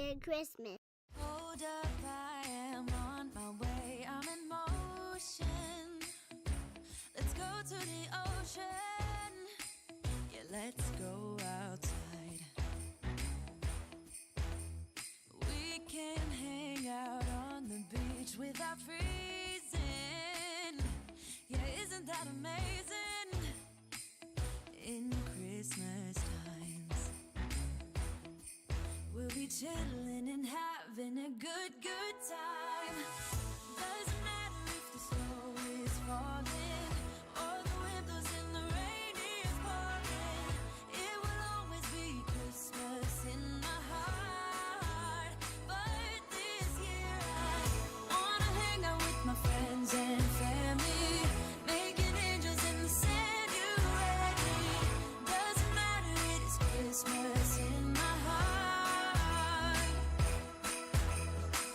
Merry Christmas. Hold up, I am on my way, I'm in motion. Let's go to the ocean. Yeah, let's go outside. We can hang out on the beach without freezing. Yeah, isn't that amazing? In Christmas times, we'll be chilling and having a good time. Doesn't matter if the snow is falling or the wind blows and the rain is pouring. It will always be Christmas in my heart. But this year I wanna hang out with my friends and family, making angels in the sanctuary. Doesn't matter, it is Christmas in my heart.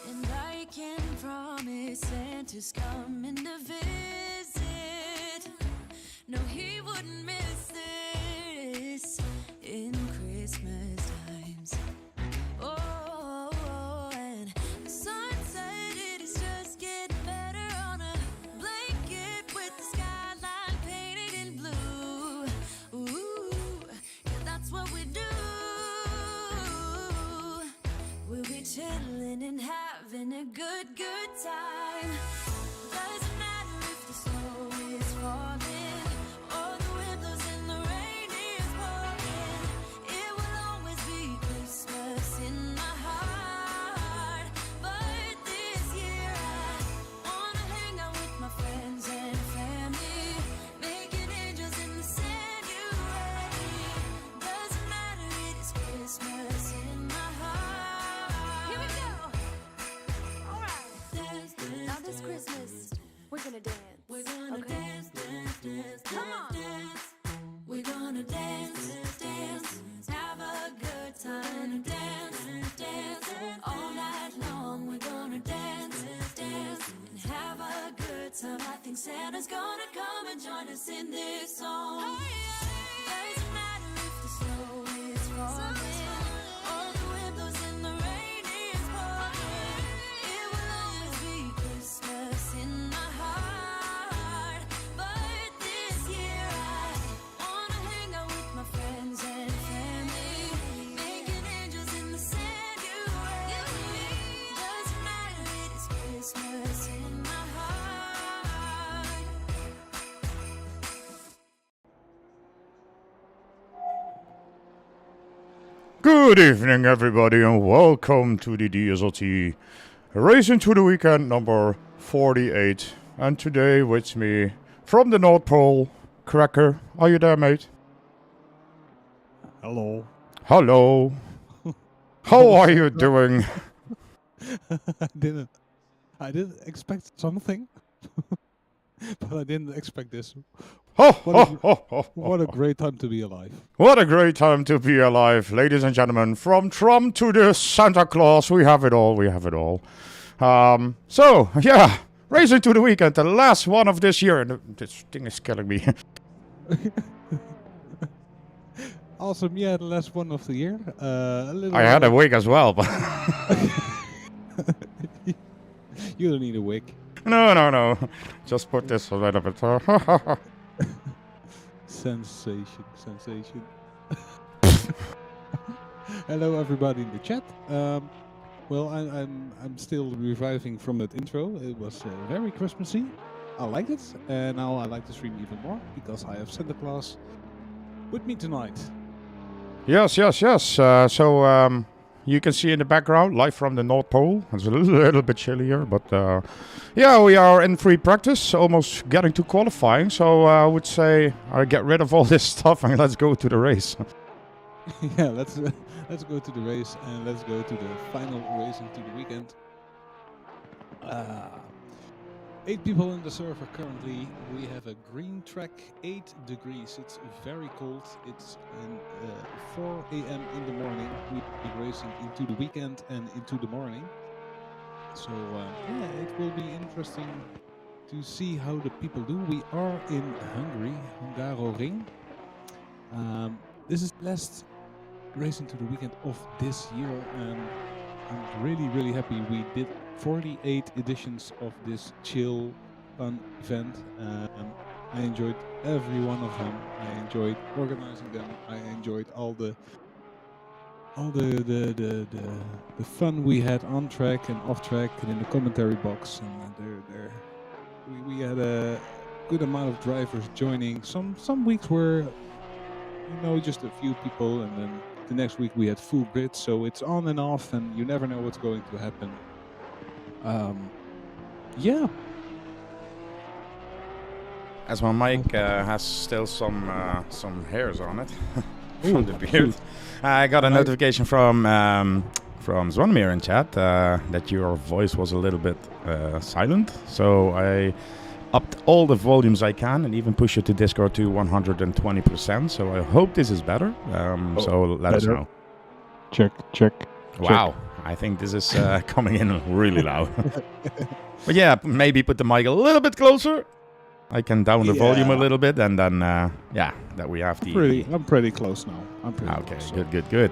And I can promise Santa's coming to visit. No, he wouldn't miss this in Christmas times. Oh, and the sun said it is just getting better on a blanket with the skyline painted in blue. Ooh, yeah, that's what we do. We'll be chilling and having a good time. Doesn't matter if the snow is falling or the wind blows and the rain is pouring. It will always be Christmas in my heart. But this year I wanna hang out with my friends and family, making angels in the sanctuary. Doesn't matter, it is Christmas in my heart. Here we go. All right. Dance, dance, now this Christmas, we're gonna dance. We're gonna dance, dance, dance. Come on. Dance. We're gonna dance, dance, have a good time. Dance, dance, all night long. We're gonna dance, dance, and have a good time. I think Santa's gonna come and join us in this song. Doesn't matter if the snow is falling or the wind blows and the rain is pouring. It will always be Christmas in my heart. But this year I wanna hang out with my friends and family, making angels in the sanctuary. Doesn't matter, it is Christmas in my heart. Good evening, everybody, and welcome to the DSLT Race into the Weekend number 48. And today with me from the North Pole, Cracker. Are you there, mate? Hello. Hello. How are you doing? I didn't expect something, but I didn't expect this. Ho, What ho, a, ho, ho, what a ho. great time to be alive. What a great time to be alive, ladies and gentlemen. From Trump to the Santa Claus, we have it all. We have it all. So yeah, Race into the Weekend, the last one of this year, and this thing is killing me. Awesome, yeah, the last one of the year. A little I had a wig as well, but You don't need a wig. no. Just put this a little bit. Sensation. Hello, everybody in the chat. Well, I'm still reviving from that intro. It was very Christmassy. I liked it, and now I like the stream even more because I have Santa Claus with me tonight. Yes. So you can see in the background, live from the North Pole. It's a little bit chillier, but yeah, we are in free practice, almost getting to qualifying. So I would say I get rid of all this stuff and let's go to the race. Yeah, let's go to the race and let's go to the final race into the weekend. 8 people in the server currently. We have a green track, 8 degrees. It's very cold. It's 4 a.m. in the morning. We'll be racing into the weekend and into the morning. So yeah, it will be interesting to see how the people do. We are in Hungary, Hungaroring. This is the last race into the weekend of this year. I'm really, really happy we did 48 editions of this chill, fun event. I enjoyed every one of them. I enjoyed organizing them. I enjoyed all the fun we had on track and off track and in the commentary box. And we had a good amount of drivers joining. Some weeks were just a few people, and then the next week we had full grid. So it's on and off, and you never know what's going to happen. Yeah. As my mic has still some hairs on it from the beard. I got a notification from Zvonimir in chat that your voice was a little bit silent. So I upped all the volumes I can and even push it to Discord to 120%. So I hope this is better. So let us know. Check. Wow, I think this is coming in really loud. But yeah, maybe put the mic a little bit closer. I can down the volume a little bit, and then that we have the. I'm pretty close now. I'm pretty close. Okay, good.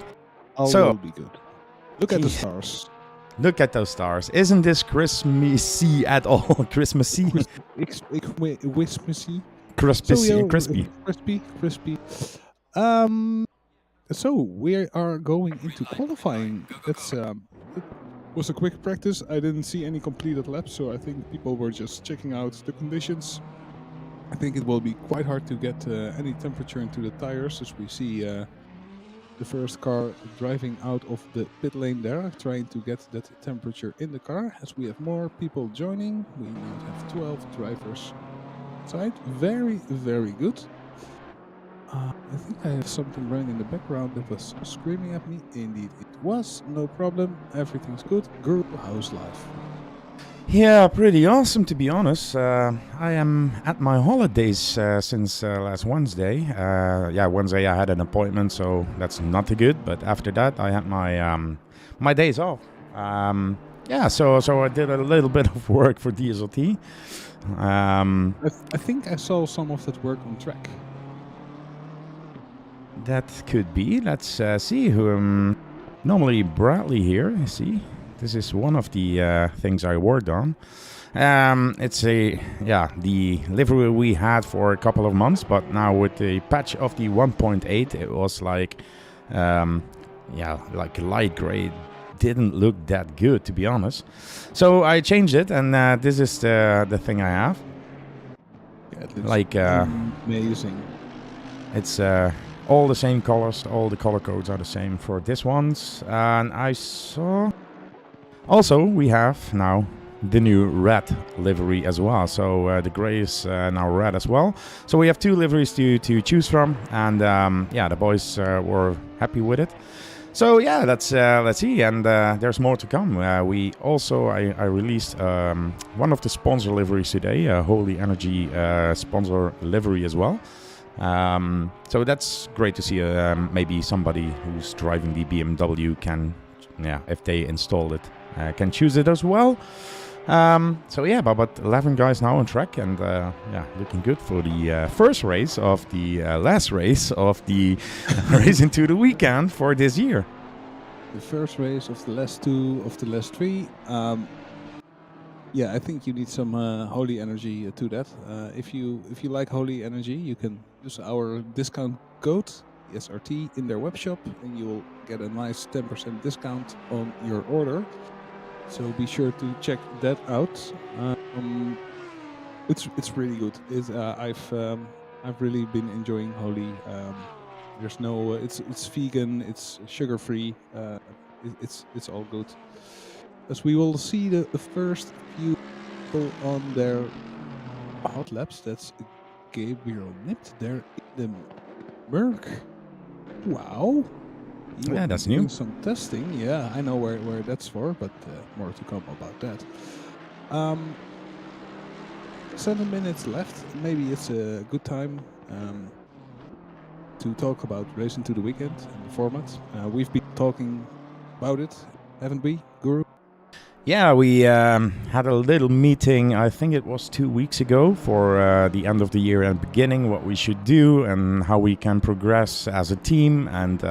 All will be good. Look at the stars. Look at those stars. Isn't this Christmassy at all? Christmassy? Christmassy. Crispy. So we are going into qualifying. It was a quick practice. I didn't see any completed laps, so I think people were just checking out the conditions. I think it will be quite hard to get any temperature into the tires, as we see the first car driving out of the pit lane there, trying to get that temperature in the car. As we have more people joining, we now have 12 drivers outside. Very, very good. I think I have something running in the background that was screaming at me. Indeed, it was. No problem. Everything's good. Guru, how's life? Yeah, pretty awesome, to be honest. I am at my holidays since last Wednesday. Wednesday I had an appointment, so that's not too good. But after that, I had my days off. So I did a little bit of work for DSLT. I think I saw some of that work on track. That could be. Let's see. Normally Bradley here. See, this is one of the things I worked on. It's the livery we had for a couple of months, but now with the patch of the 1.8, it was like light gray. Didn't look that good, to be honest. So I changed it, and this is the thing I have. Yeah, it looks amazing. It's all the same colors, all the color codes are the same for this ones. And I saw also we have now the new red livery as well. So the gray is now red as well. So we have two liveries to choose from, and the boys were happy with it. So yeah, let's see, and there's more to come. I released one of the sponsor liveries today, Holy Energy sponsor livery as well. So that's great to see. Maybe somebody who's driving the BMW can, if they installed it, can choose it as well. But 11 guys now on track, and looking good for the first race of the last race of the race into the weekend for this year. The first race of the last two of the last three. I think you need some Holy Energy to that. If you like Holy Energy, you can use our discount code SRT in their web shop, and you will get a nice 10% discount on your order. So be sure to check that out. It's really good. I've really been enjoying Holy. There's no it's vegan, it's sugar free. It's all good. As we will see the first few people on their hot laps. That's Gabriel Nipt there in the Merc. Wow. Yeah, that's new. Some testing. Yeah, I know where that's for, but more to come about that. 7 minutes left. Maybe it's a good time to talk about Racing to the Weekend and the format. We've been talking about it, haven't we, Guru? Yeah, we had a little meeting, I think it was 2 weeks ago, for the end of the year and beginning, what we should do and how we can progress as a team. And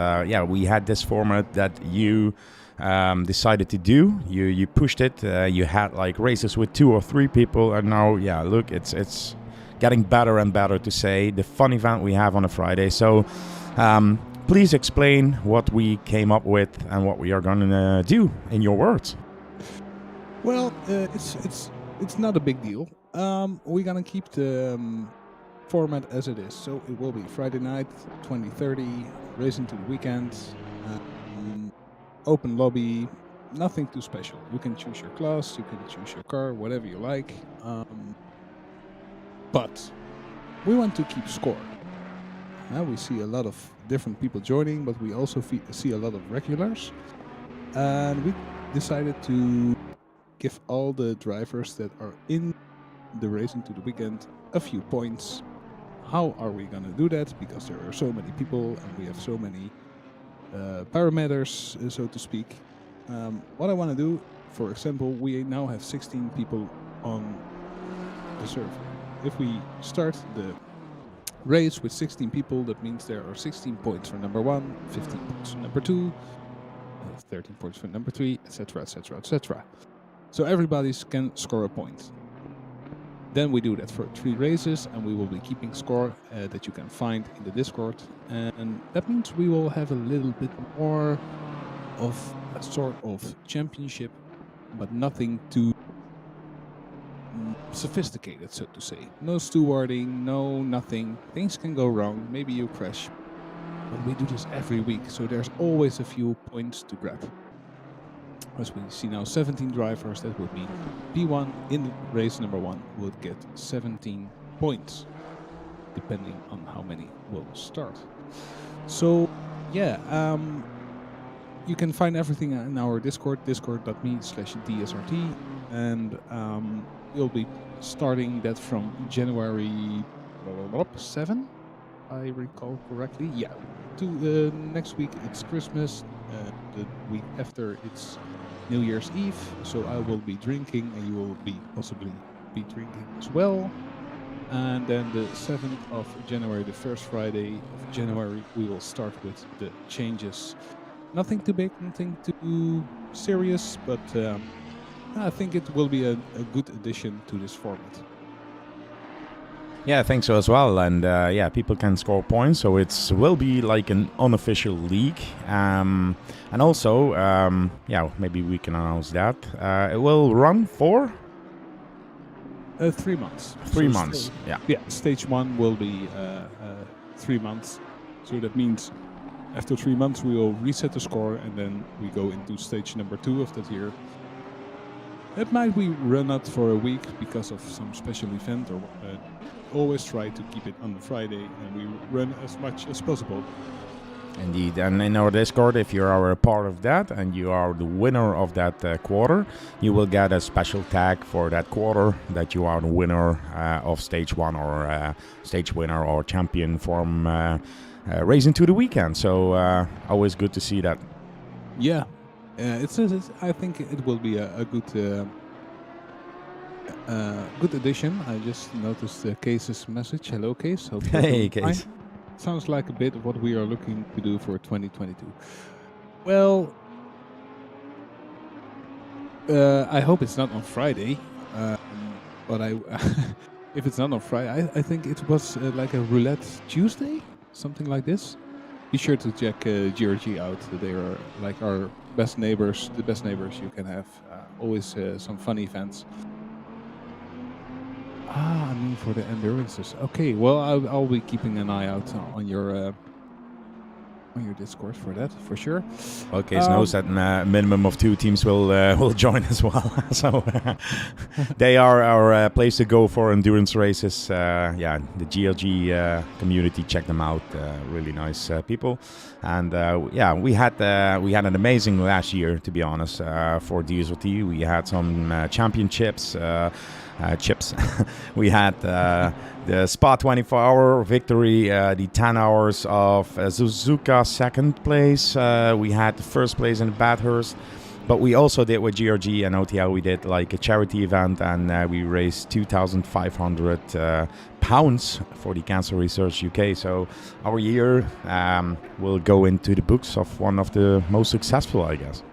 we had this format that you decided to do. You pushed it. You had like races with 2 or 3 people, and now look, it's getting better and better, to say, the fun event we have on a Friday. So please explain what we came up with and what we are going to do, in your words. Well, it's not a big deal. We're gonna keep the format as it is. So it will be Friday night, 20:30, racing to the weekend, open lobby, nothing too special. You can choose your class, you can choose your car, whatever you like. But we want to keep score. We see a lot of different people joining, but we also see a lot of regulars. And we decided to give all the drivers that are in the racing to the weekend a few points. How are we going to do that? Because there are so many people and we have so many parameters, so to speak. What I want to do, for example, we now have 16 people on the server. If we start the race with 16 people, that means there are 16 points for number 1, 15 points for number 2, 13 points for number 3, etc., etc., etc. So everybody can score a point. Then we do that for 3 races, and we will be keeping score that you can find in the Discord. And that means we will have a little bit more of a sort of championship, but nothing too sophisticated, so to say. No stewarding, nothing. Things can go wrong. Maybe you crash. But we do this every week, so there's always a few points to grab. As we see now 17 drivers, that would mean P1 in race number 1 would get 17 points, depending on how many will start. So, you can find everything in our Discord, discord.me/DSRT, and we'll be starting that from January 7, I recall correctly. Yeah, to next week it's Christmas, the week after it's New Year's Eve, so I will be drinking and you will possibly be drinking as well. And then the 7th of January, the first Friday of January, we will start with the changes. Nothing too big, nothing too serious, but I think it will be a good addition to this format. Yeah, I think so as well. And people can score points, so it will be like an unofficial league. And also, maybe we can announce that. It will run for 3 months. 3 months, Yeah, stage 1 will be 3 months. So that means after 3 months we will reset the score, and then we go into stage number 2 of that year. It might we run out for a week because of some special event, or always try to keep it on the Friday, and we run as much as possible. Indeed, and in our Discord, if you are a part of that and you are the winner of that quarter, you will get a special tag for that quarter that you are the winner of stage 1 or stage winner or champion from Racing to the Weekend. So always good to see that. Yeah, I think it will be a good good addition. I just noticed Case's message. Hello, Case. Hope hey, Case. Sounds like a bit of what we are looking to do for 2022. Well, I hope it's not on Friday. But if it's not on Friday, I think it was like a roulette Tuesday, something like this. Be sure to check GRG out. They are like our best neighbors, the best neighbors you can have. Always some fun events. I mean for the endurances. Okay, well I'll be keeping an eye out on your Discord for that, for sure. Well, Case knows that minimum of 2 teams will join as well. So they are our place to go for endurance races. The GLG community, check them out. Really nice people. And we had an amazing last year, to be honest. For DSOT, we had some championships. Chips. We had the Spa 24-hour victory, the 10 hours of Suzuka second place. We had the first place in Bathurst. But we also did with GRG and OTL, we did like a charity event, and we raised £2,500 pounds for the Cancer Research UK. So our year will go into the books of one of the most successful, I guess.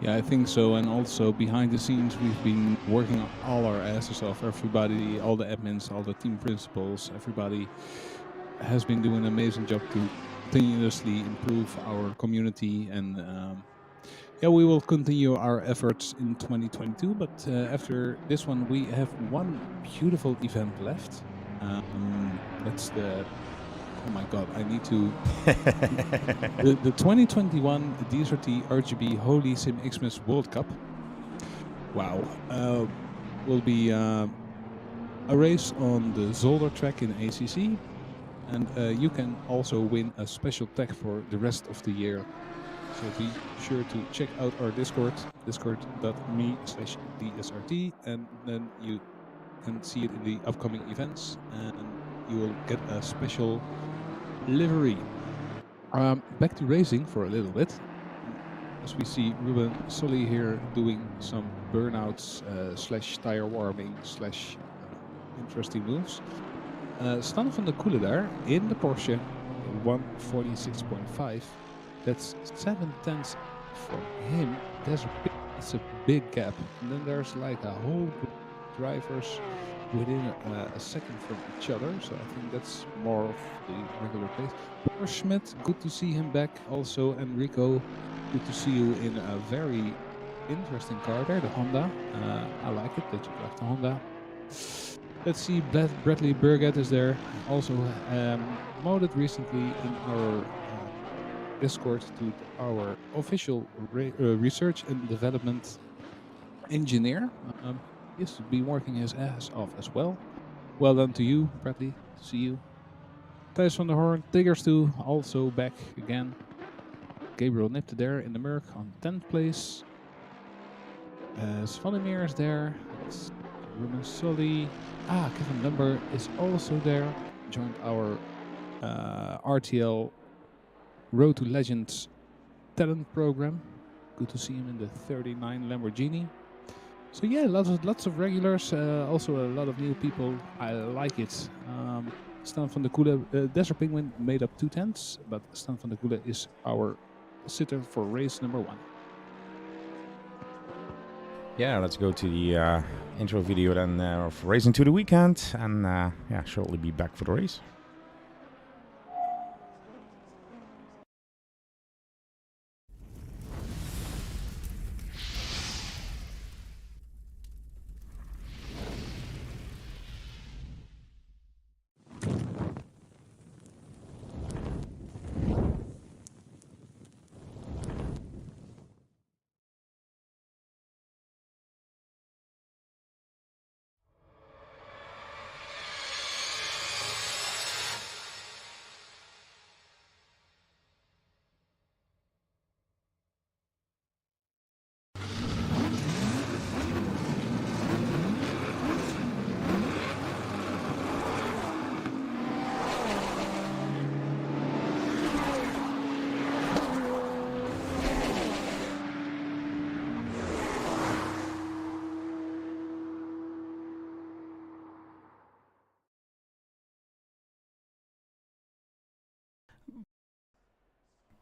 Yeah, I think so. And also behind the scenes, we've been working all our asses off. Everybody, all the admins, all the team principals, everybody has been doing an amazing job to continuously improve our community. And yeah, we will continue our efforts in 2022. But after this one, we have one beautiful event left. That's the. Oh my god, I need to. The 2021 DSRT RGB Holy Sim Xmas World Cup. Wow. Will be a race on the Zolder track in ACC. And you can also win a special tag for the rest of the year. So be sure to check out our Discord, discord.me/DSRT, and then you can see it in the upcoming events, and you will get a special livery. Back to racing for a little bit. As we see Ruben Sully here doing some burnouts / tire warming / interesting moves. Stan van der Koele there in the Porsche 146.5. That's 7/10 from him. It's a big gap. And then there's like a whole group of drivers within a second from each other. So I think that's more of the regular pace. Boris Schmidt, good to see him back. Also Enrico, good to see you in a very interesting car there, the Honda. I like it that you drive the Honda. Let's see, Bradley Burgett is there. Also modded recently in our Discord to our official research and development engineer. He's been working his ass off as well. Well done to you, Bradley. See you. Thijs van der Hoorn, Tigers 2, also back again. Gabriel Nipte there in the Merc on 10th place. Svanimir is there. It's Ruben Sully. Kevin Lumber is also there. Joined our RTL Road to Legends talent program. Good to see him in the 39 Lamborghini. So yeah, lots of regulars. Also a lot of new people. I like it. Stan van der Koele, Desert Penguin made up 2/10, but Stan van der Koele is our sitter for race number 1. Yeah, let's go to the intro video then of Racing to the Weekend, and yeah, shortly be back for the race.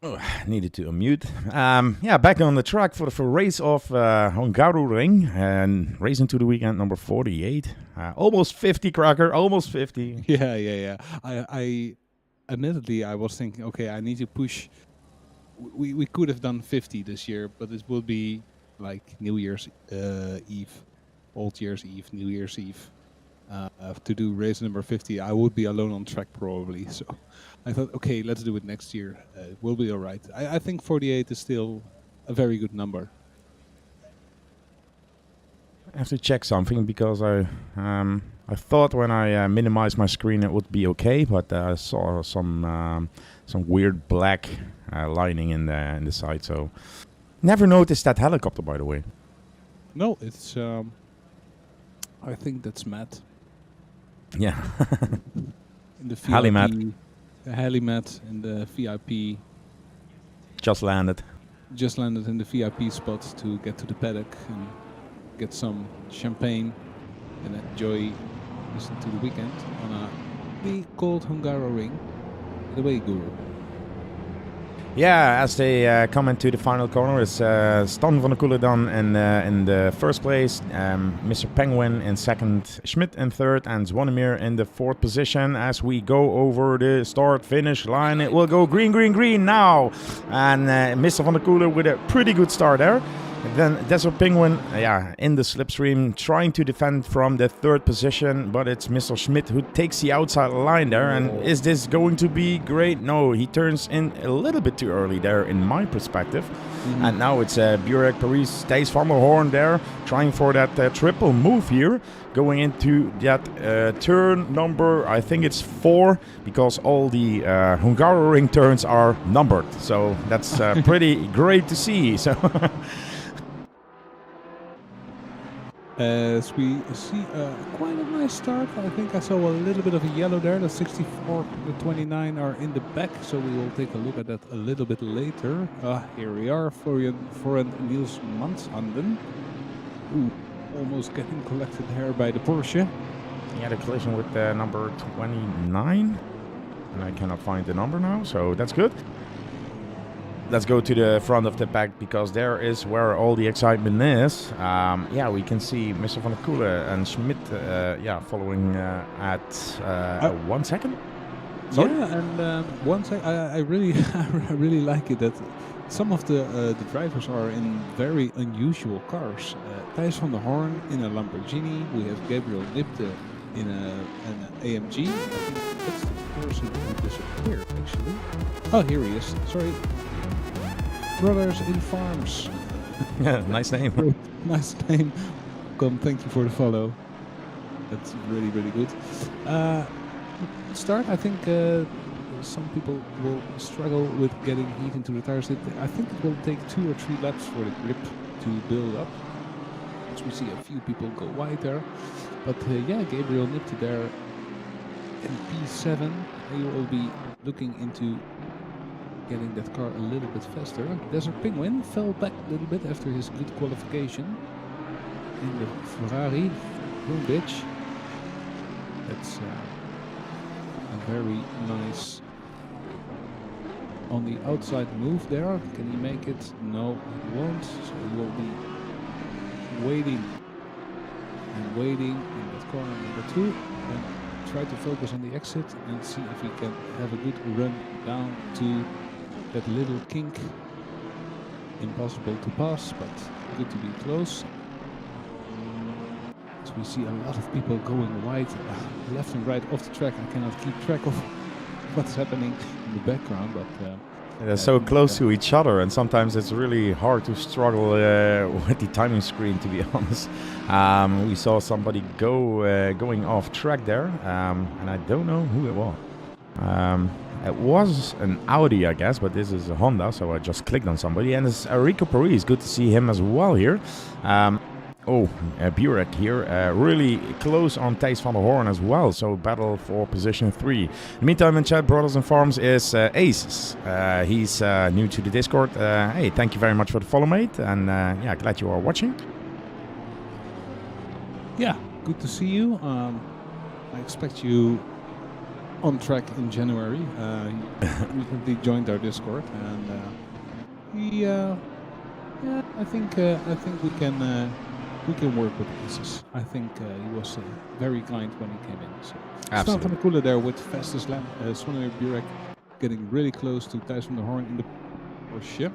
Oh, needed to unmute. Yeah, back on the track for race of Hungaroring and Racing to the Weekend number 48. Almost 50, Cracker, almost 50. Yeah. I admittedly, I was thinking, okay, I need to push. We could have done 50 this year, but it will be like New Year's Eve, Old Year's Eve, New Year's Eve. To do race number 50, I would be alone on track probably. So I thought, okay, let's do it next year. It will be all right. I think 48 is still a very good number. I have to check something because I thought when I minimized my screen it would be okay, but I saw some weird black lining in the side. So never noticed that helicopter, by the way. No, it's. I think that's Matt. Yeah. In the VIP, Helimat. the Helimat in the VIP. Just landed In the VIP spot to get to the paddock and get some champagne and enjoy Racing to the Weekend on a really cold Hungaroring. The way, Guru. Yeah, as they come into the final corner, it's Stan van der Koelen done in the first place, Mr. Penguin in second, Schmidt in third, and Zwanimir in the fourth position. As we go over the start-finish line, it will go green, green, green now. And Mr. van der Koelen with a pretty good start there. Then Desert Penguin, in the slipstream, trying to defend from the third position, but it's Mr. Schmidt who takes the outside line there. And is this going to be great? No, he turns in a little bit too early there, in my perspective. And now it's Burek, Paris, Thijs van der Hoorn there, trying for that triple move here, going into that turn number, I think it's 4, because all the Hungaroring turns are numbered. So that's pretty great to see. So. As we see quite a nice start. I think I saw a little bit of a yellow there. The 64, the 29 are in the back, so we will take a look at that a little bit later. Here we are, Florian Niels Manshanden. Ooh, almost getting collected here by the Porsche. He had a collision with number 29, and I cannot find the number now, so that's good. Let's go to the front of the pack, because there is where all the excitement is. We can see Mr. van der Koelen and Schmidt following at 1 second. Sorry? Yeah, and one sec, I really I really like it that some of the drivers are in very unusual cars. Thijs van der Hoorn in a Lamborghini. We have Gabriel Nipte in an AMG. I think that's the person who disappeared, actually. Oh, here he is. Sorry. Brothers in Farms. Yeah, nice name. Nice name. Come, thank you for the follow. That's really, really good. Start, I think some people will struggle with getting heat into the tires. I think it will take 2 or 3 laps for the grip to build up. As we see a few people go wide there. But Gabriel Nipte there in P7. He will be looking into getting that car a little bit faster. Desert Penguin fell back a little bit after his good qualification in the Ferrari Bitch. That's a very nice on the outside move there. Can he make it? No, he won't. So he will be waiting and waiting in that corner number 2 and try to focus on the exit and see if he can have a good run down to that little kink. Impossible to pass, but good to be close. So we see a lot of people going wide, left and right off the track. I cannot keep track of what's happening in the background, but they're so close to each other, and sometimes it's really hard to struggle with the timing screen, to be honest. We saw somebody going off track there, and I don't know who it was. It was an Audi, I guess, but this is a Honda, so I just clicked on somebody. And it's Rico Paris, good to see him as well here. Burek here, really close on Thijs van der Hoorn as well, so battle for position 3. In the meantime, in chat, Brothers and Farms is Aces. He's new to the Discord. Hey, thank you very much for the follow, mate, and glad you are watching. Yeah, good to see you. I expect you on track in January. He recently joined our Discord, and I think we can work with Aces. I think he was very kind when he came in. So Stan van der Koelen there with fastest lap. Zwanimir Burek getting really close to Thijs van der Hoorn in the Porsche.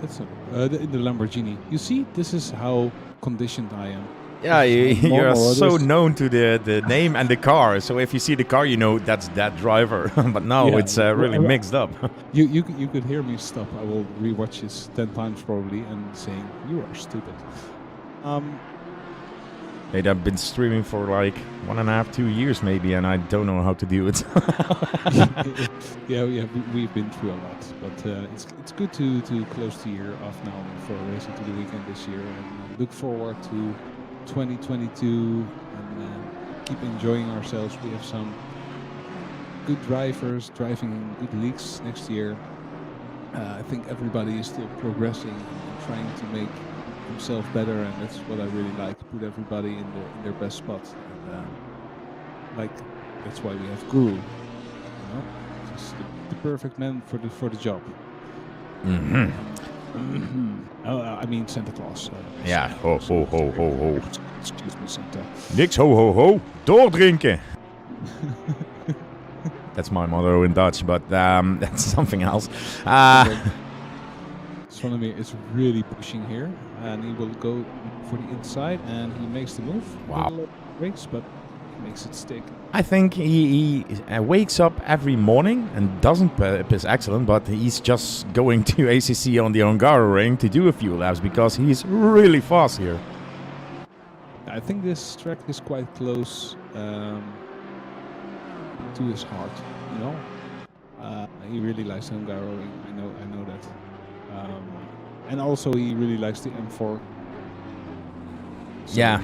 That's in the Lamborghini. You see, this is how conditioned I am. Yeah, you are so known to the name and the car. So if you see the car, you know that's that driver. But now it's really mixed up. You could hear me stop. I will rewatch this 10 times probably and saying, you are stupid. They've been streaming for like 1.5, 2 years maybe, and I don't know how to do it. We've been through a lot. But it's good to close the year off now for racing to the weekend this year. And look forward to 2022 and keep enjoying ourselves. We have some good drivers driving in good leagues next year. I think everybody is still progressing and trying to make himself better, and that's what I really like. Put everybody in their best spot. And, that's why we have Guru. You know, he's the perfect man for the job. Mhm. I mean Santa Claus. Ja, ho, ho, ho, ho, ho. Excuse me, Santa. Niks ho, ho, ho. Doordrinken. That's my motto in Dutch, but that's something else. Swanamir is really pushing here, and he will go for the inside, and he makes the move. Wow. Little breaks, but he makes it stick. I think he wakes up every morning and doesn't piss excellent, but he's just going to ACC on the Hungaroring to do a few laps because he's really fast here. I think this track is quite close to his heart. You know, he really likes Hungaroring. I know that, and also he really likes the M4. So, Yeah.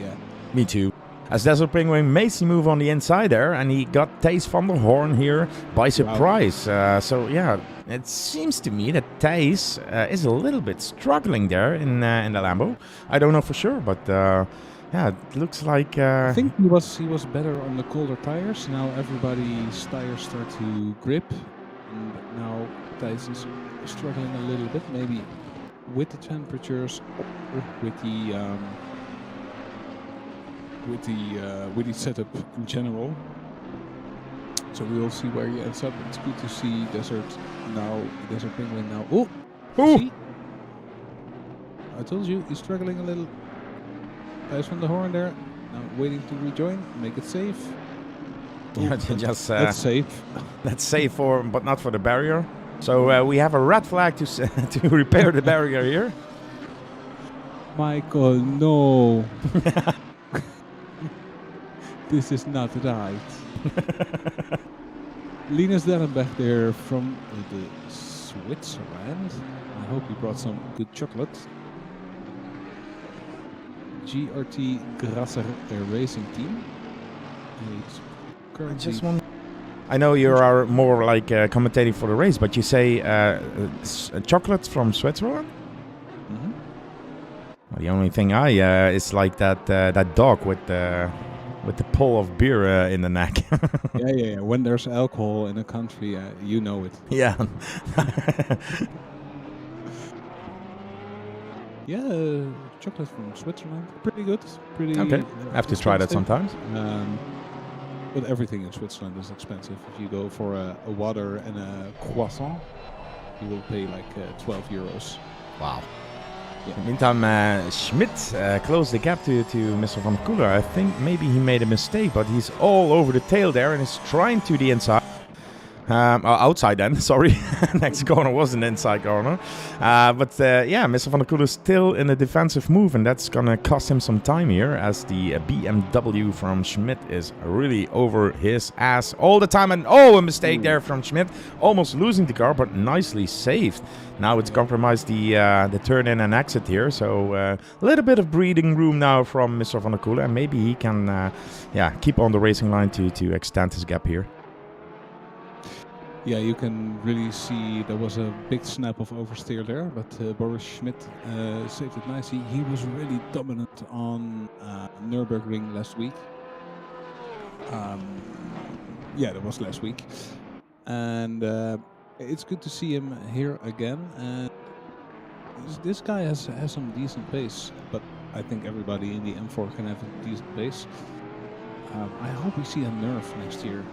Me too. As Desert Penguin makes the move on the inside there, and he got Thijs van der Horn here by surprise. So yeah, it seems to me that Thijs is a little bit struggling there in the Lambo. I don't know for sure, but yeah, it looks like. I think he was better on the colder tires. Now everybody's tires start to grip, and now Thijs is struggling a little bit, maybe with the temperatures, or with the setup in general. So we will see where he ends up. It's good to see Desert Penguin now. Oh, see? I told you he's struggling a little. Thijs van der Horn there, now waiting to rejoin. Make it safe. Yeah, just that's safe. That's safe but not for the barrier. So we have a red flag to to repair the barrier here. Michael, no. This is not right. Linus Dellenbach there from the Switzerland. I hope he brought some good chocolate. GRT Grasser Racing Team. Currently I know you are more like commentating for the race, but you say chocolate from Switzerland? Mm-hmm. Well, the only thing is like that dog with the pull of beer in the neck. yeah. When there's alcohol in a country, you know it. Yeah. Yeah, chocolate from Switzerland. Pretty good. Pretty. Okay. Have to try that sometimes. But everything in Switzerland is expensive. If you go for a water and a croissant, you will pay like 12 euros. Wow. Yeah. Meantime, Schmidt closed the gap to Mr. Van der Koeler. I think maybe he made a mistake, but he's all over the tail there and is trying to the inside. Outside then, sorry. Next corner was an inside corner. But yeah, Mr. Van der Koeler is still in a defensive move, and that's going to cost him some time here as the BMW from Schmidt is really over his ass all the time. And a mistake there from Schmidt, almost losing the car, but nicely saved. Now it's compromised the turn in and exit here, so a little bit of breathing room now from Mr. Van der Koeler, and maybe he can keep on the racing line to extend his gap here. Yeah, you can really see there was a big snap of oversteer there, but Boris Schmidt saved it nicely. He was really dominant on Nürburgring last week. Yeah, that was last week. And it's good to see him here again. And this guy has some decent pace, but I think everybody in the M4 can have a decent pace. I hope we see a nerf next year.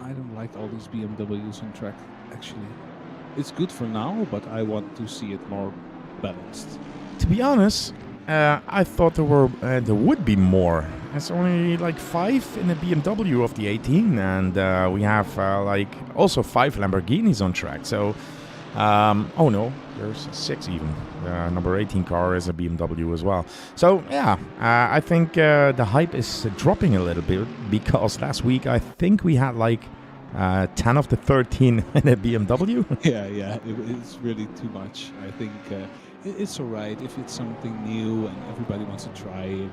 I don't like all these BMWs on track, actually. It's good for now, but I want to see it more balanced. To be honest, I thought there would be more. There's only like 5 in the BMW of the 18, and we have like also 5 Lamborghinis on track. So, oh no, there's 6 even. The number 18 car is a BMW as well. So yeah, I think the hype is dropping a little bit because last week I think we had like 10 of the 13 in a BMW. Yeah, it's really too much. I think it's alright if it's something new and everybody wants to try it.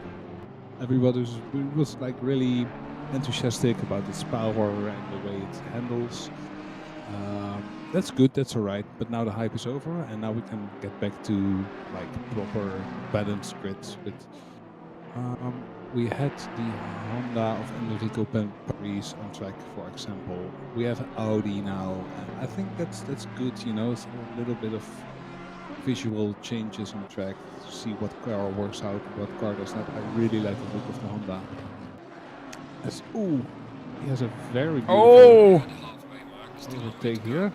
Everybody was like really enthusiastic about its power and the way it handles. That's good, that's alright, but now the hype is over and now we can get back to like proper balanced grids with we had the Honda of Enrico Paris on track, for example. We have Audi now, and I think that's good. You know, it's a little bit of visual changes on track to see what car works out, what car does not. I really like the look of the Honda. He has a very beautiful overtake here.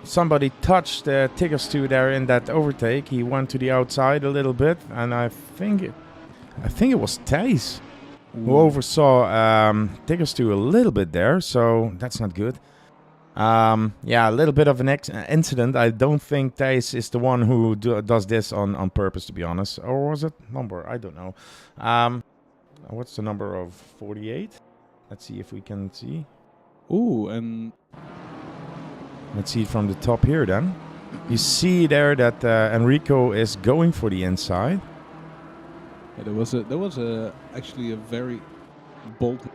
Somebody touched Tiggerstu there in that overtake. He went to the outside a little bit, and I think it was Thijs who oversaw Tiggerstu a little bit there, so that's not good. A little bit of an incident. I don't think Thijs is the one who does this on purpose, to be honest. Or was it number? I don't know. What's the number of 48? Let's see if we can see. And let's see it from the top here then. You see there that Enrico is going for the inside. Yeah, there was actually a very bold.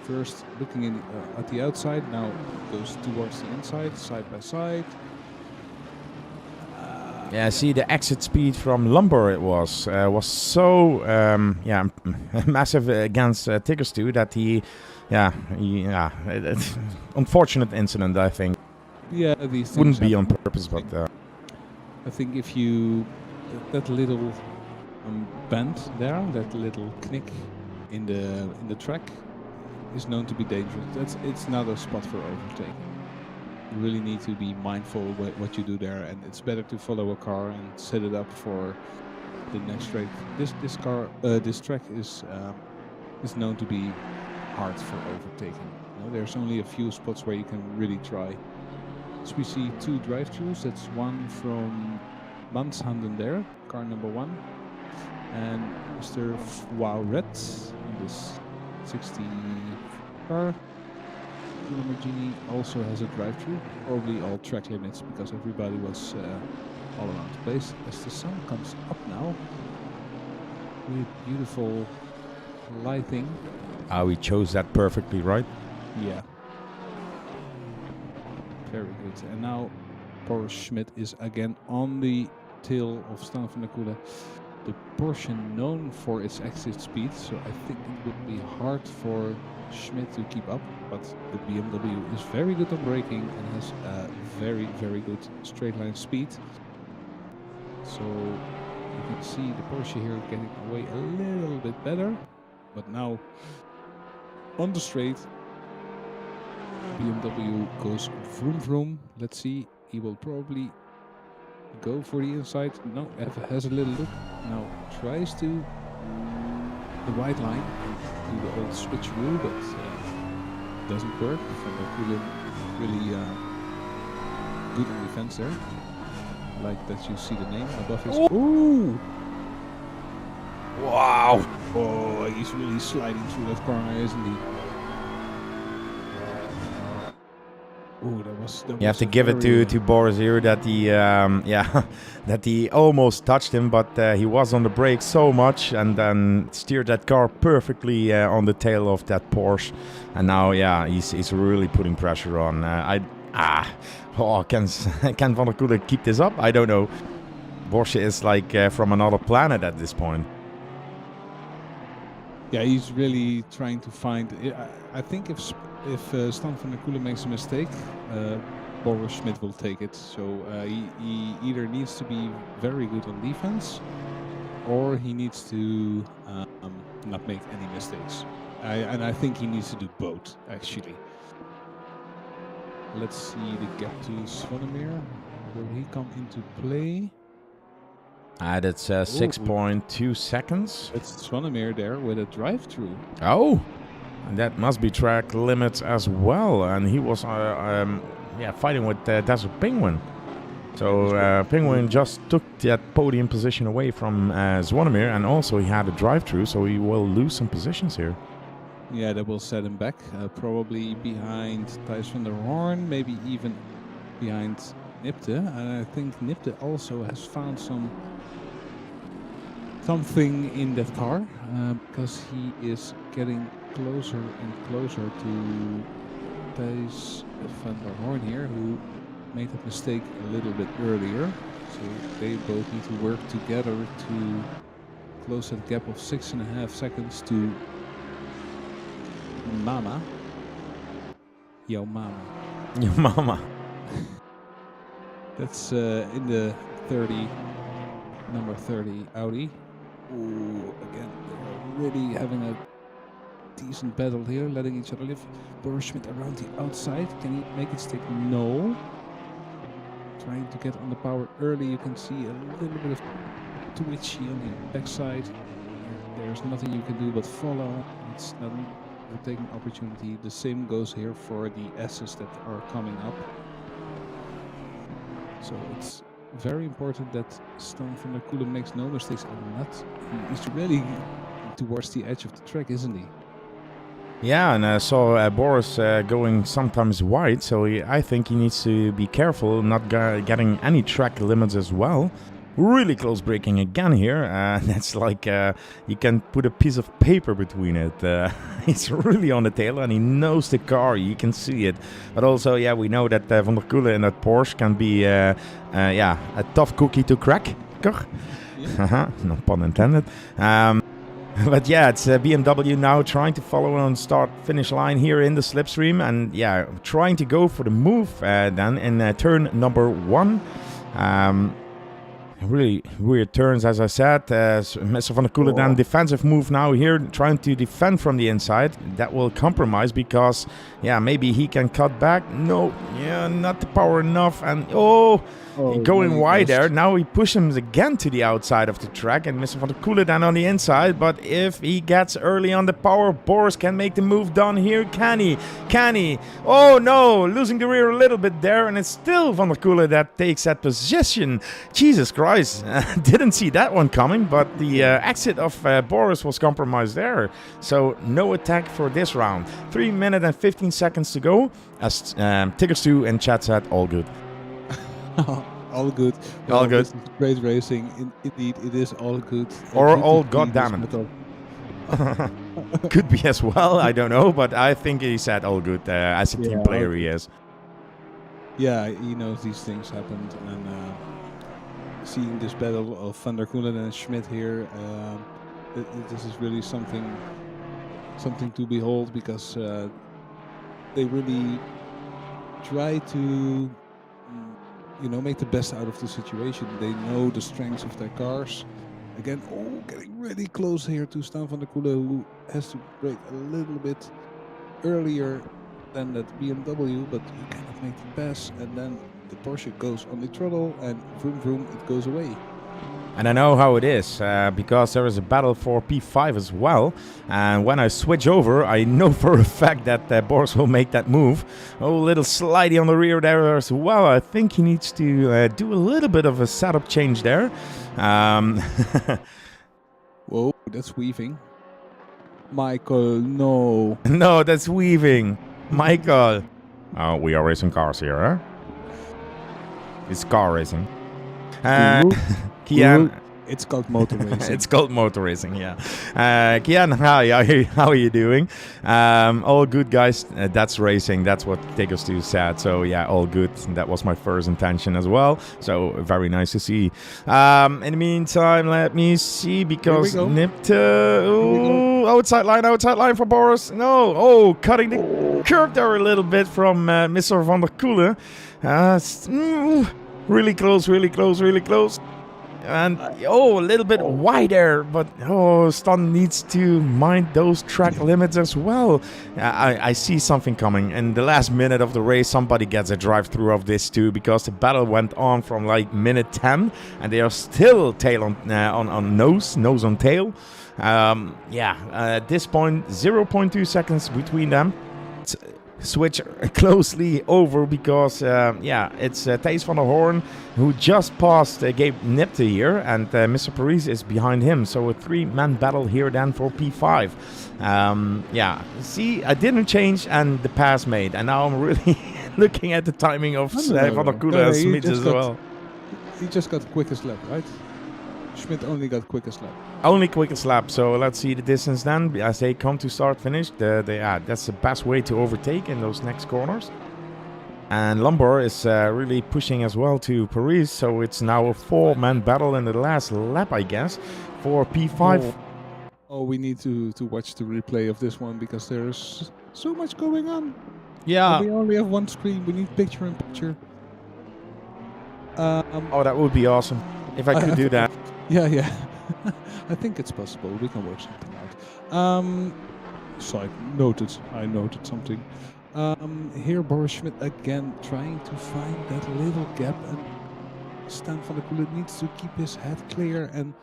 First looking in at the outside, now goes towards the inside, side by side. See the exit speed from Lumber. It was so massive against Tiggerstu that unfortunate incident, I think. Yeah, these things wouldn't be on purpose, but I think if you that little bend there, that little knick in the track is known to be dangerous. It's not a spot for overtaking. You really need to be mindful what you do there, and it's better to follow a car and set it up for the next straight. This track is known to be hard for overtaking. You know, there's only a few spots where you can really try. So we see two drive-thrus. That's one from Manshanden there, car number 1, and Mr. Ret in this 60 car. Lamborghini also has a drive-thru, probably all track limits because everybody was all around the place. As the sun comes up now, with beautiful lighting. we chose that perfectly, right? Yeah. Very good. And now Boris Schmidt is again on the tail of Stan van der Koelen. The Porsche known for its exit speed, so I think it would be hard for Schmidt to keep up, but the BMW is very good on braking and has a very, very good straight line speed. So you can see the Porsche here getting away a little bit better, but now on the straight, BMW goes vroom vroom. Let's see, he will probably go for the inside. No, has a little look. Now tries to the white line, do the old switcheroo, but doesn't work. Van der Koelen really good on defense there. Like that you see the name above his. Ooh! Wow! Oh, he's really sliding through that corner, isn't he? Oh, that was you have to give it to Boris here that he that he almost touched him, but he was on the brake so much and then steered that car perfectly on the tail of that Porsche, and now he's really putting pressure on. Can Van der Koelen keep this up? I don't know. Porsche is like from another planet at this point. Yeah, he's really trying to find. I think if Stan van der Koelen makes a mistake, Boris Schmidt will take it. So he either needs to be very good on defense, or he needs to not make any mistakes. And I think he needs to do both, actually. Let's see the gap to Swannemeer. Will he come into play? That's 6.2 seconds. It's Swannemeer there with a drive-through. Oh, and that must be track limits as well. And he was fighting with Desert Penguin. So Penguin just took that podium position away from Swannemeer, and also he had a drive-through, so he will lose some positions here. Yeah, that will set him back, probably behind Thijs van der Hoorn, maybe even behind Nipte. And I think Nipte also has found something in that car, because he is getting closer and closer to Thijs van der Hoorn here, who made a mistake a little bit earlier. So they both need to work together to close that gap of 6.5 seconds to Mama. Yo, Mama. Your mama. That's in the number 30 Audi. Ooh, again, they're really having a decent battle here, letting each other live. Boris Schmidt around the outside. Can he make it stick? No. Trying to get on the power early. You can see a little bit of twitchy on the backside. There's nothing you can do but follow. It's not an overtaking opportunity. The same goes here for the S's that are coming up. So it's very important that Stan van der Koelen makes no mistakes and not. He's really towards the edge of the track, isn't he? Yeah, and I saw Boris going sometimes wide, so I think he needs to be careful not getting any track limits as well. Really close braking again here. That's like you can put a piece of paper between it. He's really on the tail and he knows the car. You can see it. But also, yeah, we know that Van der Koelen in that Porsche can be, a tough cookie to crack. Yeah. No pun intended. But yeah, it's BMW now trying to follow on start-finish line here in the slipstream. And yeah, trying to go for the move then in turn number 1. Really weird turns, as I said. Mr. van der Koelen then defensive move now here, trying to defend from the inside. That will compromise because, yeah, maybe he can cut back. No, yeah, not the power enough. And going wide there. Now he pushes him again to the outside of the track, and Mr. van der Koelen then on the inside. But if he gets early on the power, Boris can make the move down here. Can he? Can he? Oh no, losing the rear a little bit there, and it's still van der Koelen that takes that position. Jesus Christ, didn't see that one coming, but the exit of Boris was compromised there. So no attack for this round. 3 minutes and 15 seconds to go. As Tickers2 in chat said, all good. All good. All good. Great racing. Indeed, it is all good. Or all goddamn it. Could be as well. I don't know, but I think he said all good. As a team player, he is. Yeah, he knows these things happened, and seeing this battle of Van der Koelen and Schmidt here, this is really something to behold, because they really try to make the best out of the situation. They know the strengths of their cars. Again, getting really close here to Stan van der Koelen, who has to brake a little bit earlier than that BMW, but he cannot make the pass, and then the Porsche goes on the throttle, and vroom vroom, it goes away. And I know how it is, because there is a battle for P5 as well. And when I switch over, I know for a fact that Boris will make that move. Oh, a little slidey on the rear there as well. I think he needs to do a little bit of a setup change there. Whoa, that's weaving. Michael, no. No, that's weaving. Michael. Oh, we are racing cars here, huh? It's car racing. Kian. It's called motor racing. It's called motor racing, yeah. Kian, hi, how are you doing? All good, guys. That's racing. That's what Tickers2 said. So, yeah, all good. That was my first intention as well. So, very nice to see. In the meantime, let me see, because Nipped... outside line for Boris. No, cutting the curve there a little bit from Mr. van der Koelen. Really close. And a little bit wider, but Stan needs to mind those track limits as well. I see something coming. In the last minute of the race, somebody gets a drive-through of this too, because the battle went on from like minute 10, and they are still tail on nose on tail. At this point, 0.2 seconds between them. Switch closely over, because it's Thijs van der Hoorn who just passed Gabe Nipte here, and Mr. Paris is behind him, so a 3-man battle here then for P5. See, I didn't change and the pass made, and now I'm really looking at the timing of Van der Koelen and Schmidt as well. He just got the quickest lap, right? Schmidt only got quickest lap. Only quickest lap, so let's see the distance then as they come to start finish. That's the best way to overtake in those next corners. And Lombard is really pushing as well to Paris, so it's now a 4-man battle in the last lap, I guess, for P5. Oh, we need to watch the replay of this one because there's so much going on. Yeah. And we only have one screen. We need picture in picture. Oh, that would be awesome if I could do that. Yeah. I think it's possible. We can work something out. So I noted something. Here Boris Schmidt again trying to find that little gap, and Stan van der Koelen needs to keep his head clear and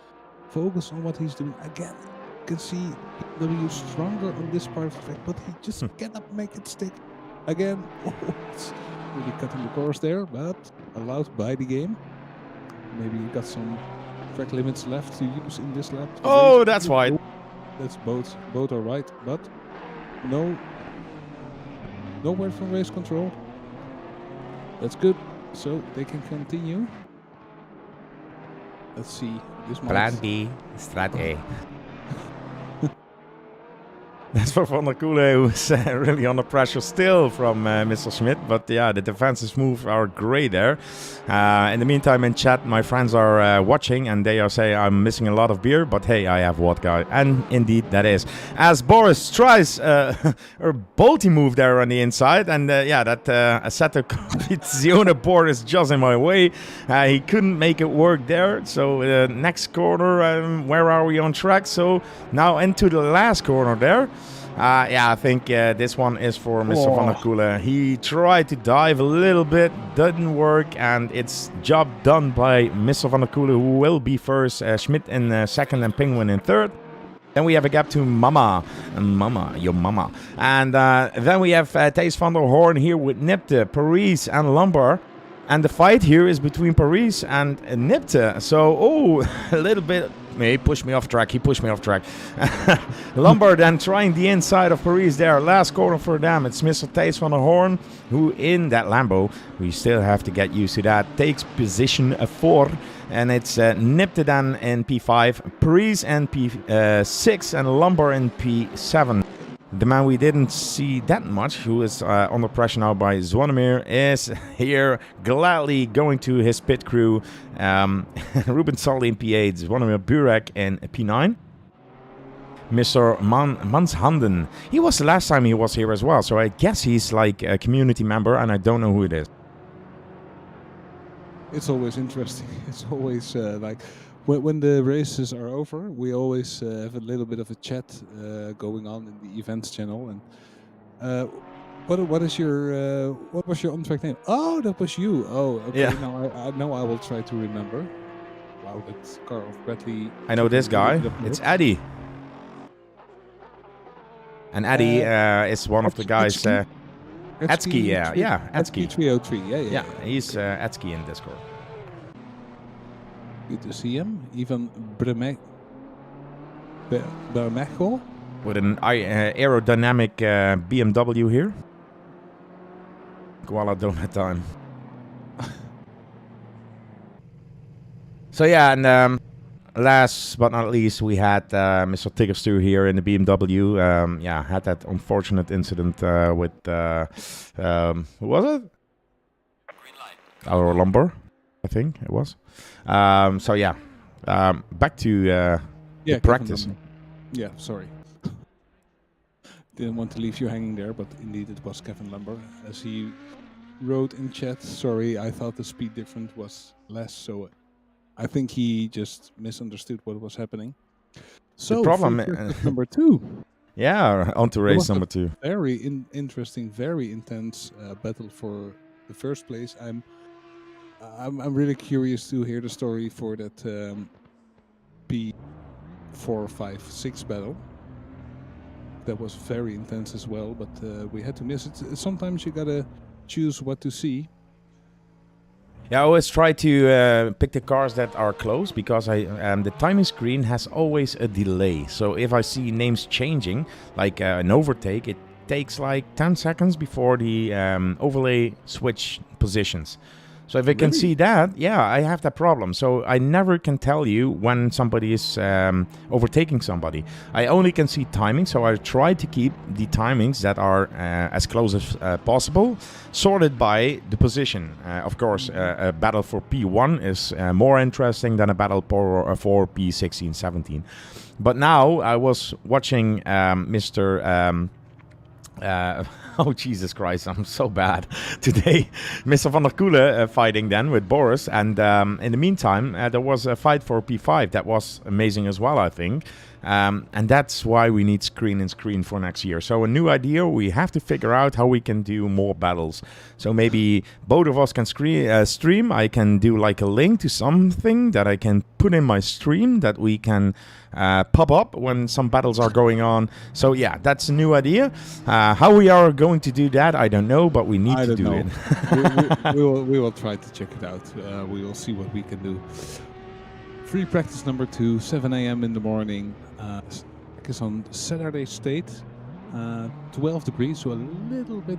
focus on what he's doing. Again, you can see BMW stronger on this part of the track, but he just cannot make it stick. Again, it's really cutting the course there, but allowed by the game. Maybe you got some track limits left to use in this lap. Oh, that's wide. That's both are right, but nowhere from race control. That's good, so they can continue. Let's see. This Plan B, Strat A. That's for Van der Koelen, who's really under pressure still from Mr. Schmidt. But yeah, the defensive moves are great there. In the meantime, in chat, my friends are watching and they are saying I'm missing a lot of beer. But hey, I have vodka. And indeed, that is. As Boris tries a bolty move there on the inside. And yeah, that Assetto Competizione board is just in my way. He couldn't make it work there. So next corner, where are we on track? So now into the last corner there. Yeah, I think this one is for Mr. Van der Koelen. He tried to dive a little bit, didn't work, and it's job done by Mr. Van der Koelen, who will be first, Schmidt in second, and Penguin in third. Then we have a gap to Mama, your mama. And then we have Thijs van der Hoorn here with Nipte, Paris, and Lombard. And the fight here is between Paris and Nipte. So, a little bit. He pushed me off track. Lombard then trying the inside of Paris there. Last corner for them. It's Mr. Thijs van der Hoorn, who in that Lambo, we still have to get used to that, takes position 4. And it's Nipte then in P5, Paris in P6, and Lombard in P7. The man we didn't see that much, who is under pressure now by Zwonemir, is here gladly going to his pit crew. Ruben Saldi in P8, Zwonemir Burek in P9. Mr. Manshanden. He was the last time he was here as well, so I guess he's like a community member, and I don't know who it is. It's always interesting. It's always like... When the races are over, we always have a little bit of a chat going on in the events channel. And what was your on-track name? Oh, that was you. Oh, okay. Yeah. Now I will try to remember. Wow, that's Carl Bradley. I know this guy. It's Eddie. And Eddie is one of the guys. Etsky, yeah, Etsky. 303, yeah. He's Etsky in Discord. Good to see him. Even Bermejo. With an aerodynamic BMW here. Koala donut time. So yeah, and last but not least, we had Mr. Tiggerstu here in the BMW. Had that unfortunate incident with who was it? Our Lombard, I think it was. So yeah, back to the practice. Yeah, sorry. Didn't want to leave you hanging there, but indeed it was Kevin Lombard. As he wrote in chat, sorry, I thought the speed difference was less, so I think he just misunderstood what was happening. So, the problem number 2. Yeah, on to race number 2. Very interesting, very intense battle for the first place. I'm really curious to hear the story for that P4, 5, 6 battle. That was very intense as well, but we had to miss it. Sometimes you gotta choose what to see. Yeah, I always try to pick the cars that are close, because the timing screen has always a delay. So if I see names changing, like an overtake, it takes like 10 seconds before the overlay switch positions. So if I can Really? see that, yeah, I have that problem. So I never can tell you when somebody is overtaking somebody. I only can see timing, so I try to keep the timings that are as close as possible, sorted by the position. Of course, a battle for P1 is more interesting than a battle for P16, 17. But now I was watching Mr. Oh, Jesus Christ, I'm so bad today. Mr. van der Koelen fighting then with Boris. And in the meantime, there was a fight for P5 that was amazing as well, I think. And that's why we need screen and screen for next year. So a new idea, we have to figure out how we can do more battles. So maybe both of us can stream. I can do like a link to something that I can put in my stream that we can pop up when some battles are going on. So yeah, that's a new idea. How we are going to do that, I don't know, but we need to do it. we will try to check it out. We will see what we can do. Free practice number 2, 7 a.m. in the morning. Is on Saturday state, 12 degrees, so a little bit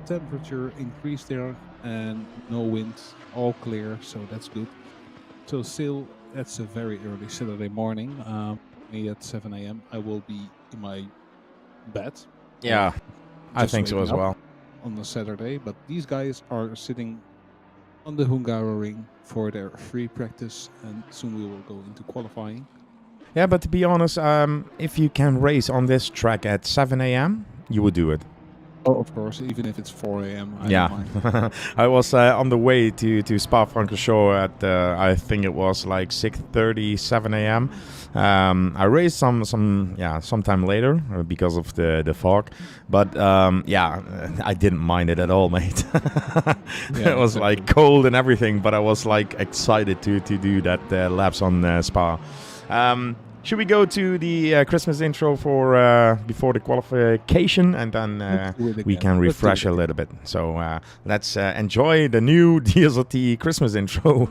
temperature increase there, and no wind, all clear, so that's good. So still, that's a very early Saturday morning. Me at 7 a.m. I will be in my bed. Yeah, I Just think so as waking up well. on the Saturday, but these guys are sitting on the Hungaroring for their free practice, and soon we will go into qualifying. Yeah, but to be honest, if you can race on this track at 7 a.m., you would do it. Oh, of course, even if it's 4 a.m. I Yeah, don't mind. I was on the way to Spa-Francorchamps at I think it was like 6:30, 7 a.m. I raced sometime later because of the fog, but I didn't mind it at all, mate. It was like cold and everything, but I was like excited to do that laps on Spa. Should we go to the Christmas intro for before the qualification, and then we can refresh a little bit? So let's enjoy the new DSLT Christmas intro.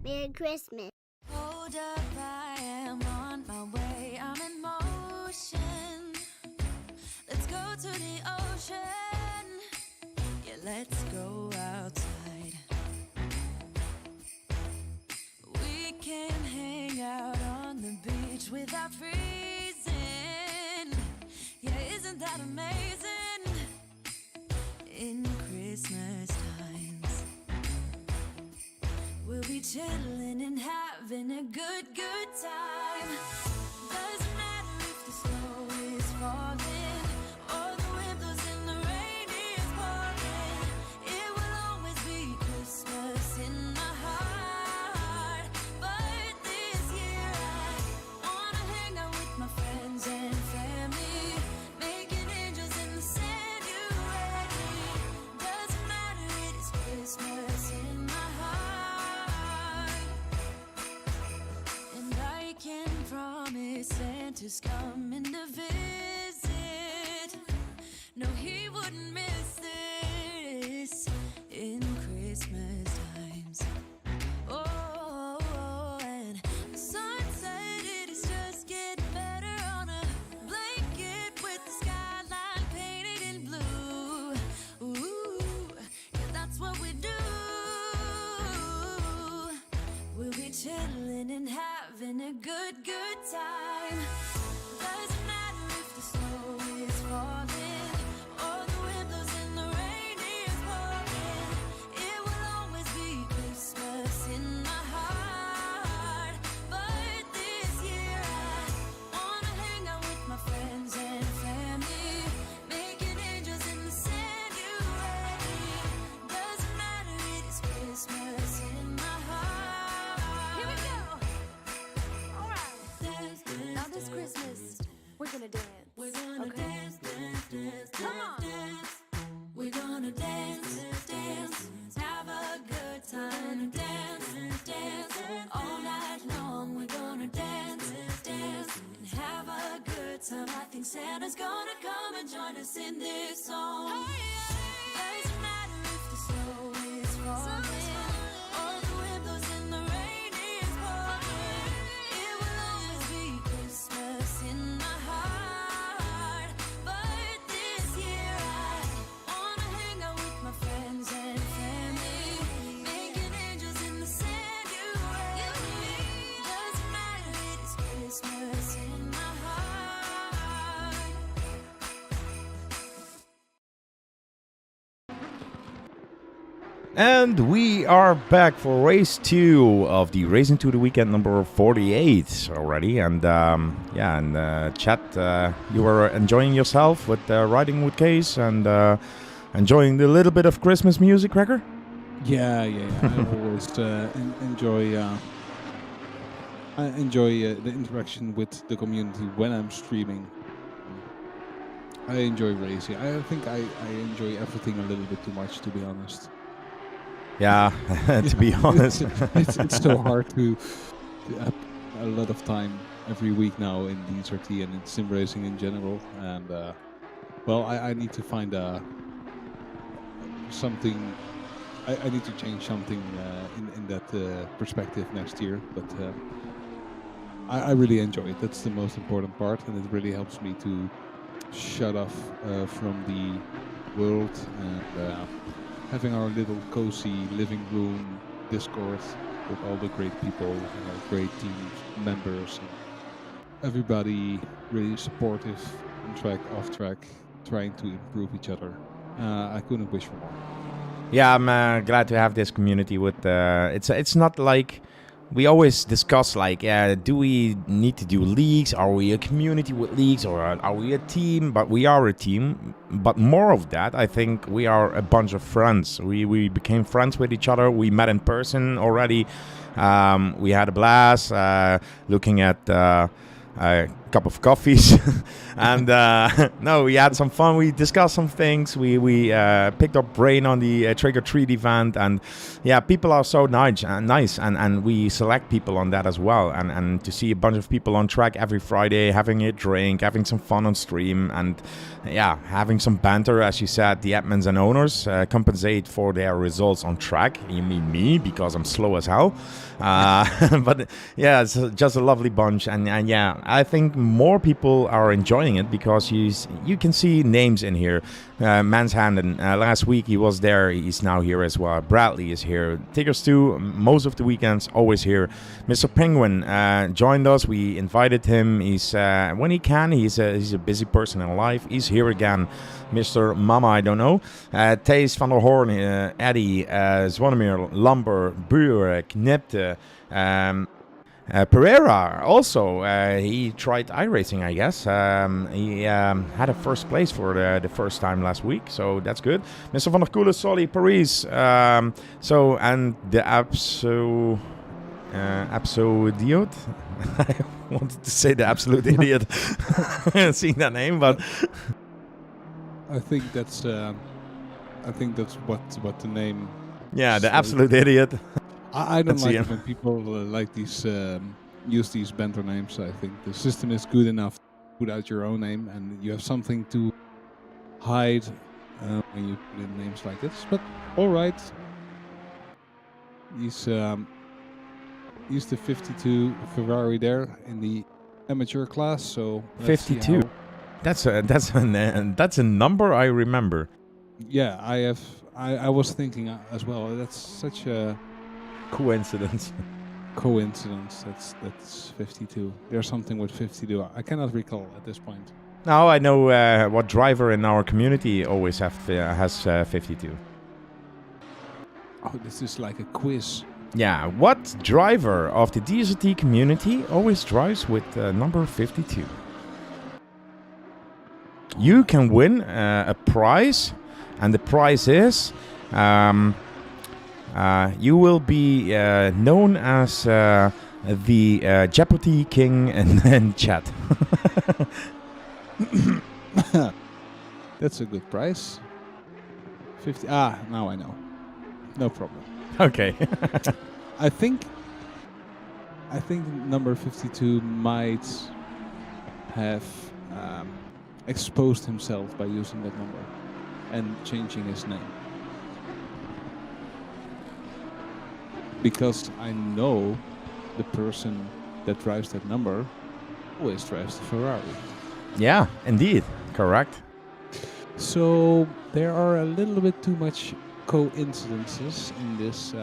Merry Christmas. Hold up, I am on my way. I'm in motion. Let's go to the ocean. Yeah, let's go outside. We can hang out on the beach without freezing. Yeah, isn't that amazing? In Christmas times, we'll be chilling and having a good time. Doesn't matter if the snow is falling or the wind blows and the rain is pouring. It will always be Christmas in my heart. But this year I wanna hang out with my friends and family, making angels in the sanctuary. Doesn't matter, it is Christmas in my heart. And I can promise Santa's coming to visit. No, he wouldn't miss this in Christmas times. Oh, and the sun said it is just getting better on a blanket with the skyline painted in blue. Ooh, yeah, that's what we do. We'll be chilling and having a good time. Doesn't matter if the snow is falling or the wind blows and the rain is pouring. It will always be Christmas in my heart. But this year I wanna hang out with my friends and family, making angels in the sanctuary. Doesn't matter, it is Christmas in my heart. Here we go. All right. Dance, dance, now this Christmas, we're gonna dance. We're gonna dance, dance, dance, come on. Dance. We're gonna dance, dance, have a good time. Dance, dance, all night long. We're gonna dance, dance, and have a good time. I think Santa's gonna come and join us in this song. Doesn't matter if the snow is falling or the wind blows and the rain is pouring. It will always be Christmas in my heart. And we are back for race 2 of the Racing to the Weekend number 48 already. And chat, you were enjoying yourself with riding with Case and enjoying the little bit of Christmas music, Cracker? Yeah. I always enjoy. I enjoy the interaction with the community when I'm streaming. I enjoy racing. I think I enjoy everything a little bit too much, to be honest. Yeah, to be honest. It's so hard to have a lot of time every week now in DSRT and in sim racing in general. And I need to find something. I need to change something in that perspective next year. But I really enjoy it. That's the most important part, and it really helps me to shut off from the world and having our little cozy living room Discord with all the great people and our great team members. And everybody really supportive, on track, off track, trying to improve each other. I couldn't wish for more. Yeah, I'm glad to have this community with. It's not like we always discuss like, do we need to do leagues? Are we a community with leagues, or are we a team? But we are a team. But more of that, I think we are a bunch of friends. We became friends with each other. We met in person already. We had a blast looking at a cup of coffees, and we had some fun. We discussed some things. We picked up brain on the Trigger Treat event, and people are so nice, and we select people on that as well. And to see a bunch of people on track every Friday, having a drink, having some fun on stream, and having some banter, as you said, the admins and owners compensate for their results on track. You mean me, because I'm slow as hell. But it's just a lovely bunch, and I think more people are enjoying it because you can see names in here. Manshanden, last week he was there, he's now here as well. Bradley is here. Tiggers too, most of the weekends, always here. Mr. Penguin joined us. We invited him. He's when he can. He's a busy person in life. He's here again. Mr. Mama, I don't know. Thijs van der Hoorn, Eddie, Zwanimir, Lumber, Burek, Knipte, Pereira also, he tried iRacing, I guess. He had a first place for the first time last week, so that's good. Mr. Van der Koelen, Solly, Paris. And the Abso Idiot. I wanted to say the absolute idiot, seeing that name, but I think that's what the name. Yeah, the absolute idiot. I don't like it when people like these use these banter names. I think the system is good enough to put out your own name, and you have something to hide when you put in names like this. But all right, he's the 52 Ferrari there in the amateur class. So 52. That's a number I remember. Yeah, I was thinking as well. That's such a coincidence. That's 52. There's something with 52. I cannot recall at this point. Now I know what driver in our community always has 52. Oh, this is like a quiz. Yeah, what driver of the DSRT community always drives with number 52? You can win a prize, and the prize is you will be known as the Jeopardy King in chat. That's a good prize. 50. Now I know. No problem. Okay. I think number 52 might have exposed himself by using that number and changing his name. Because I know the person that drives that number always drives the Ferrari. Yeah, indeed. Correct. So there are a little bit too much coincidences in this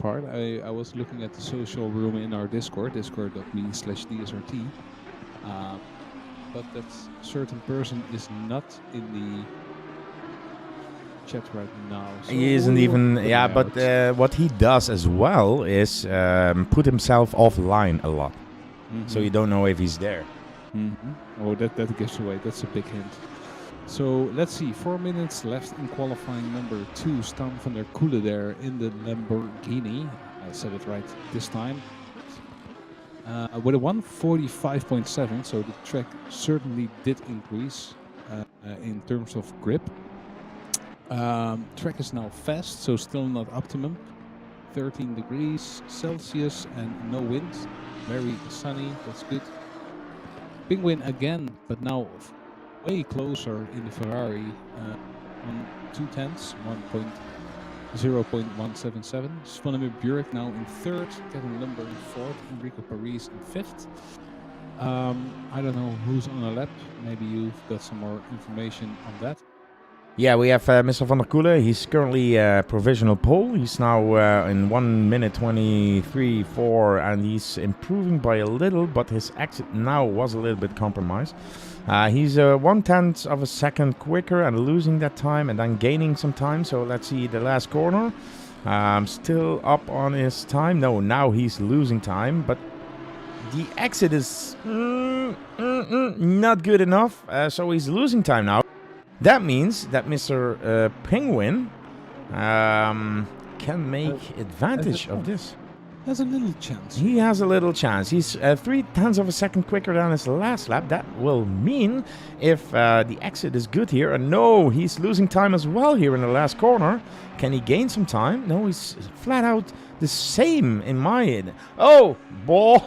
part. I was looking at the social room in our Discord, discord.me/DSRT. But that certain person is not in chat right now. So He isn't we'll even, figure yeah, it but out. what he does as well is put himself offline a lot. So you don't know if he's there. Oh, that gives away. That's a big hint. So let's see. 4 minutes left in qualifying number 2. Stan van der Koelen there in the Lamborghini. I said it right this time. With a 145.7, so the track certainly did increase in terms of grip. Track is now fast, so still not optimum. 13 degrees Celsius and no wind. Very sunny, that's good. Penguin again, but now way closer in the Ferrari on 2/10, 0.177. Svanimir Burek now in third, Kevin Lumber in fourth, Enrico Paris in fifth. I don't know who's on a lap. Maybe you've got some more information on that. Yeah, we have Mr. van der Koelen. He's currently provisional pole. He's now in 1 minute 23.4, and he's improving by a little, but his exit now was a little bit compromised. He's 1/10 of a second quicker and losing that time and then gaining some time. So let's see the last corner. Still up on his time. No, now he's losing time, but the exit is not good enough. So he's losing time now. That means that Mr. Penguin can make advantage of this. Has a little chance. He has a little chance. He's 0.3 of a second quicker than his last lap. That will mean if the exit is good here. And no, he's losing time as well here in the last corner. Can he gain some time? No, he's flat out the same in my head. Oh, boy.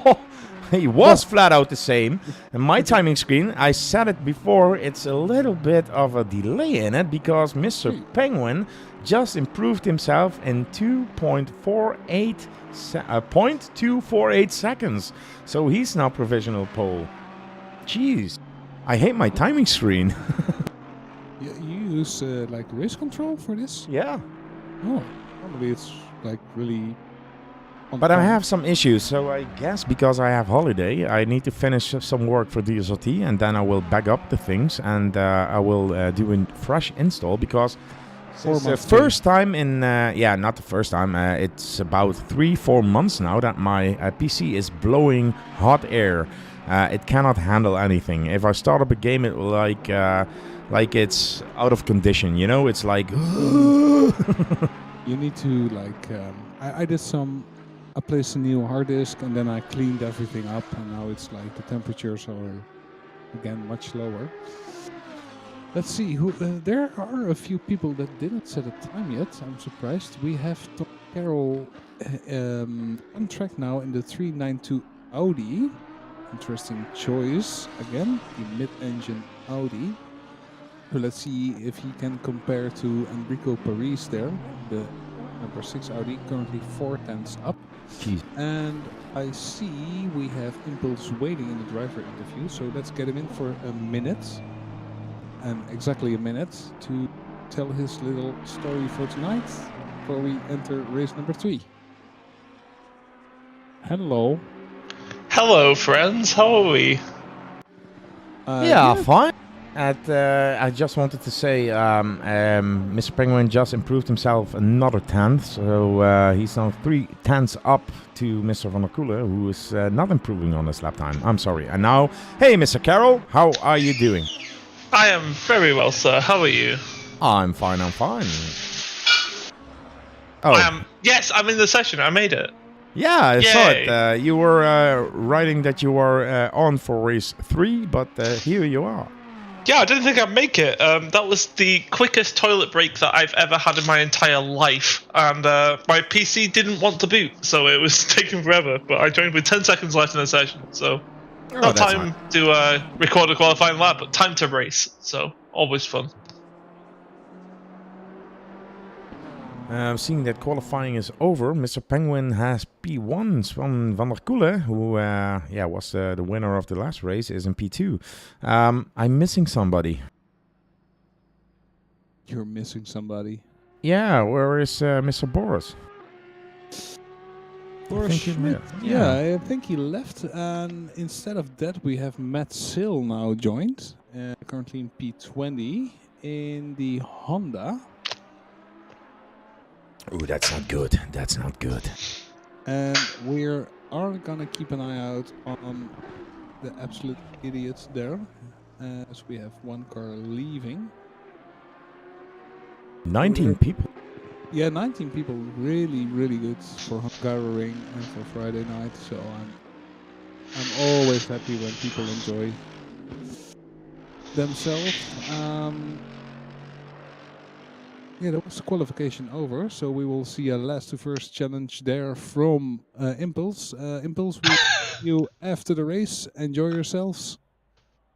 He was flat out the same. And my timing screen, I said it before, it's a little bit of a delay in it because Mr. Penguin just improved himself in 0.248 seconds. So he's now provisional pole. Jeez, I hate my timing screen. You use like race control for this? Yeah. Oh, normally it's like really. But I have some issues, so I guess because I have holiday, I need to finish some work for DSLT, and then I will back up the things, and I will do a fresh install, because it's the first time in, not the first time, it's about 3-4 months now that my PC is blowing hot air. It cannot handle anything. If I start up a game, it like it's out of condition, you know? It's like... You need to, like, I did some... I placed a new hard disk and then I cleaned everything up, and now it's like the temperatures are again much lower. Let's see, there are a few people that didn't set a time yet. I'm surprised. We have Tom Carroll on track now in the 392 Audi. Interesting choice again, the mid-engine Audi. So let's see if he can compare to Enrico Paris there, the number 6 Audi, currently 4/10 up. Jeez. And I see we have Impulse waiting in the driver interview, so let's get him in for a minute, and exactly a minute, to tell his little story for tonight before we enter race number 3. Hello. Hello, friends. How are we? Fine. I just wanted to say, Mr. Penguin just improved himself another 10th, so he's now 3/10 up to Mr. van der Koelen, who is not improving on his lap time. I'm sorry. And now, hey, Mr. Carroll, how are you doing? I am very well, sir. How are you? I'm fine. Oh. Yes, I'm in the session. I made it. Yeah, I saw Yay. it. You were writing that you were on for race 3, but here you are. Yeah, I didn't think I'd make it. That was the quickest toilet break that I've ever had in my entire life. And my PC didn't want to boot, so it was taking forever. But I joined with 10 seconds left in the session, so not time to record a qualifying lap, but time to race. So always fun. Seeing that qualifying is over, Mr. Penguin has P1. Svan van der Koelen, who was the winner of the last race, is in P2. I'm missing somebody. You're missing somebody. Yeah, where is Mr. Boris? Boris Schmidt. Yeah, I think he left. And instead of that, we have Matt Sill now joined, currently in P20 in the Honda. Ooh, that's not good. That's not good. And we are gonna keep an eye out on the absolute idiots there, as we have one car leaving. 19 people. Yeah, 19 people, really, really good for Hungaroring and for Friday night. So I'm always happy when people enjoy themselves. Yeah, that was qualification over, so we will see a last to first challenge there from Impulse. Impulse, we'll see you after the race. Enjoy yourselves.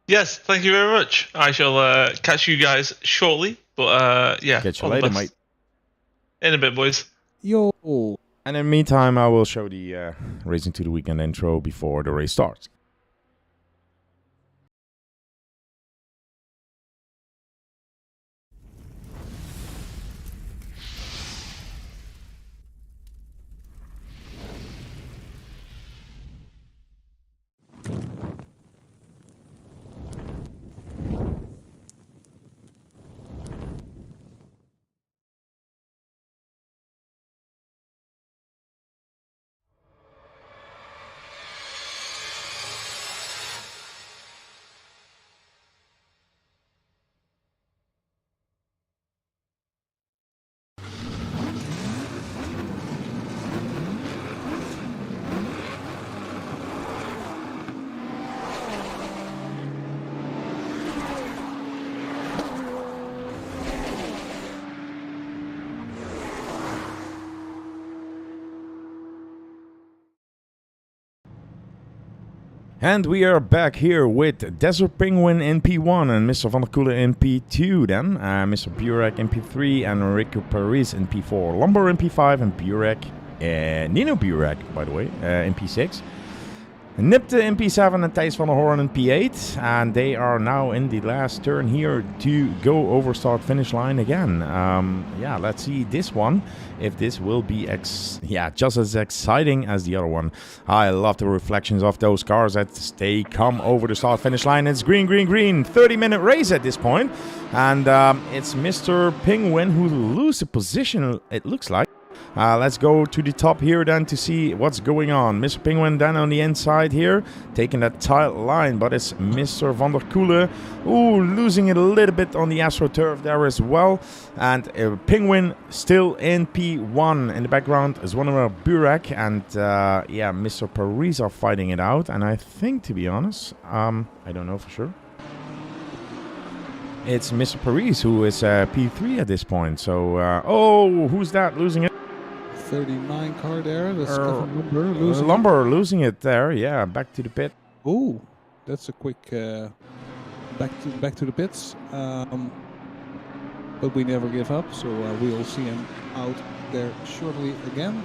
Yes, thank you very much. I shall catch you guys shortly. But yeah, Catch you all the later, best. mate. In a bit, boys. Yo! And in the meantime, I will show the Racing to the Weekend intro before the race starts. And we are back here with Desert Penguin in P1 and Mr. Van der Koelen in P2 then. Mr. Burek in P3 and Ritw Paris in P4. Lumber in P5 and Burek, Nino Burek, by the way, in P6. Nipte in P7 and Thijs van der Hoorn in P8. And they are now in the last turn here to go over start-finish line again. Yeah, let's see this one. If this will be just as exciting as the other one. I love the reflections of those cars as they come over the start-finish line. It's green, green, green. 30-minute race at this point. And it's Mr. Penguin who loses position, it looks like. Let's go to the top here then to see what's going on. Mr. Penguin then on the inside here, taking that tight line, but it's Mr. Van der Koelen. Ooh, losing it a little bit on the AstroTurf there as well. And Penguin still in P1. In the background is one of our Burek and Mr. Paris are fighting it out. And I think, to be honest, I don't know for sure. It's Mr. Paris who is P3 at this point. So, who's that losing it? 39 car there. That's Lumber losing. Lumber losing it there. Yeah, back to the pit. Oh, that's a quick back to the pits. But we never give up, so we'll see him out there shortly again.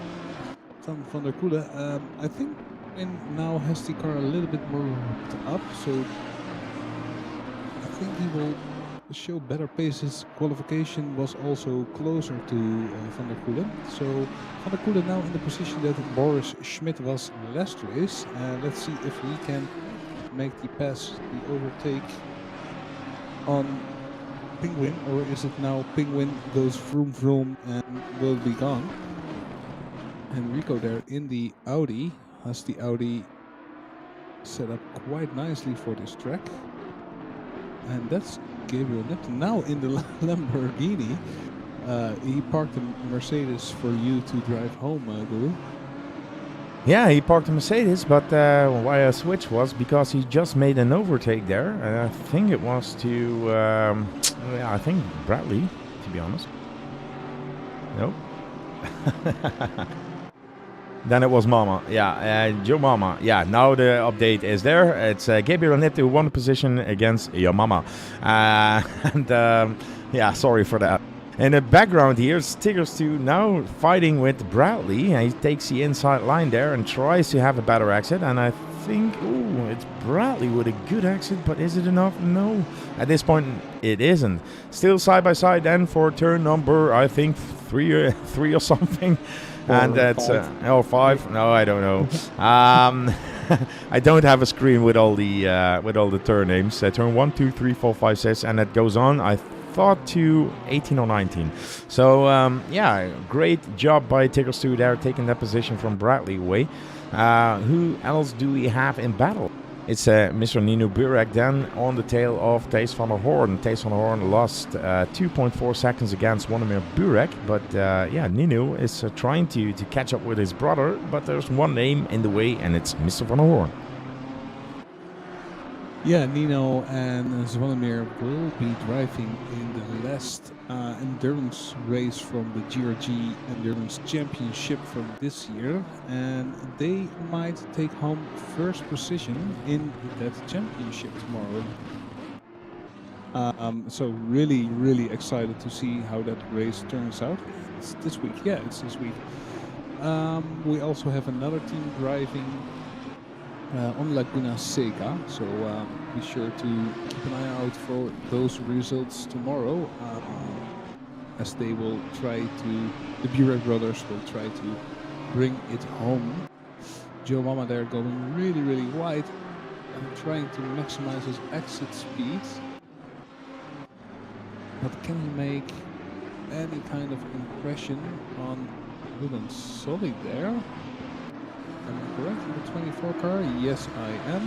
Van der Koelen, I think, now has the car a little bit more up, so I think he will show better pace. His qualification was also closer to Van der Koelen. So Van der Koelen now in the position that Boris Schmidt was last race. Let's see if he can make the pass, the overtake on Penguin, or is it now Penguin goes vroom vroom and will be gone. And Rico there in the Audi has the Audi set up quite nicely for this track. And that's Gabriel Nipton now in the Lamborghini. He parked a Mercedes for you to drive home, Guru. Yeah, he parked a Mercedes, but why I switched was because he just made an overtake there. And I think it was to, I think Bradley, to be honest. Nope. Then it was Mama. Yeah, Joe Mama. Yeah, now the update is there. It's Gabriel Nipton who won the position against your Mama. Yeah, sorry for that. In the background here, Stiggers 2 now fighting with Bradley. And he takes the inside line there and tries to have a better exit. And I think, it's Bradley with a good exit, but is it enough? No. At this point, it isn't. Still side by side then for turn number, I think, three or something. And that's 5. No, I don't know. I don't have a screen with all the turn names. Turn 1, 2, 3, 4, 5, 6, and that goes on. I thought, to 18 or 19. So, yeah, great job by Tickles 2 there, taking that position from Bradley away. Who else do we have in battle? It's Mr. Nino Burek then on the tail of Thijs van der Hoorn. Thijs van der Hoorn lost 2.4 seconds against Wouter Burek. But yeah, Nino is trying to catch up with his brother. But there's one name in the way, and it's Mr. van der Hoorn. Yeah, Nino and Zvonimir will be driving in the last endurance race from the GRG Endurance Championship from this year, and they might take home first position in that championship tomorrow. So really excited to see how that race turns out. It's this week, yeah, it's this week. We also have another team driving on Laguna Seca, so be sure to keep an eye out for those results tomorrow, as they will try to, the Burek brothers will try to bring it home. Joe Mama there going really wide and trying to maximize his exit speed, but can he make any kind of impression on Ruben Solly there? Am I correct in the 24 car? Yes, I am.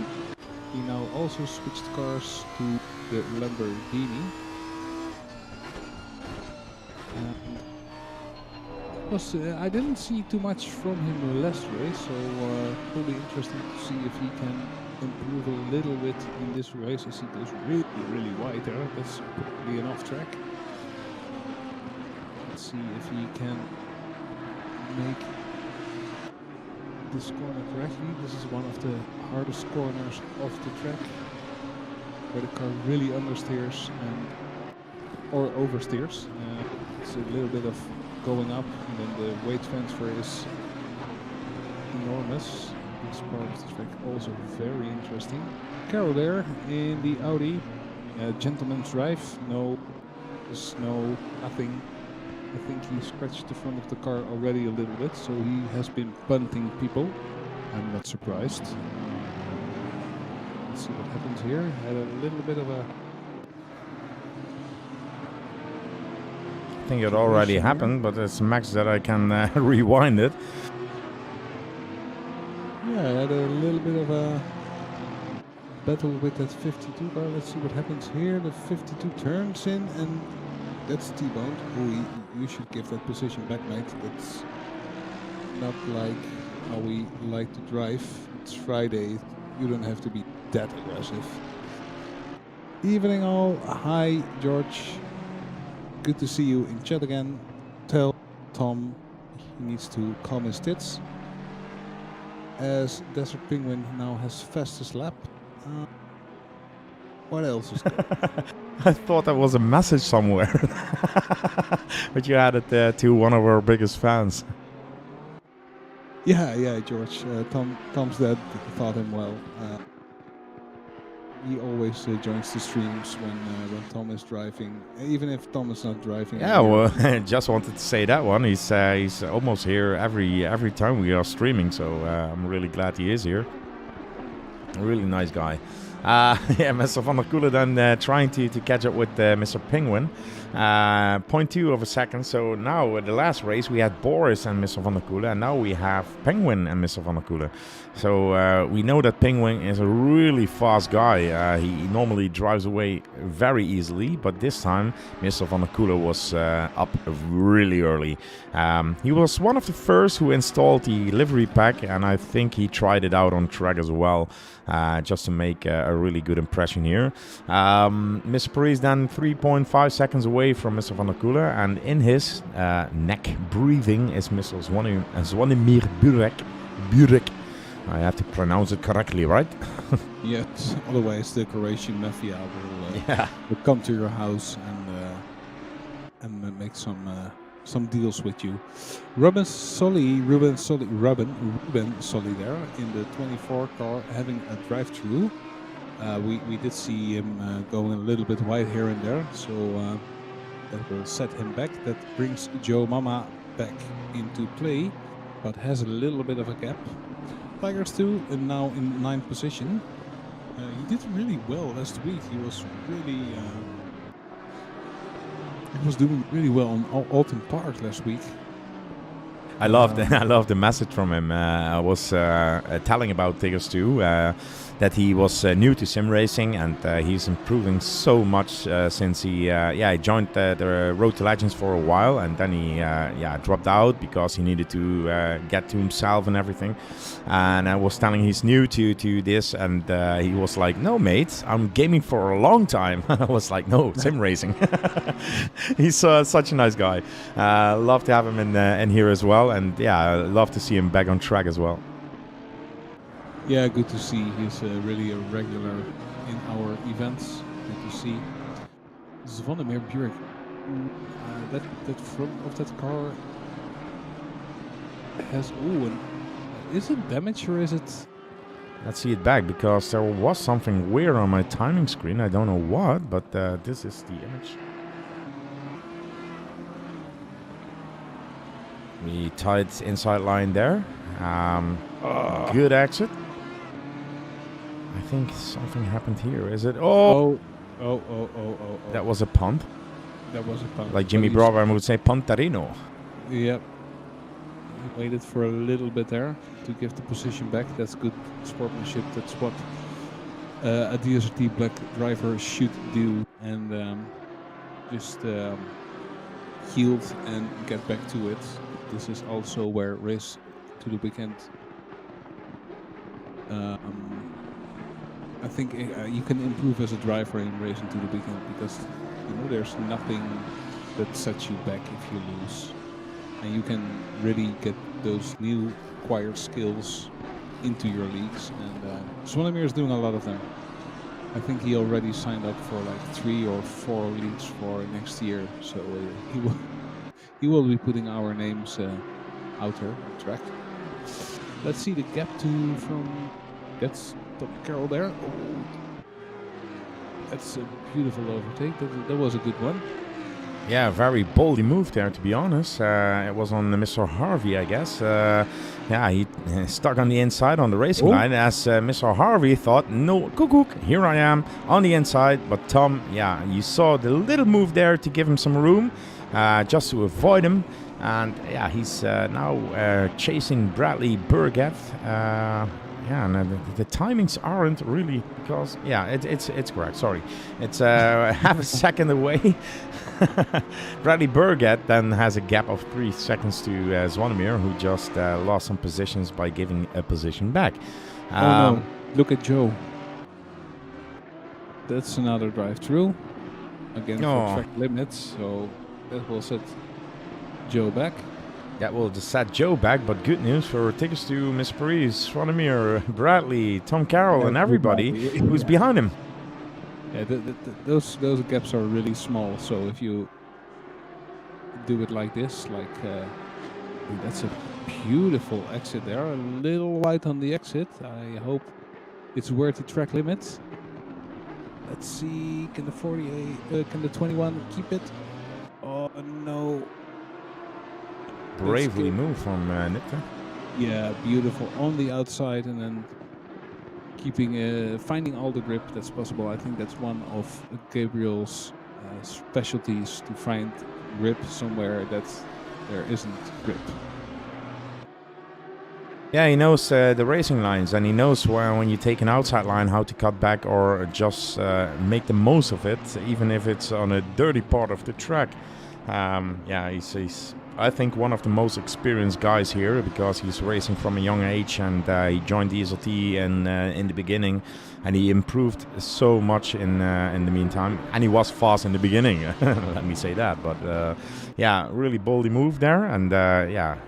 He now also switched cars to the Lamborghini. And I didn't see too much from him last race, so it'll be interesting to see if he can improve a little bit in this race. I see it goes really wide there. That's probably an off track. Let's see if he can make this corner correctly. This is one of the hardest corners of the track, where the car really understeers or oversteers. It's a little bit of going up, and then the weight transfer is enormous. This part of the track also very interesting. Carol there in the Audi, gentleman's drive, no snow, nothing. I think he scratched the front of the car already a little bit, so he has been punting people. I'm not surprised. Let's see what happens here. Had a little bit of a... I think it already happened, but it's max that I can rewind it. Yeah, I had a little bit of a battle with that 52 car. Let's see what happens here. The 52 turns in, and that's T-boned. Oh, you should give that position back, mate. That's not like how we like to drive. It's Friday. You don't have to be that aggressive. Evening all. Hi, George. Good to see you in chat again. Tell Tom he needs to calm his tits, as Desert Penguin now has fastest lap. What else is there? I thought that was a message somewhere. But you added to one of our biggest fans. Yeah, George. Tom's dad thought him well. He always joins the streams when Tom is driving, even if Tom is not driving. Yeah, well, just wanted to say that one. He's almost here every time we are streaming, so I'm really glad he is here. A really nice guy. Yeah, Mr. Van der Koelen then trying to catch up with Mr. Penguin. 0.2 of a second. So now the last race we had Boris and Mr. Van der Koelen, and now we have Penguin and Mr. Van der Koelen. So we know that Penguin is a really fast guy. He normally drives away very easily, but this time Mr. Van der Koelen was up really early. He was one of the first who installed the livery pack, and I think he tried it out on track as well, just to make a really good impression here. Mr. Paris then 3.5 seconds away from Mr. Van der Koelen, and in his neck breathing is Mr. Zvonimir Burek. I have to pronounce it correctly, right? Yes, otherwise the Croatian mafia will come to your house and make some deals with you. Ruben Solly there in the 24 car having a drive-through. We did see him going a little bit wide here and there, so that will set him back. That brings Joe Mama back into play, but has a little bit of a gap. Tigers 2 and now in 9th position. He did really well last week. He was really He was doing really well on Alton Park last week. I loved the message from him. I was telling about Tigers too, that he was new to sim racing, and he's improving so much since he joined the Road to Legends for a while, and then he dropped out because he needed to get to himself and everything. And I was telling he's new to this, and he was like, "No, mate, I'm gaming for a long time." I was like, "No, sim racing." He's such a nice guy. Love to have him in here as well, and I love to see him back on track as well. Yeah, good to see. He's really a regular in our events. Good to see. Zvonimir Burek. That front of that car has... is it damaged or is it... Let's see it back, because there was something weird on my timing screen. I don't know what, but this is the image. We tied inside line there. Good exit. I think something happened here. Is it? Oh. That was a punt. That was a punt. Like Jimmy Bravo would say, puntarino. Yep. He waited for a little bit there to give the position back. That's good sportsmanship. That's what a DSRT black driver should do. And just yield and get back to it. This is also where race to the weekend. I think you can improve as a driver in racing to the weekend, because there's nothing that sets you back if you lose, and you can really get those new acquired skills into your leagues. And Zvonimir is doing a lot of them. I think he already signed up for like 3 or 4 leagues for next year, so he will be putting our names out there on track. Let's see the gap that's Tom Carroll there. Oh, that's a beautiful overtake. That was a good one. Yeah, very boldy move there, to be honest. It was on Mr. Harvey, I guess. He stuck on the inside on the racing line, as Mr. Harvey thought, no, cuckoo, here I am on the inside. But Tom, you saw the little move there to give him some room, just to avoid him. And he's now chasing Bradley Burgett. And the timings aren't really, because it's correct. Sorry, it's half a second away. Bradley Burgett then has a gap of 3 seconds to Zvonimir, who just lost some positions by giving a position back. No! Look at Joe. That's another drive-through again for track limits, so that will set Joe back. That will just set Joe back, but good news for tickets to Miss Paris, Zvonimir, Bradley, Tom Carroll, and everybody who's behind him. Yeah, those gaps are really small, so if you do it like this, that's a beautiful exit there. A little wide on the exit. I hope it's worth the track limit. Let's see, can the 48, can the 21 keep it? Oh no. Bravely moved from Ritw. Yeah, beautiful on the outside, and then keeping, finding all the grip that's possible. I think that's one of Gabriel's specialties, to find grip somewhere that there isn't grip. Yeah, he knows the racing lines, and he knows when you take an outside line how to cut back or just make the most of it, even if it's on a dirty part of the track. He's I think one of the most experienced guys here, because he's racing from a young age, and he joined the DSLT in the beginning, and he improved so much in the meantime, and he was fast in the beginning. Let me say that. But really boldy move there, and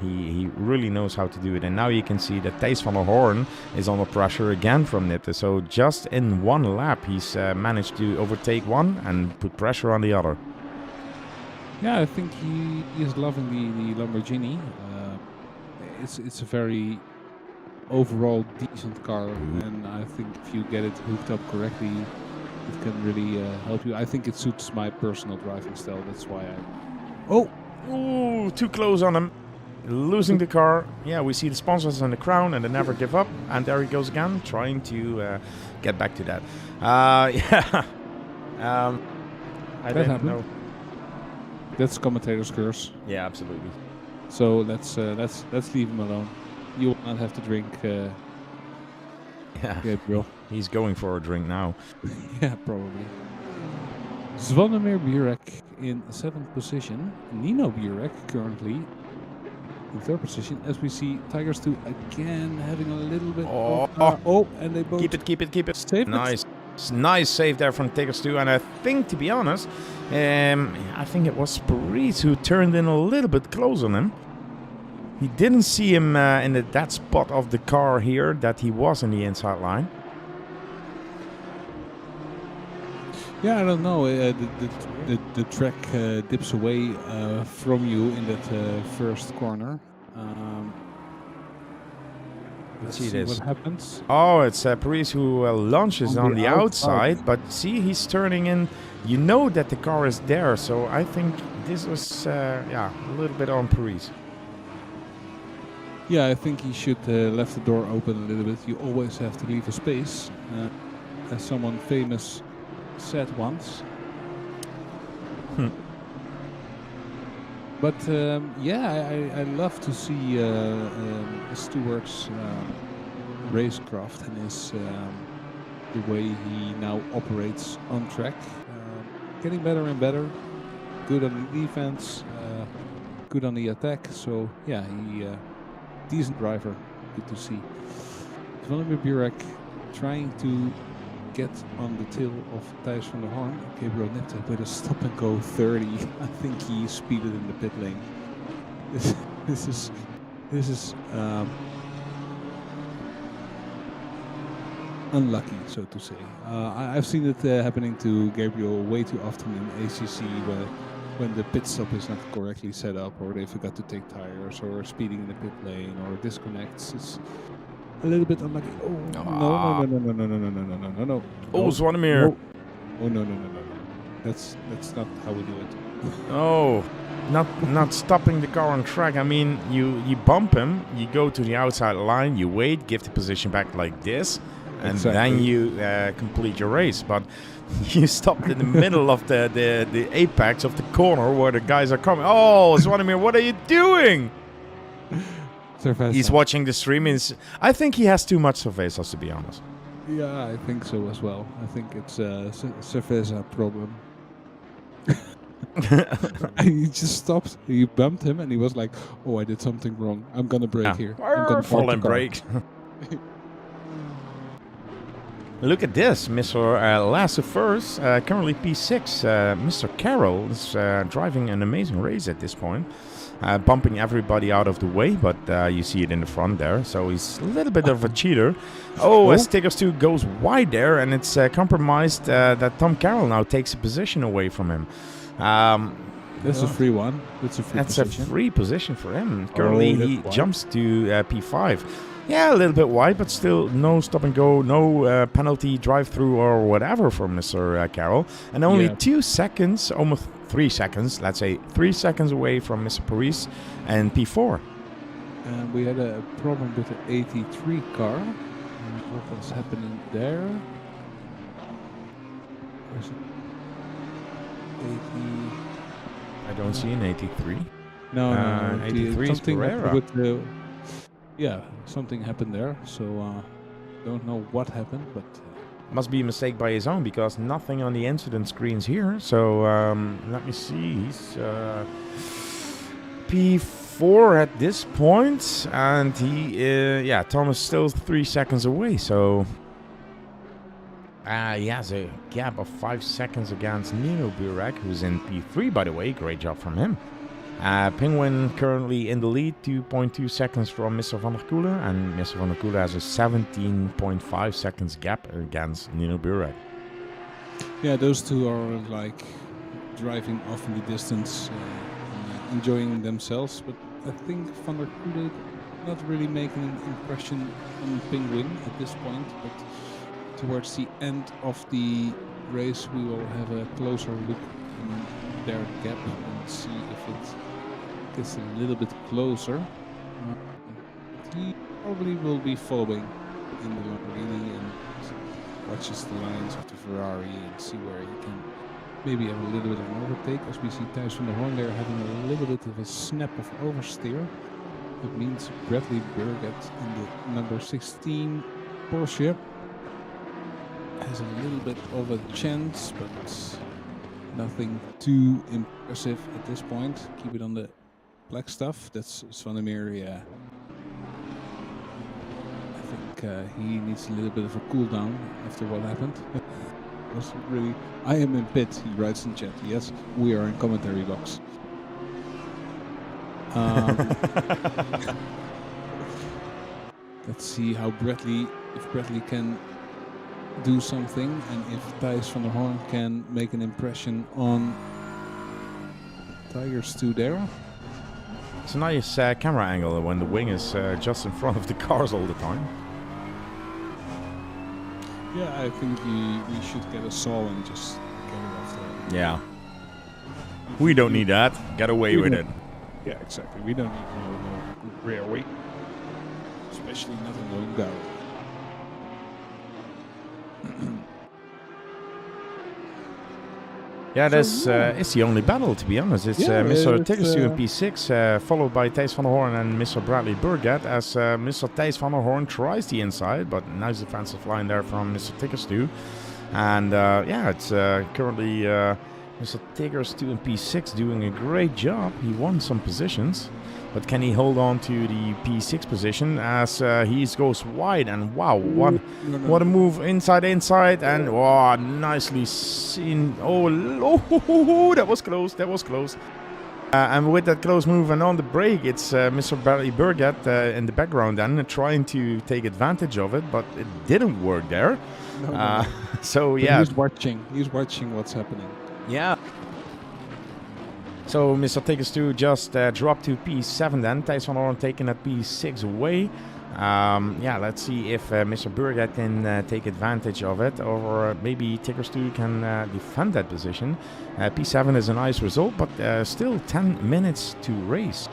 he really knows how to do it. And now you can see that Thijs van der Hoorn is under pressure again from Ritw. So just in one lap he's managed to overtake one and put pressure on the other. Yeah, I think he is loving the Lamborghini. It's a very overall decent car, and I think if you get it hooked up correctly, it can really help you. I think it suits my personal driving style. That's why too close on him. Losing the car. Yeah, we see the sponsors in the crown, and they never give up. And there he goes again, trying to get back to that. I didn't know. That's commentator's curse. Yeah, absolutely. So let's leave him alone. You will not have to drink, Yeah, Gabriel. he's going for a drink now. Yeah, probably. Zvonimir Burek in 7th position. Nino Burek currently in 3rd position. As we see Tigers 2 again having a little bit of... and they both... Keep it. Saved it. Nice. Nice save there from Tigers 2. And I think, to be honest, I think it was Paris who turned in a little bit close on him. He didn't see him in that spot of the car here that he was in the inside line. Yeah, I don't know. The track dips away from you in that first corner. Let's see this. what happens. Oh, it's Paris who launches on the outside, but see, he's turning in. You know that the car is there, so I think this was a little bit on Paris. Yeah, I think he should left the door open a little bit. You always have to leave a space, as someone famous said once. But I love to see Stewart's racecraft and the way he now operates on track. Getting better and better. Good on the defense, good on the attack. So yeah, he decent driver. Good to see. Zvonimir Burek trying to get on the tail of Thijs van der Horn. Gabriel Nipte with a stop and go 30. I think he speeded in the pit lane. This is unlucky, so to say. I've seen it happening to Gabriel way too often in ACC when the pit stop is not correctly set up, or they forgot to take tires, or speeding in the pit lane, or disconnects. It's a little bit unlucky. Oh, no. Oh, Zvonimir. Oh, no. That's not how we do it. Oh, not stopping the car on track. I mean, you bump him, you go to the outside line, you wait, give the position back like this, and then you complete your race. But you stopped in the middle of the apex of the corner where the guys are coming. Oh, Zvonimir, what are you doing? Cerveza. He's watching the stream. I think he has too much Cervezas, to be honest. Yeah, I think so as well. I think it's a Cerveza problem. He just stopped. You bumped him, and he was like, "Oh, I did something wrong. I'm gonna brake here. I'm gonna fall and brake." Look at this, Mr. Lasse first, currently P6. Mr. Carroll is driving an amazing race at this point. Bumping everybody out of the way, but you see it in the front there. So he's a little bit of a cheater. As Tigers 2 goes wide there, and it's compromised that Tom Carroll now takes a position away from him. That's a free one. That's a free position for him. Currently, he jumps to P5. Yeah, a little bit wide, but still no stop and go, no penalty drive-through or whatever from Mr. Carroll. And only 2 seconds, almost 3 seconds, let's say 3 seconds away from Mr. Paris and P4. And we had a problem with the 83 car. What was happening there? Where's it? 80. I don't see an 83. No, 83 is Pereira. Something happened there. So don't know what happened, but must be a mistake by his own, because nothing on the incident screens here. So let me see. He's P4 at this point, and Tom is still 3 seconds away. So he has a gap of 5 seconds against Nino Burek, who's in P3, by the way. Great job from him. Penguin currently in the lead, 2.2 seconds from Mr. van der Koelen, and Mr. van der Koelen has a 17.5 seconds gap against Nino Burek. Yeah, those two are like driving off in the distance, enjoying themselves, but I think van der Koelen not really making an impression on Penguin at this point, but towards the end of the race we will have a closer look in their gap and see if it gets a little bit closer. He probably will be following in the Lamborghini and watches the lines of the Ferrari and see where he can maybe have a little bit of an overtake, as we see Thijs van der Horn there having a little bit of a snap of oversteer. That means Bradley Burgett in the number 16 Porsche has a little bit of a chance, but nothing too impressive at this point. Keep it on the black stuff. That's Svanemir, yeah. I think he needs a little bit of a cool down after what happened. Was really. I am in pit, he writes in chat. Yes, we are in commentary box. Let's see how if Bradley can do something, and if Thijs van der Horn can make an impression on Tigers 2 there. It's a nice camera angle when the wing is just in front of the cars all the time. Yeah, I think we should get a saw and just get it off there. Yeah. We don't need that. Get away with it. Yeah, exactly. We don't need no rear weight. Especially not in the Hungaroring. Yeah, that's it's the only battle, to be honest. It's Mr. Tiggerstu in P6, followed by Thijs van der Horn and Mr. Bradley Burgett, as Mr. Thijs van der Horn tries the inside, but nice defensive line there from Mr. Tiggerstu. And yeah, it's currently Mr. Tiggerstu in P6 doing a great job. He won some positions, but can he hold on to the P6 position as he goes wide? And wow, what a move inside, and wow, nicely seen. Oh, that was close. And with that close move and on the brake, it's Mr. Bradley Burgett in the background then trying to take advantage of it, but it didn't work there. No. So but yeah, he's watching what's happening. Yeah. So Mr. Tiggerstu just dropped to P7 then. Thijs van der Horn taking that P6 away. Yeah, let's see if Mr. Burgett can take advantage of it, or maybe Tiggerstu can defend that position. P7 is a nice result, but still 10 minutes to race.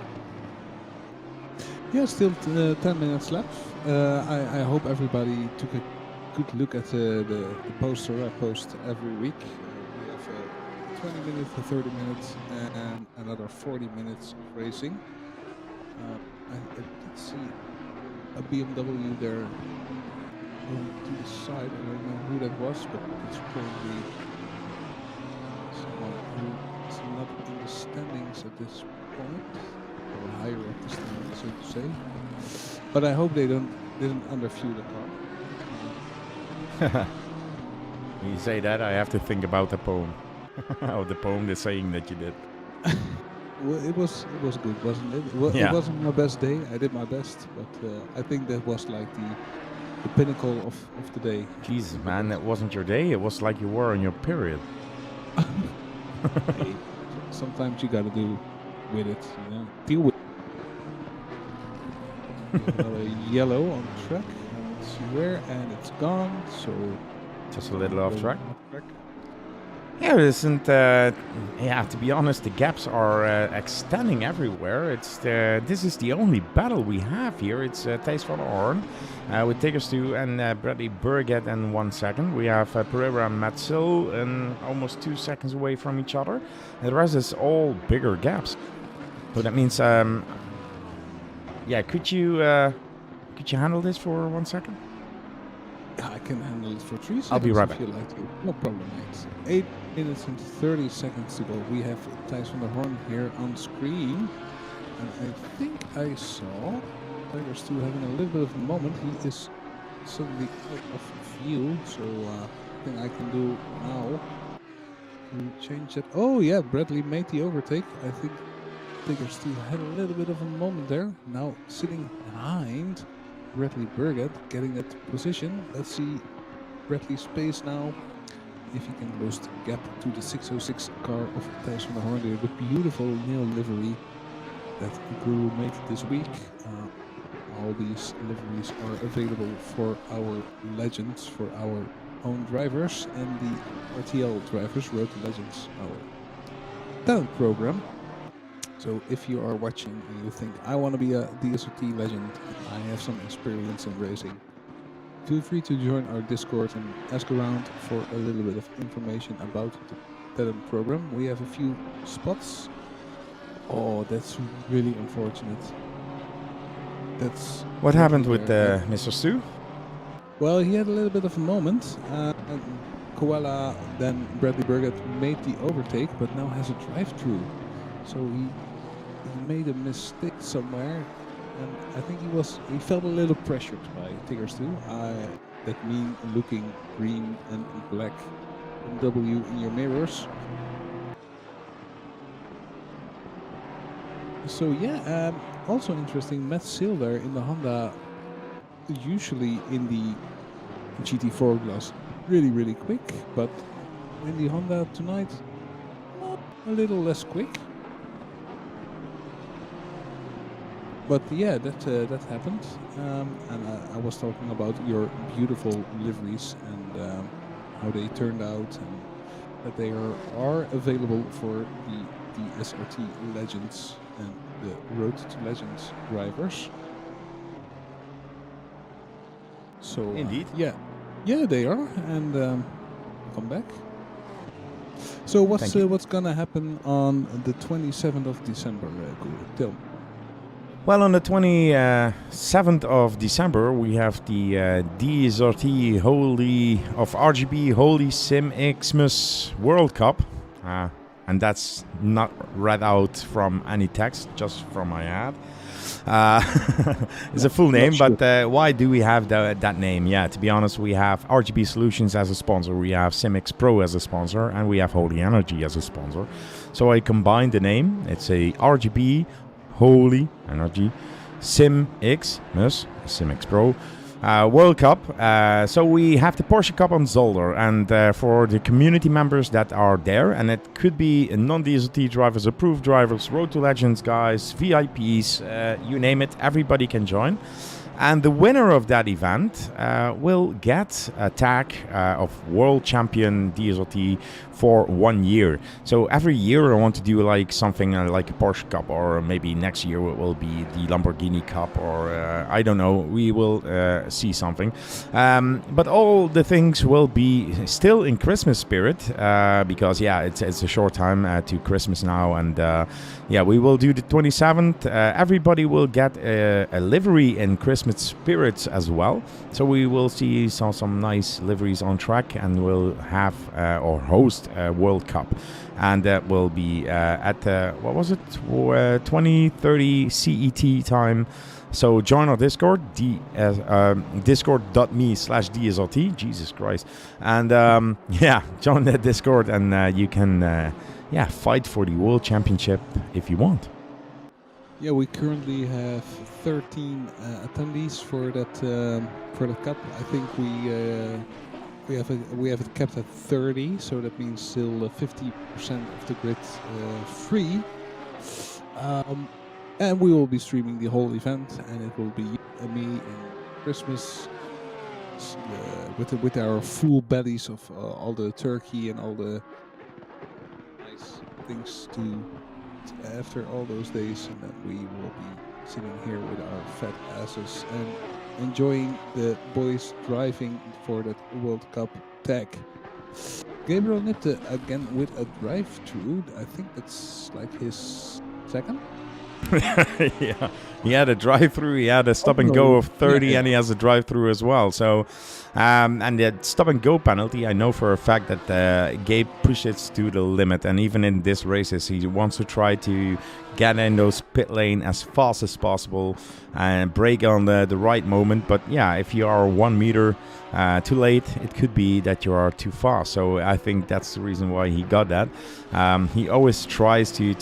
Yeah, still 10 minutes left. I hope everybody took a good look at the poster I post every week. We have 20 minutes to 30 minutes and another 40 minutes of racing. I did see a BMW there going to the side. I don't know who that was, but it's probably someone who is not in the standings at this point, or higher up the standings, so to say. But I hope they didn't underfuel the car. When you say that, I have to think about the poem. Oh, the poem, the saying that you did. Well, it was good, wasn't it? Well, Yeah. It wasn't my best day. I did my best, but I think that was like the pinnacle of the day. Jesus, man, that wasn't your day. It was like you were on your period. Hey, sometimes you gotta do with it, you know. Deal with it. Another yellow on track. Let's see where, and it's gone. So Just a little off track. Yeah, it isn't. Yeah, to be honest, the gaps are extending everywhere. It's this is the only battle we have here. It's Thijs van der Horn with Tiggerstu and Bradley Burgett in 1 second. We have Pereira and Matsil and almost 2 seconds away from each other. And the rest is all bigger gaps. So that means, yeah, could you handle this for 1 second? I can handle it for 3 seconds. I'll be right if back. you like to. No problem, mate. 8 minutes and 30 seconds to go. We have Thijs van der Horn here on screen. And I think I saw Tigers2 having a little bit of a moment. He is suddenly out of view. So I think I can do now to change it. Oh yeah, Bradley made the overtake. I think Tigers2 had a little bit of a moment there. Now sitting behind Bradley Burgett, getting that position. Let's see Bradley's pace now. If he can close the gap to the 606 car of Thijs van der Horn, the beautiful nil livery that Guru made this week. All these liveries are available for our legends, for our own drivers, and the RTL drivers, Road to Legends, our talent program. So if you are watching and you think, I want to be a DSRT legend, I have some experience in racing, feel free to join our Discord and ask around for a little bit of information about the talent program. We have a few spots. Oh, that's really unfortunate. That's What happened really with rare. Mr. Stu? Well, he had a little bit of a moment. And Koala, then Bradley Burgett made the overtake, but now has a drive-through. So he made a mistake somewhere, and I think he felt a little pressured by Tigers too. That mean looking green and black W in your mirrors. So yeah, also interesting. Matt Silver in the Honda, usually in the GT4 glass, really quick, but in the Honda tonight, a little less quick. But yeah, that happened, and I was talking about your beautiful liveries and how they turned out, and that they are available for the SRT Legends and the Road to Legends drivers. So Indeed. yeah, they are, and come back. So what's gonna happen on the 27th of December? Tell me. Well, on the 27th of December, we have the DSRT of RGB Holy Sim Xmas World Cup. And that's not read out from any text, just from my head. It's a full name, sure. but why do we have that name? Yeah, to be honest, we have RGB Solutions as a sponsor, we have SimX Pro as a sponsor, and we have Holy Energy as a sponsor. So I combined the name. It's a RGB Holy Energy SimX Pro World Cup. So we have the Porsche Cup on Zolder, and for the community members that are there, and it could be non-DSLT drivers, approved drivers, Road to Legends guys, VIPs, you name it, everybody can join. And the winner of that event will get a tag of World Champion DSLT for 1 year. So every year I want to do like something like a Porsche Cup, or maybe next year it will be the Lamborghini Cup, or I don't know. We will see something. But all the things will be still in Christmas spirit because yeah, it's a short time to Christmas now, and yeah, we will do the 27th. Everybody will get a livery in Christmas spirits as well. So we will see some nice liveries on track, and we'll have or host a World Cup, and that will be at what was it, 20:30 CET time. So join our Discord, discord.me/DSLT. Jesus Christ, and yeah, join the Discord, and you can fight for the World Championship if you want. Yeah, we currently have 13 attendees for that cup. I think we have it capped at 30, so that means still 50% of the grid free. And we will be streaming the whole event, and it will be me and Christmas with our full bellies of all the turkey and all the nice things to after all those days, and then we will be sitting here with our fat asses and enjoying the boys driving for that World Cup tag. Gabriel Nipte again with a drive-through. I think that's like his second. Yeah, he had a drive-through, he had a stop-and-go of 30, and he has a drive-through as well. So, and the stop-and-go penalty, I know for a fact that Gabe pushes to the limit, and even in this races, he wants to try to get in those pit lane as fast as possible and brake on the right moment. But yeah, if you are 1 meter too late, it could be that you are too fast. So I think that's the reason why he got that. He always tries to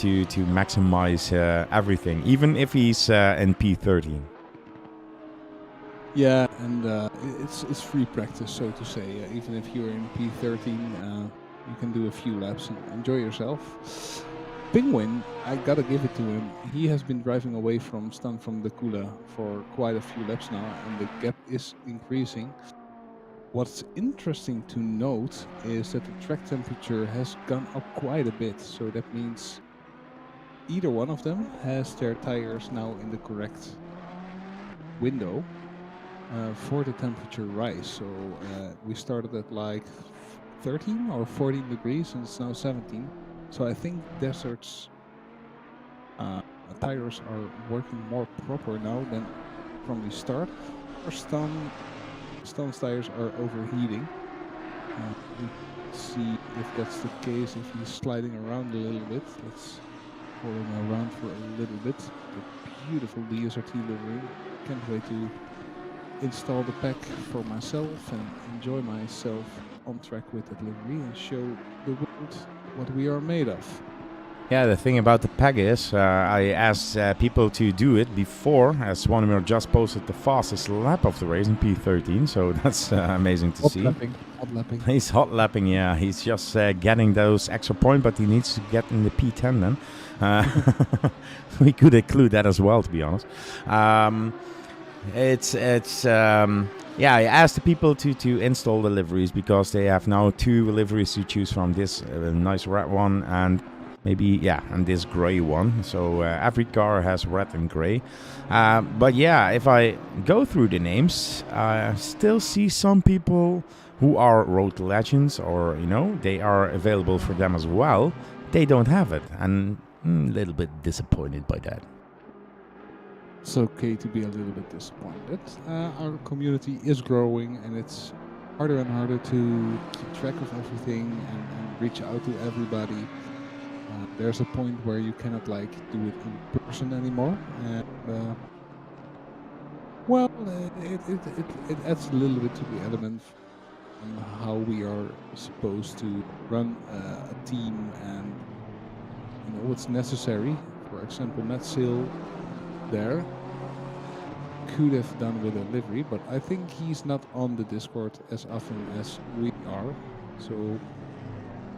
maximize everything, even if he's in P13. Yeah, and it's free practice, so to say. Even if you're in P13, you can do a few laps and enjoy yourself. Penguin, I gotta give it to him. He has been driving away from Stan from the Kula for quite a few laps now, and the gap is increasing. What's interesting to note is that the track temperature has gone up quite a bit, so that means either one of them has their tires now in the correct window. for the temperature rise. So we started at like 13 or 14 degrees, and it's now 17. So I think deserts tires are working more proper now than from the start. Our Stone's tires are overheating. We see if that's the case, if he's sliding around a little bit. Let's follow him around for a little bit. The beautiful DSRT livery. Can't wait to install the pack for myself and enjoy myself on track with that livery and show the world what we are made of. Yeah, the thing about the pack is, I asked people to do it before, as Swanimir just posted the fastest lap of the race in P13, so that's amazing to see. Hot lapping. He's hot lapping, yeah. He's just getting those extra points, but he needs to get in the P10 then. We could include that as well, to be honest. Yeah, I asked the people to install the liveries because they have now 2 liveries to choose from. This nice red one and and this gray one. So every car has red and gray. But yeah, if I go through the names, I still see some people who are road legends, or they are available for them as well. They don't have it, and a little bit disappointed by that. It's okay to be a little bit disappointed. Our community is growing, and it's harder and harder to keep track of everything and reach out to everybody. There's a point where you cannot do it in person anymore, and it adds a little bit to the element on how we are supposed to run a team and what's necessary. For example, Matt Seal there could have done with a livery, but I think he's not on the Discord as often as we are, so.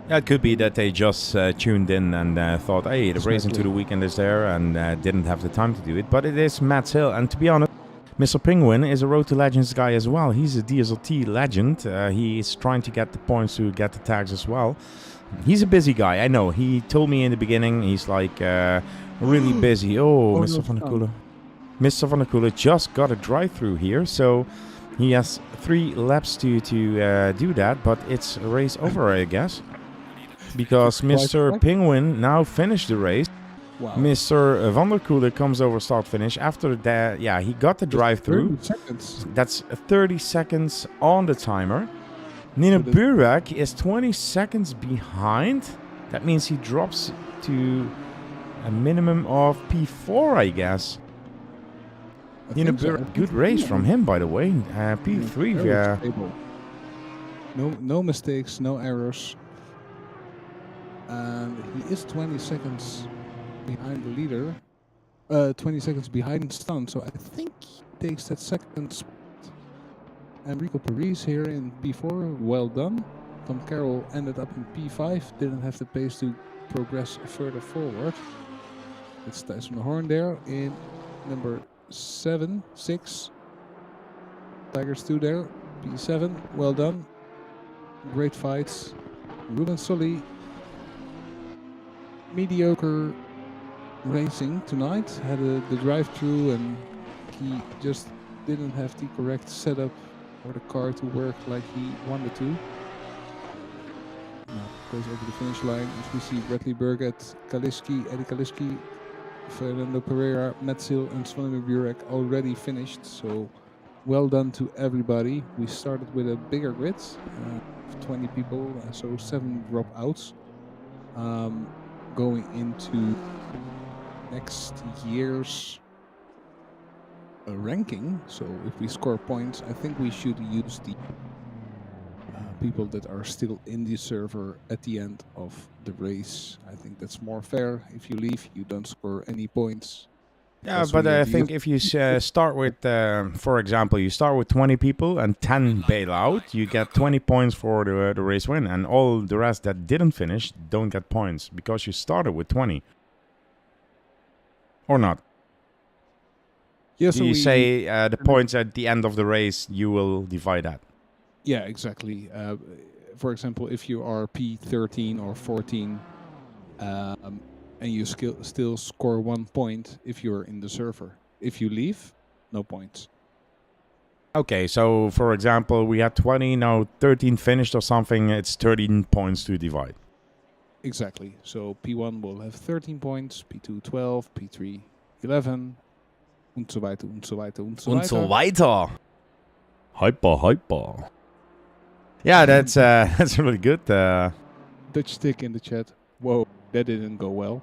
Yeah, it could be that they just tuned in and thought, hey, the race into the weekend is there, and didn't have the time to do it. But it is Matt Hill, and to be honest, Mr. Penguin is a Road to Legends guy as well. He's a DSLT legend. He is trying to get the points to get the tags as well. He's a busy guy, I know. He told me in the beginning he's really busy. Mr. Van der Koelen. Mr. Van der Koelen just got a drive-through here, so he has 3 laps to do that, but it's a race over, I guess. Because Mr. Penguin now finished the race. Wow. Mr. Van der Koelen comes over start-finish. After that, he got the drive-through. 30 seconds. That's 30 seconds on the timer. Nina Burek is 20 seconds behind. That means he drops to a minimum of P4, I guess. Nina Burek, good race from him, by the way. P3, yeah. No mistakes, no errors. And he is 20 seconds behind the leader. 20 seconds behind Stan, so I think he takes that second spot. Enrico Paris here in P4, well done. Tom Carroll ended up in P5, didn't have the pace to progress further forward. It's Tyson Horn there in number 6. Tigers 2 there, P7, well done. Great fights. Ruben Solly, mediocre racing tonight. Had the drive-through and he just didn't have the correct setup for the car to work like he wanted to. Now goes over the finish line. As we see Bradley Burgett, Eddie Kaliski, Fernando Pereira, Metsil and Svanimir Burek already finished. So well done to everybody. We started with a bigger grid of 20 people, so 7 dropouts. Going into next year's ranking, so if we score points, I think we should use the people that are still in the server at the end of the race. I think that's more fair. If you leave, you don't score any points. Yeah, but I think if you start with, for example, you start with 20 people and 10 bail out, you get 20 points for the race win, and all the rest that didn't finish don't get points because you started with 20. Or not? Yeah, so you say the points at the end of the race, you will divide that. Yeah, exactly. For example, if you are P13 or 14, and you still score 1 point if you're in the server. If you leave, no points. Okay, so for example, we had 20, now 13 finished or something. It's 13 points to divide. Exactly. So P1 will have 13 points, P2 12, P3 11, und so weiter, und so weiter, und so Und so weiter. weiter. Hyper. Yeah, that's that's really good. Dutch stick in the chat. Whoa, that didn't go well.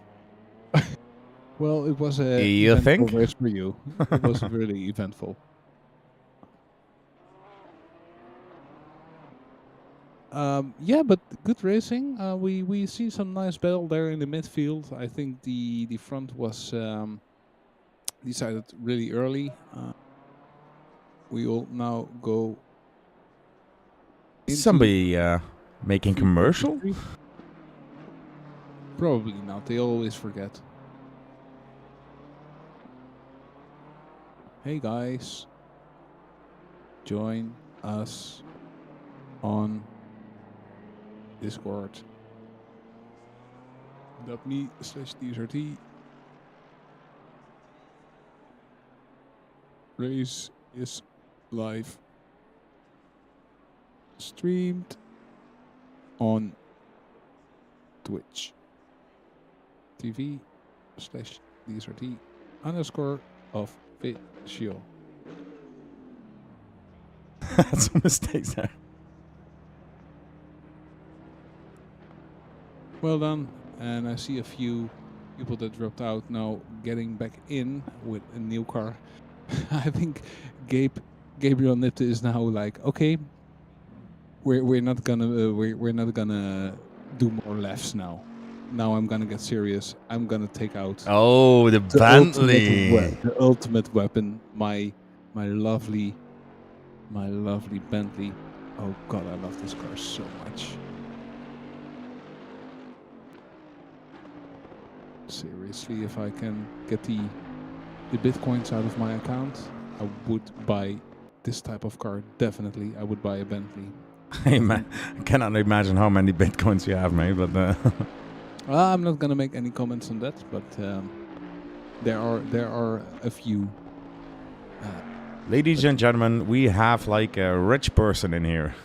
Well, it was a You eventful think? race for you. It was really eventful. Yeah, but good racing. We see some nice battle there in the midfield. I think the front was decided really early. We will now go. Into Somebody making free commercial? practice. Probably not. They always forget. Hey guys, join us on Discord. .me/DSRT. Race is live streamed on Twitch TV/DSRT _official. That's a mistake there. Well done. And I see a few people that dropped out now getting back in with a new car. I think Gabriel Nipte is now like, okay, we're not gonna we're not gonna do more laps now. Now I'm gonna get serious. I'm gonna take out Oh, the Bentley. the ultimate weapon, my lovely Bentley. Oh god, I love this car so much. Seriously, if I can get the bitcoins out of my account, I would buy this type of car. Definitely, I would buy a Bentley. I cannot imagine how many bitcoins you have, mate. But I'm not gonna make any comments on that, but there are a few. ladies and gentlemen, we have like a rich person in here.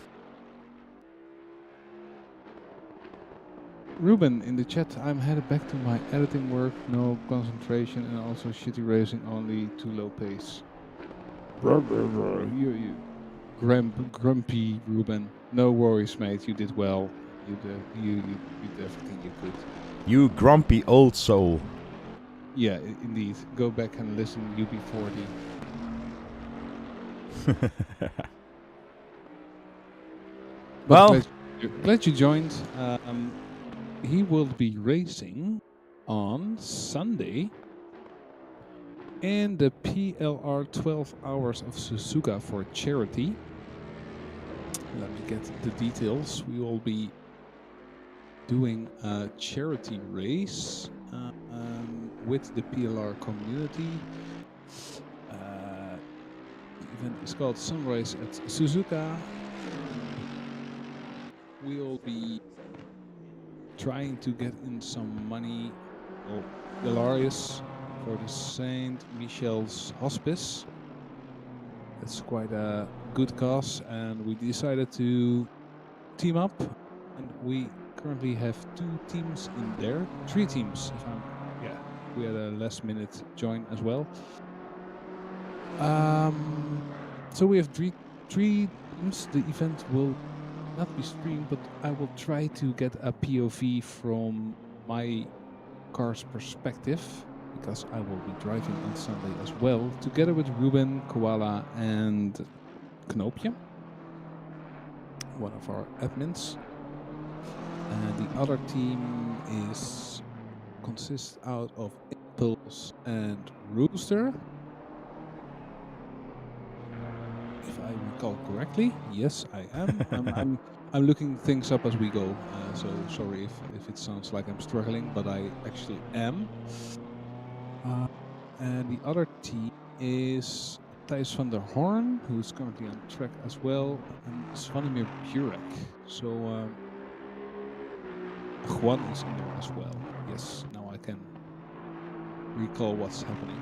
Ruben in the chat, I'm headed back to my editing work, no concentration, and also shitty racing, only too low pace. You grumpy Ruben. No worries, mate. You did well. You did everything you could. You grumpy old soul. Yeah, indeed. Go back and listen UB40. Well, glad you joined. He will be racing on Sunday in the PLR 12 Hours of Suzuka for charity. Let me get the details. We will be doing a charity race with the PLR community. The event is called Sunrise at Suzuka. We will be trying to get in some money or Hilarious for the Saint Michel's Hospice. That's quite a good cause, and we decided to team up, and we currently have 2 teams in there, 3 teams. We had a last minute join as well. So we have 3 teams. The event will not be streamed, but I will try to get a POV from my car's perspective, because I will be driving on Sunday as well, together with Ruben, Koala, and Knoopje, one of our admins. And the other team consists out of Impulse and Rooster. If I recall correctly, yes, I am. I'm looking things up as we go, so sorry if it sounds like I'm struggling, but I actually am. And the other team is Thijs van der Horn, who is currently on track as well, and Svanimir Burek. So Juan is in there as well. Yes, now I can recall what's happening.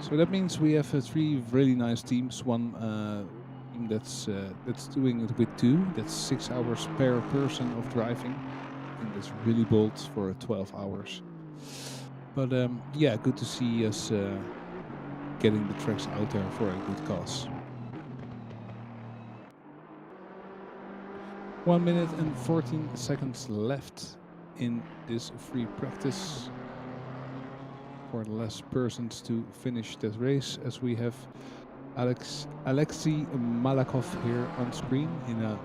So that means we have 3 really nice teams. One team that's doing it with 2. That's 6 hours per person of driving. I think that's really bold for 12 hours. But yeah, good to see us getting the tracks out there for a good cause. 1 minute and 14 seconds left in this free practice for the last persons to finish that race, as we have Alexei Malakov here on screen in a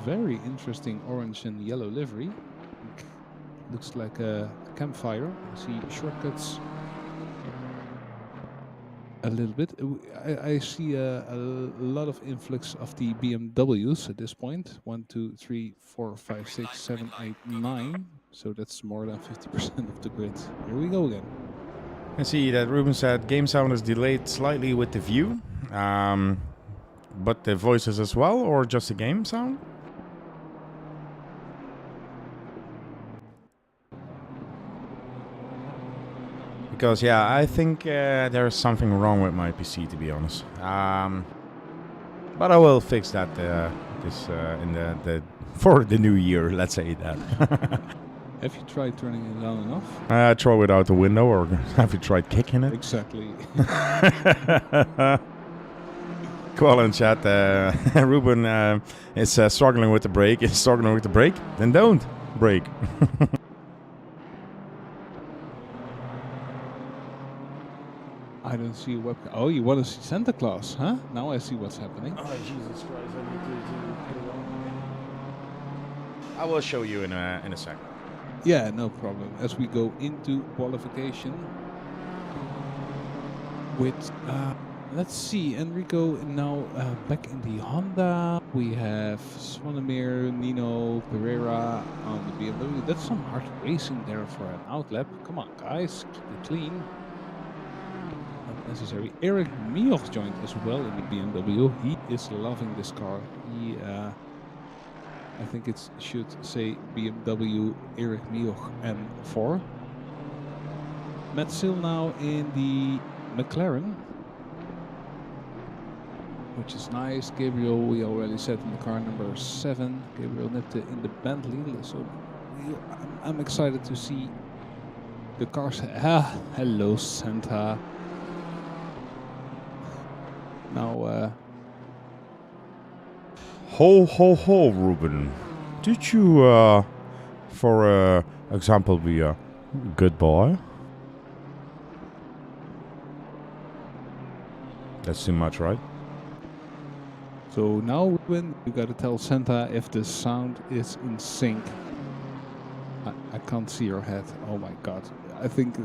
very interesting orange and yellow livery. Looks like a campfire. I see shortcuts a little bit. I see a lot of influx of the BMWs at this point. 1, 2, 3, 4, 5, 6, 7, 8, 9. So that's more than 50% of the grid. Here we go again. I see that Ruben said game sound is delayed slightly with the view. But the voices as well, or just the game sound? Because yeah, I think there's something wrong with my PC, to be honest. But I will fix that in the for the new year. Let's say that. Have you tried turning it on and off? Throw it out the window, or have you tried kicking it? Exactly. Cool in chat. Ruben is struggling with the brake. Is struggling with the brake? Then don't brake. I don't see a webcam. Oh, you want to see Santa Claus, huh? Now I see what's happening. Oh, Jesus Christ. I need to put it on. I will show you in a second. Yeah, no problem. As we go into qualification with, let's see, Enrico now back in the Honda. We have Swanemir, Nino, Pereira on the BMW. That's some hard racing there for an outlap. Come on, guys, keep it clean. Not necessary. Eric Mioch joined as well in the BMW. He is loving this car. He, I think it should say BMW Eric Mioch M4. Matt Sill now in the McLaren, which is nice. Gabriel, we already said, in the car number 7. Gabriel Nipte in the Bentley. So I'm excited to see the cars. Hello, Santa. Now, Ho, ho, ho, Ruben. Did you, for example, be a good boy? That's too much, right? so now, Ruben, you gotta tell Santa if the sound is in sync. I can't see your head. Oh my god. I think...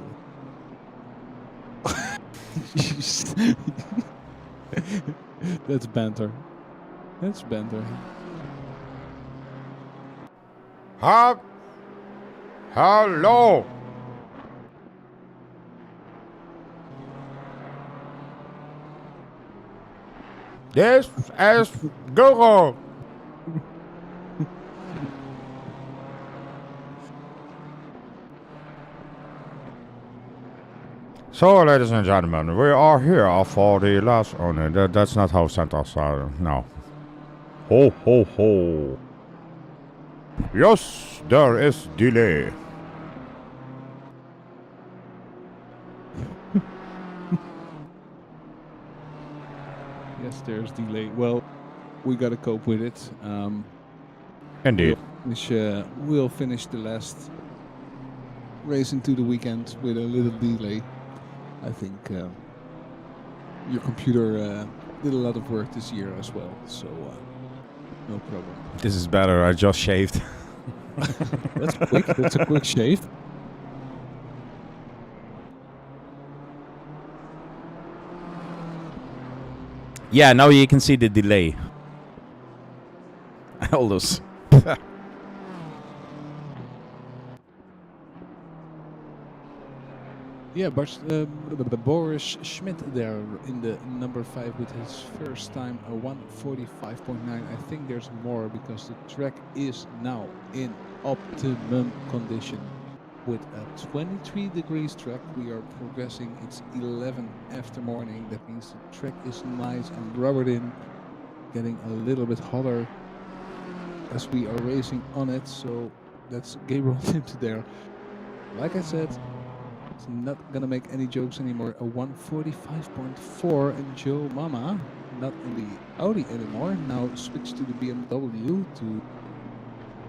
That's banter. That's banter. Hello. This is Google. So, ladies and gentlemen, we are here for the last... Oh, no, that's not how Santa started. No. Ho, ho, ho. Yes, there is delay. Yes, there's delay. Well, we gotta cope with it. Indeed. We'll finish the last race into the weekend with a little delay. I think your computer did a lot of work this year as well, so no problem. This is better. I just shaved. That's quick. That's a quick shave. Yeah, now you can see the delay. All those. Yeah, but Boris Schmidt there in the number 5 with his first time, a 1:45.9. I think there's more because the track is now in optimum condition. With a 23 degrees track, we are progressing. It's 11 after morning. That means the track is nice and rubbered in getting a little bit hotter as we are racing on it. So that's Gabriel into there. Like I said, it's not gonna make any jokes anymore. A 145.4 and Joe Mama, not in the Audi anymore. Now switch to the BMW to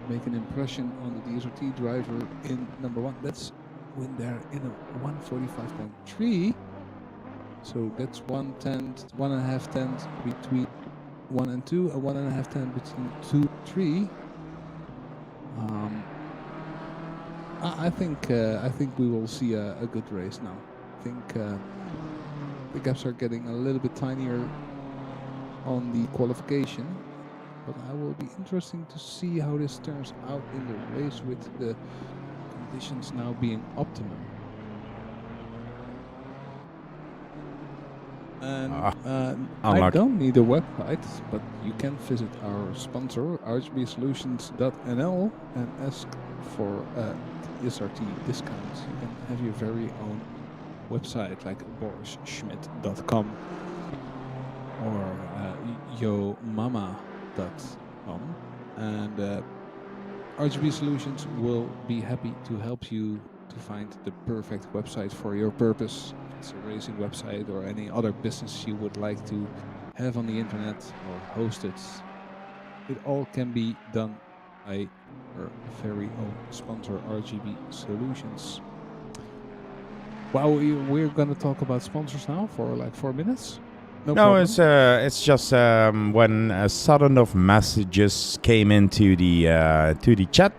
make an impression on the DSRT driver in number 1. Let's win there in a 145.3. So that's 1.5 tenths between 1 and 2, and 1.5 tenths between 2 and 3. I think we will see a good race now. I think the gaps are getting a little bit tinier on the qualification, but I will be interesting to see how this turns out in the race with the conditions now being optimum. And I don't need a website, but you can visit our sponsor, rgbsolutions.nl, and ask for SRT discounts. You can have your very own website like borisschmidt.com or yomama.com, and RGB Solutions will be happy to help you to find the perfect website for your purpose. It's a racing website or any other business you would like to have on the internet or host it. It all can be done by our very own sponsor, RGB Solutions. Wow, we're going to talk about sponsors now for like 4 minutes? No problem. It's just when a sudden of messages came into the chat,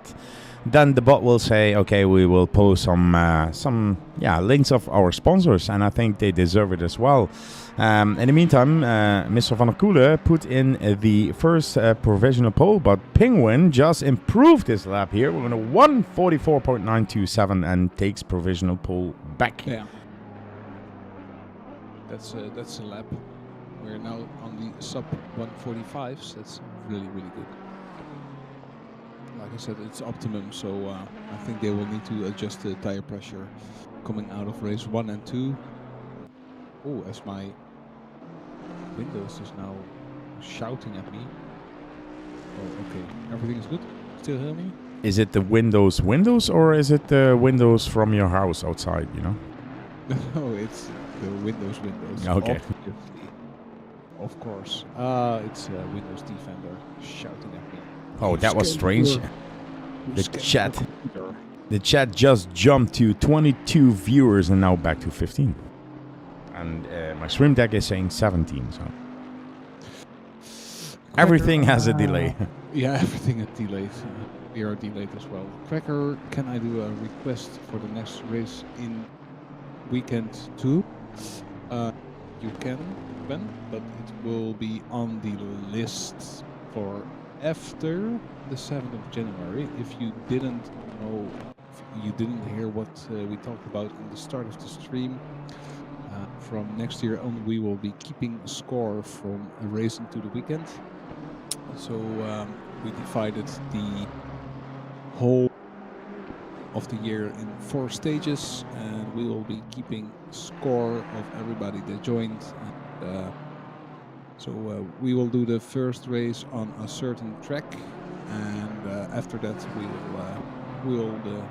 then the bot will say, okay, we will post some links of our sponsors, and I think they deserve it as well. In the meantime, Mr. Van der Koelen put in the first provisional pole, but Penguin just improved his lap here. We're going to 144.927 and takes provisional pole back. Yeah, that's a lap. We're now on the sub 145s. That's really, really good. Like I said, it's optimum, so I think they will need to adjust the tire pressure coming out of race 1 and 2. Oh, as my Windows is now shouting at me. Oh, okay. Everything is good? Still hear me? Is it the Windows or is it the windows from your house outside, you know? No, it's the Windows. Okay. Obviously. Of course. It's Windows Defender shouting at me. Oh, that was strange. The chat just jumped to 22 viewers and now back to 15. And my stream deck is saying 17, so everything has a delay. Yeah, everything is delayed. We are delayed as well. Cracker, can I do a request for the next race in weekend 2? You can, Ben, but it will be on the list for after the 7th of January. If you didn't know, if you didn't hear what we talked about in the start of the stream, from next year on we will be keeping score from a race into the weekend. So we divided the whole of the year in 4 stages, and we will be keeping score of everybody that joined. And, so we will do the first race on a certain track, and after that we will do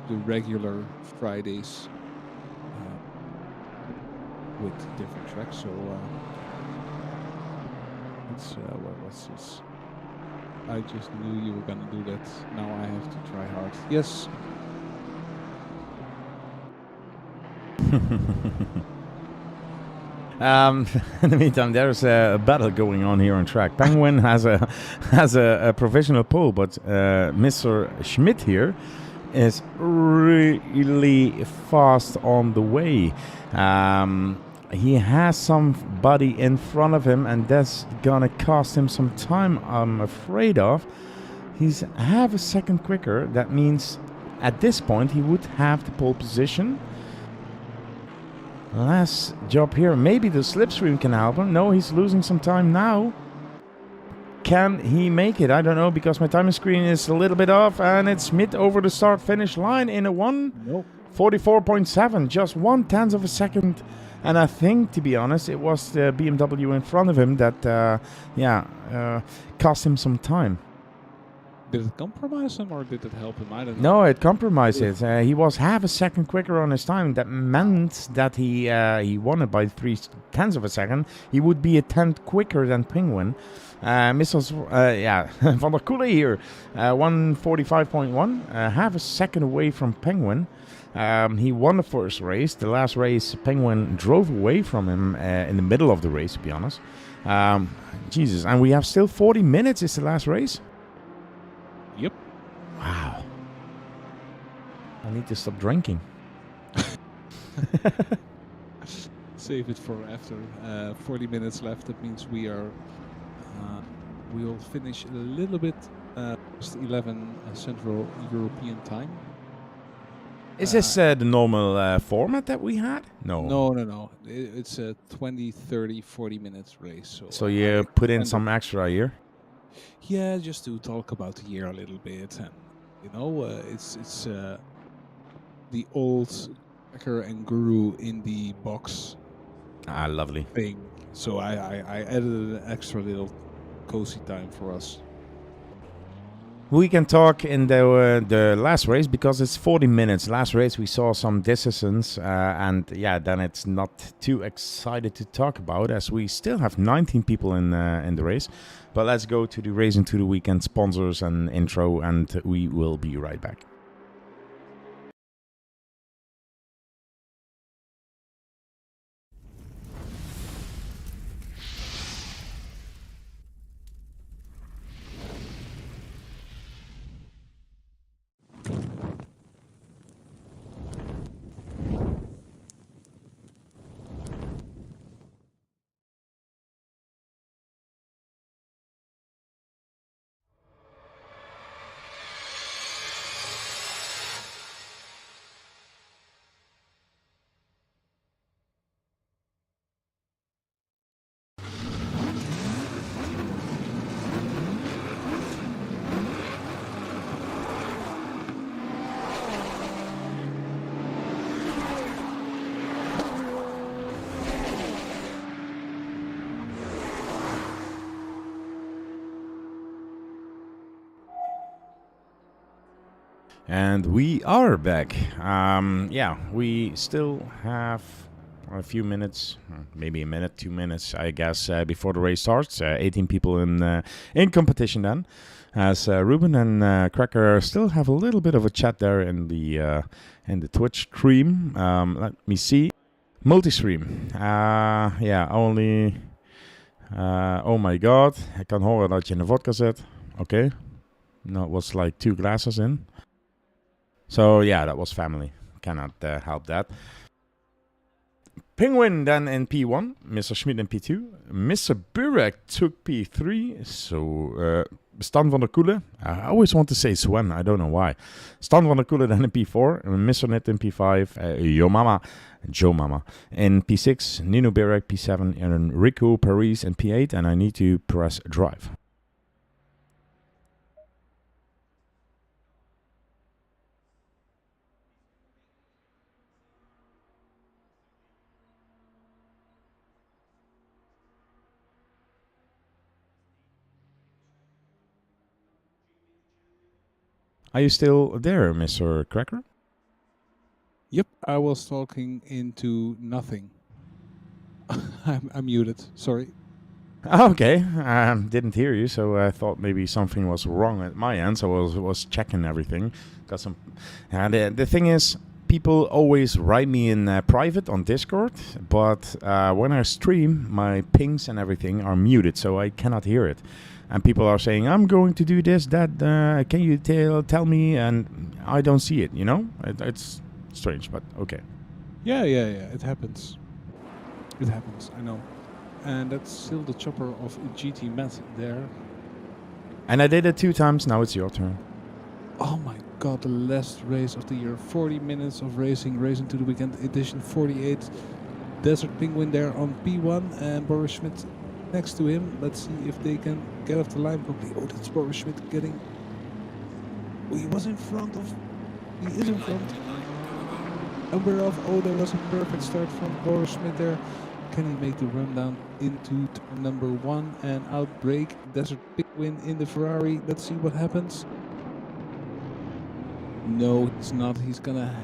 the regular Fridays with different tracks. So it's what's this? I just knew you were gonna do that. Now I have to try hard. Yes. In the meantime, there's a battle going on here on track. Penguin has a provisional pole, but Mr. Schmidt here is really fast on the way. He has somebody in front of him, and that's gonna cost him some time, I'm afraid of. He's half a second quicker. That means at this point he would have the pole position. Last job here. Maybe the slipstream can help him. No, he's losing some time now. Can he make it? I don't know, because my timing screen is a little bit off, and it's Schmidt over the start-finish line in a 1:44.7. Just 1/10 of a second And I think, to be honest, it was the BMW in front of him that, cost him some time. Did it compromise him or did it help him? I don't know. No, it compromised it. He was half a second quicker on his time. That meant that he won it by 0.3 of a second. He would be a tenth quicker than Penguin. Missiles, Van der Koele here, 1:45.1, half a second away from Penguin. He won the first race. The last race, Penguin drove away from him in the middle of the race, to be honest. Jesus, and we have still 40 minutes is the last race? Yep. Wow. I need to stop drinking. Save it for after. 40 minutes left. That means we will finish a little bit past 11 Central European time. Is this the normal format that we had? No. No. It's a 20, 30, 40 minutes race. So you put in some extra here? Yeah, just to talk about the year a little bit. And, it's the old Cracker and Guru in the box Lovely. thing. So I added an extra little cozy time for us. We can talk in the last race because it's 40 minutes. Last race we saw some decisions then it's not too excited to talk about as we still have 19 people in the race. But let's go to the Race into the Weekend sponsors and intro, and we will be right back. And we are back. We still have a few minutes, maybe a minute, 2 minutes, I guess, before the race starts. 18 people in competition then. As Ruben and Cracker still have a little bit of a chat there in the Twitch stream. Let me see. Multistream. Only... oh my god. Ik kan horen dat je in de vodka zit. Okay. No, it was like 2 glasses in. So, that was family. Cannot help that. Penguin then in P1. Mr. Schmid in P2. Mr. Burek took P3. So, Stan van der Koele. I always want to say Sven. I don't know why. Stan van der Koele then in P4. Mr. Nit in P5. Joe Mama. In P6. Nino Burek P7. And Rico Paris in P8. And I need to press drive. Are you still there, Mr. Cracker? Yep, I was talking into nothing. I'm muted, sorry. Okay, didn't hear you, so I thought maybe something was wrong at my end, so I was checking everything. Got some. The thing is, people always write me in private on Discord, but when I stream, my pings and everything are muted, so I cannot hear it. And people are saying, I'm going to do this, that, can you tell me? And I don't see it, It's strange, but okay. Yeah, it happens. It happens, I know. And that's still the chopper of GT Matt there. And I did it 2 times, now it's your turn. Oh my god, the last race of the year. 40 minutes of racing, Racing to the Weekend edition 48. Desert Penguin there on P1 and Boris Schmidt next to him. Let's see if they can get off the line properly. Oh, that's Boris Schmidt getting... Oh, he was in front of... He is in front. aware of. Oh, there was a perfect start from Boris Schmidt there. Can he make the run down into turn number 1 and outbrake Desert Big Win in the Ferrari? Let's see what happens. No, it's not. He's gonna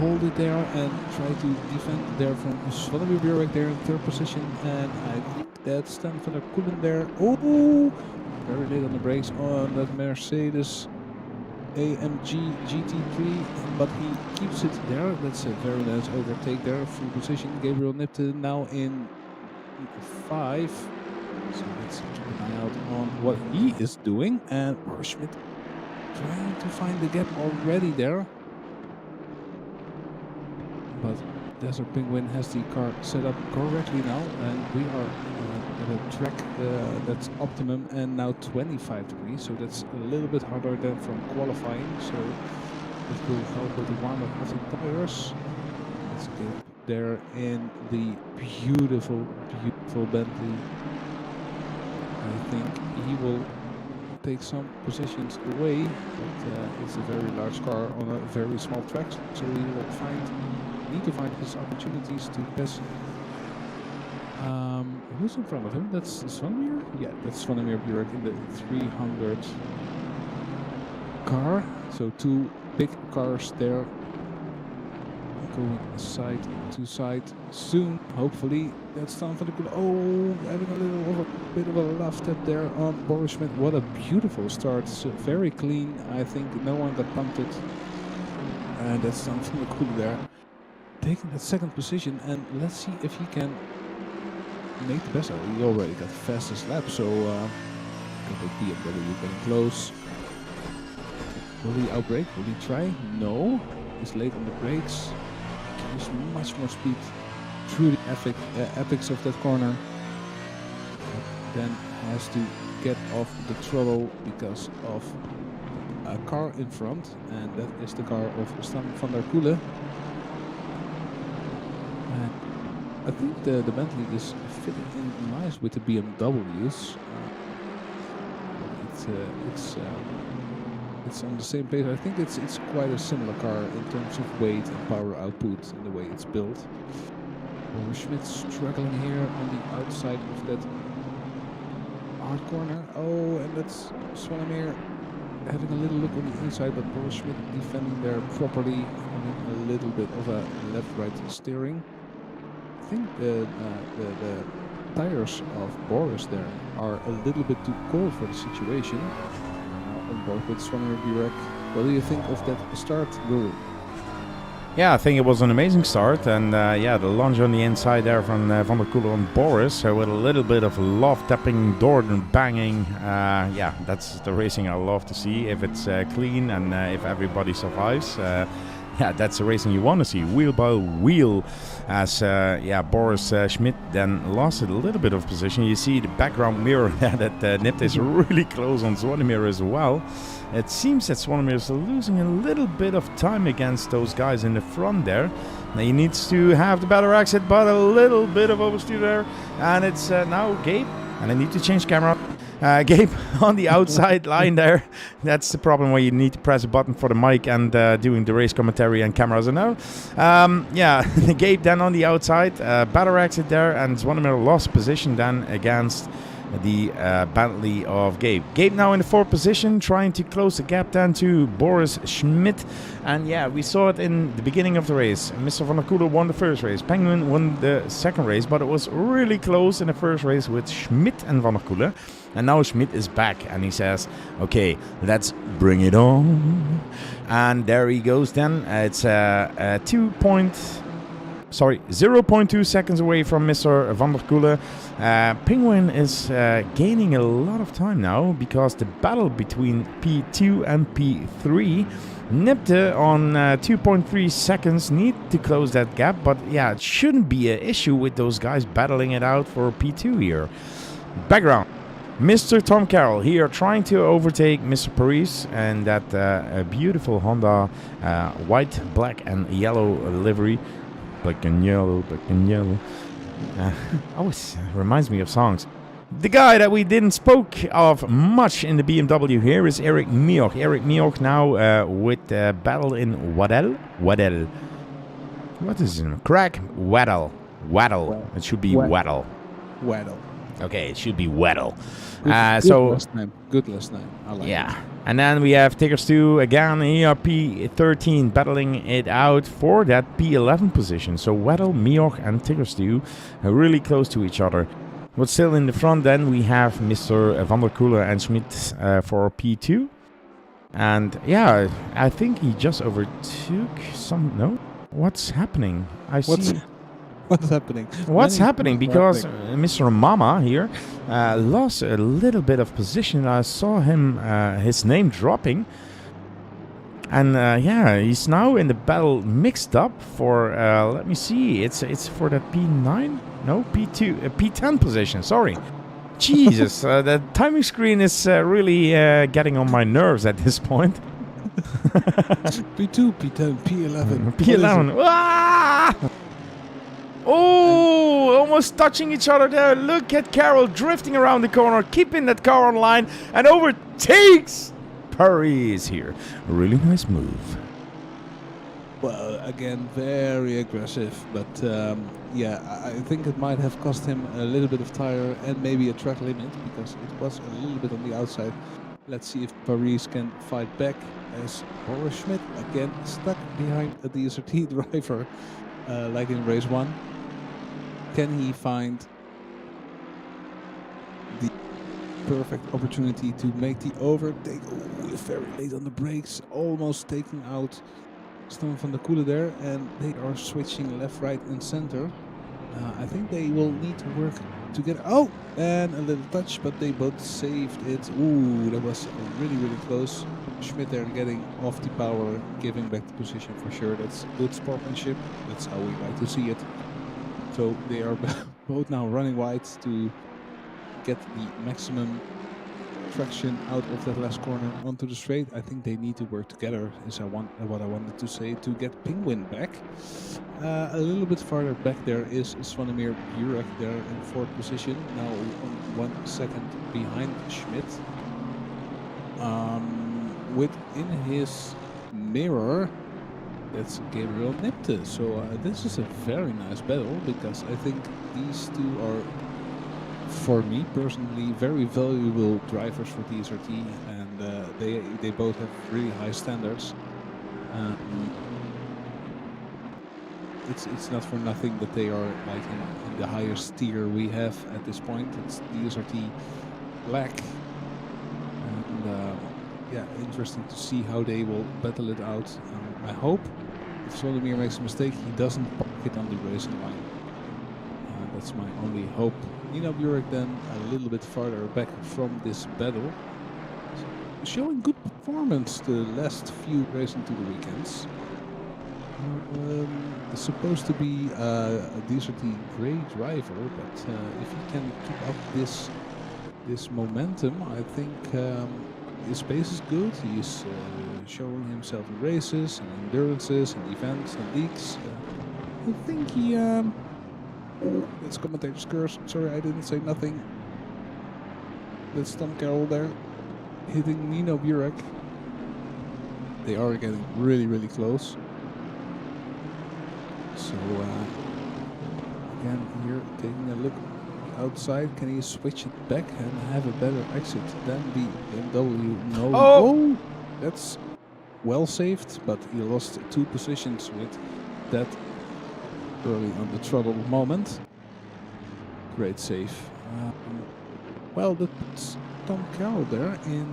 hold it there and try to defend there from Svanemir Burek there in 3rd position. And I think that's Stan van der Koelen there. Oh, very late on the brakes on that Mercedes AMG GT3, but he keeps it there. That's a very nice overtake there. Full position. Gabriel Nipte now in 5. So let's keep an eye out on what he is doing. And Schmidt trying to find the gap already there. But Desert Penguin has the car set up correctly now, and we are at a track that's optimum and now 25 degrees, so that's a little bit harder than from qualifying, so it will help with the warm-up of the tires. Let's get there in the beautiful, beautiful Bentley. I think he will take some positions away, but it's a very large car on a very small track, so he will need to find his opportunities to pass. Who's in front of him? That's Svanemir? Yeah, that's Svanemir Burek in the 300 car. So 2 big cars there going side to side soon, hopefully. That's Stan van der Koelen. Oh, having a bit of a left step there on Boris Schmidt. What a beautiful start. So very clean. I think no one got pumped it. And that's Stan van der Koelen there, taking that 2nd position, and let's see if he can make the best out of it. He already got the fastest lap, so got the BMW getting close. Will he outbrake? Will he try? No. He's late on the brakes. There's much more speed through the apex of that corner. But then has to get off the throttle because of a car in front, and that is the car of Stan van der Koelen. I think the Bentley is fitting in nice with the BMWs. It's on the same pace. I think it's quite a similar car in terms of weight and power output and the way it's built. Schmidt's struggling here on the outside of that hard corner. Oh, and that's Svanemir having a little look on the inside, but Boris Schmidt defending there properly, having a little bit of a left-right steering. I think the tires of Boris there are a little bit too cold for the situation. On board with Svanemir Burek. What do you think of that start, Guru? Yeah, I think it was an amazing start, and yeah, the lunge on the inside there from Van der Koelen on Boris, with a little bit of love tapping, door and banging. Yeah, that's the racing I love to see. If it's clean and if everybody survives. Yeah, that's the racing you want to see, wheel by wheel, as yeah, Boris Schmidt then lost a little bit of position. You see the background mirror that Nipte is really close on Svanemir as well. It seems that Svanemir is losing a little bit of time against those guys in the front there. Now he needs to have the better exit, but a little bit of oversteer there. And it's now Gabe, and I need to change camera. Gabe on the outside line there. That's the problem where you need to press a button for the mic and doing the race commentary and cameras and all. Yeah, Gabe then on the outside, better exit there, and Svanemir lost position then against the Bentley of Gabe. Gabe now in the 4th position, trying to close the gap then to Boris Schmidt. And yeah, we saw it in the beginning of the race. Mr. Van der Koelen won the 1st race. Penguin won the 2nd race, but it was really close in the 1st race with Schmidt and Van der Koelen. And now Schmidt is back and he says, okay, let's bring it on. And there he goes then. It's 0.2 seconds away from Mr. Van der Koelen. Penguin is gaining a lot of time now because the battle between P2 and P3, Nipte on 2.3 seconds need to close that gap, but yeah, it shouldn't be an issue with those guys battling it out for P2 here. Background. Mr. Tom Carroll here trying to overtake Mr. Paris and that beautiful Honda white, black and yellow livery. Black and yellow, black and yellow. Always reminds me of songs. The guy that we didn't spoke of much in the BMW here is Eric Mioch. Eric Mioch now with battle in Waddell. What is it? Crack? Waddell. It should be Waddell. Okay, it should be Waddell. Good last name. I like it. And then we have Tickers 2 again, ERP 13 battling it out for that P11 position. So Waddell, Mioch and Tickers 2 are really close to each other. But still in the front then we have Mr. Van der Koelen and Schmidt for P2. And yeah, I think he just overtook some... No? What's happening? What's happening? What's happening? Because Mr. Mama here lost a little bit of position. I saw him, his name dropping. And yeah, he's now in the battle mixed up for, let me see, it's for the P9? No, P2, P10 position, sorry. Jesus, the timing screen is really getting on my nerves at this point. P2, P10, P11. P11. Ah! Oh, almost touching each other there. Look at Carroll drifting around the corner, keeping that car on line, and overtakes Paris here. A really nice move. Well, again, very aggressive, but yeah, I think it might have cost him a little bit of tire and maybe a track limit because it was a little bit on the outside. Let's see if Paris can fight back as Boris Schmidt again stuck behind a DSRT driver like in race 1. Can he find the perfect opportunity to make the overtake? Oh, very late on the brakes, almost taking out Stan van der Koelen there, and they are switching left, right and center. I think they will need to work together. Oh, and a little touch, but they both saved it. Ooh, that was really, really close. Schmidt there getting off the power, giving back the position for sure. That's good sportsmanship. That's how we like to see it. So they are both now running wide to get the maximum traction out of that last corner onto the straight. I think they need to work together, is what I wanted to say, to get Penguin back. A little bit farther back there is Svanemir Burek there in 4th position, now 1 second behind Schmidt. Within his mirror, that's Gabriel Nipte. So this is a very nice battle because I think these two are, for me personally, very valuable drivers for DSRT, and they both have really high standards. It's not for nothing that they are like in the highest tier we have at this point. It's DSRT Black, and yeah, interesting to see how they will battle it out. I hope if Svanemir makes a mistake, he doesn't park it on the racing line. That's my only hope. Nino Burek then a little bit farther back from this battle, showing good performance the last few races into the weekends. It's supposed to be a DSRT great driver, but if he can keep up this momentum, I think his pace is good. He's showing himself in races and endurances and events and leagues. I think he... That's commentator's curse. Sorry, I didn't say nothing. That's Tom Carroll there hitting Nino Burek. They are getting really, really close. So again here taking a look outside. Can he switch it back and have a better exit than the BMW? No. Oh, that's well saved, but he lost 2 positions with that early on the throttle moment. Great save. Well, that puts Tom Carroll there in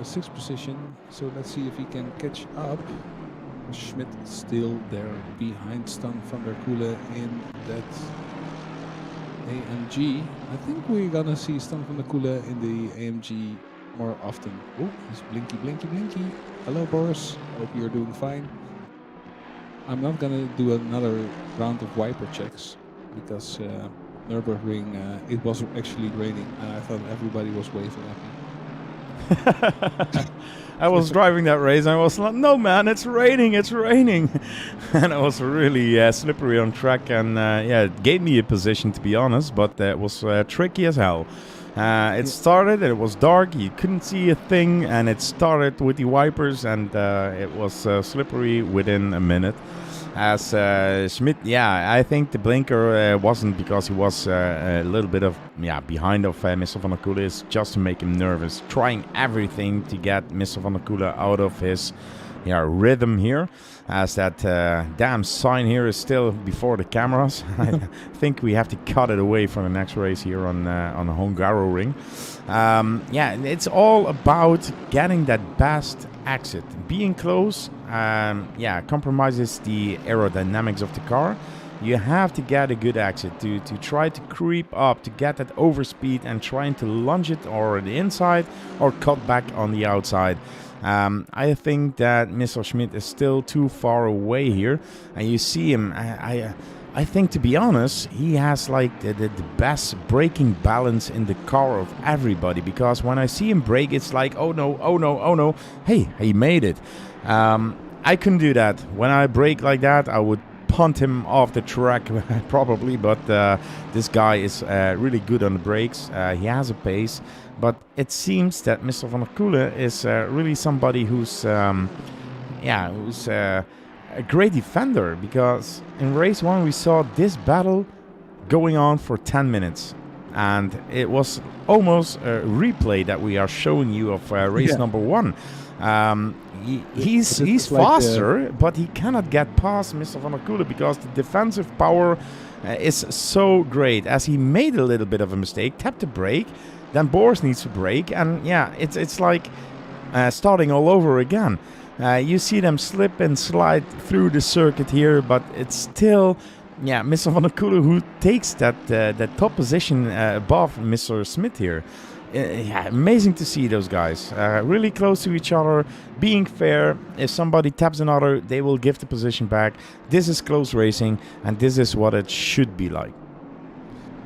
6th position. So let's see if he can catch up. Schmidt still there behind Stan van der Koelen in that AMG. I think we're gonna see Stan van der Koelen in the AMG more often. Oh, he's blinky, blinky, blinky. Hello, Boris. Hope you're doing fine. I'm not gonna do another round of wiper checks because Nürburgring, it was actually raining and I thought everybody was waving at me. I was driving that race, and I was like, no, man, it's raining. And it was really slippery on track, and it gave me a position, to be honest, but it was tricky as hell. It started, it was dark, you couldn't see a thing, and it started with the wipers, and it was slippery within a minute. As Schmidt, I think the blinker wasn't because he was a little bit of behind of Mr. van der Koelen. It's just to make him nervous, trying everything to get Mr. van der Koelen out of his rhythm here. As that damn sign here is still before the cameras. I think we have to cut it away for the next race here on Hungaroring. It's all about getting that best exit. Being close, compromises the aerodynamics of the car. You have to get a good exit to try to creep up, to get that overspeed and trying to lunge it or the inside or cut back on the outside. I think that Mr. Schmidt is still too far away here, and you see him. I think, to be honest, he has like the best braking balance in the car of everybody, because when I see him brake, it's like, oh no, hey, he made it. I couldn't do that. When I brake like that, I would punt him off the track probably, but this guy is really good on the brakes. He has a pace, but it seems that Mr. van der Koelen is really somebody who's a great defender, because in race 1 we saw this battle going on for 10 minutes, and it was almost a replay that we are showing you of race number 1. He's faster, but he cannot get past Mr. van der Koelen because the defensive power is so great. As he made a little bit of a mistake, tapped the brake, then Boris needs to brake, and it's like starting all over again. You see them slip and slide through the circuit here, but it's still Mr. van der Koelen who takes that top position above Mr. Smith here. Amazing to see those guys really close to each other, being fair. If somebody taps another, they will give the position back. This is close racing, and this is what it should be like.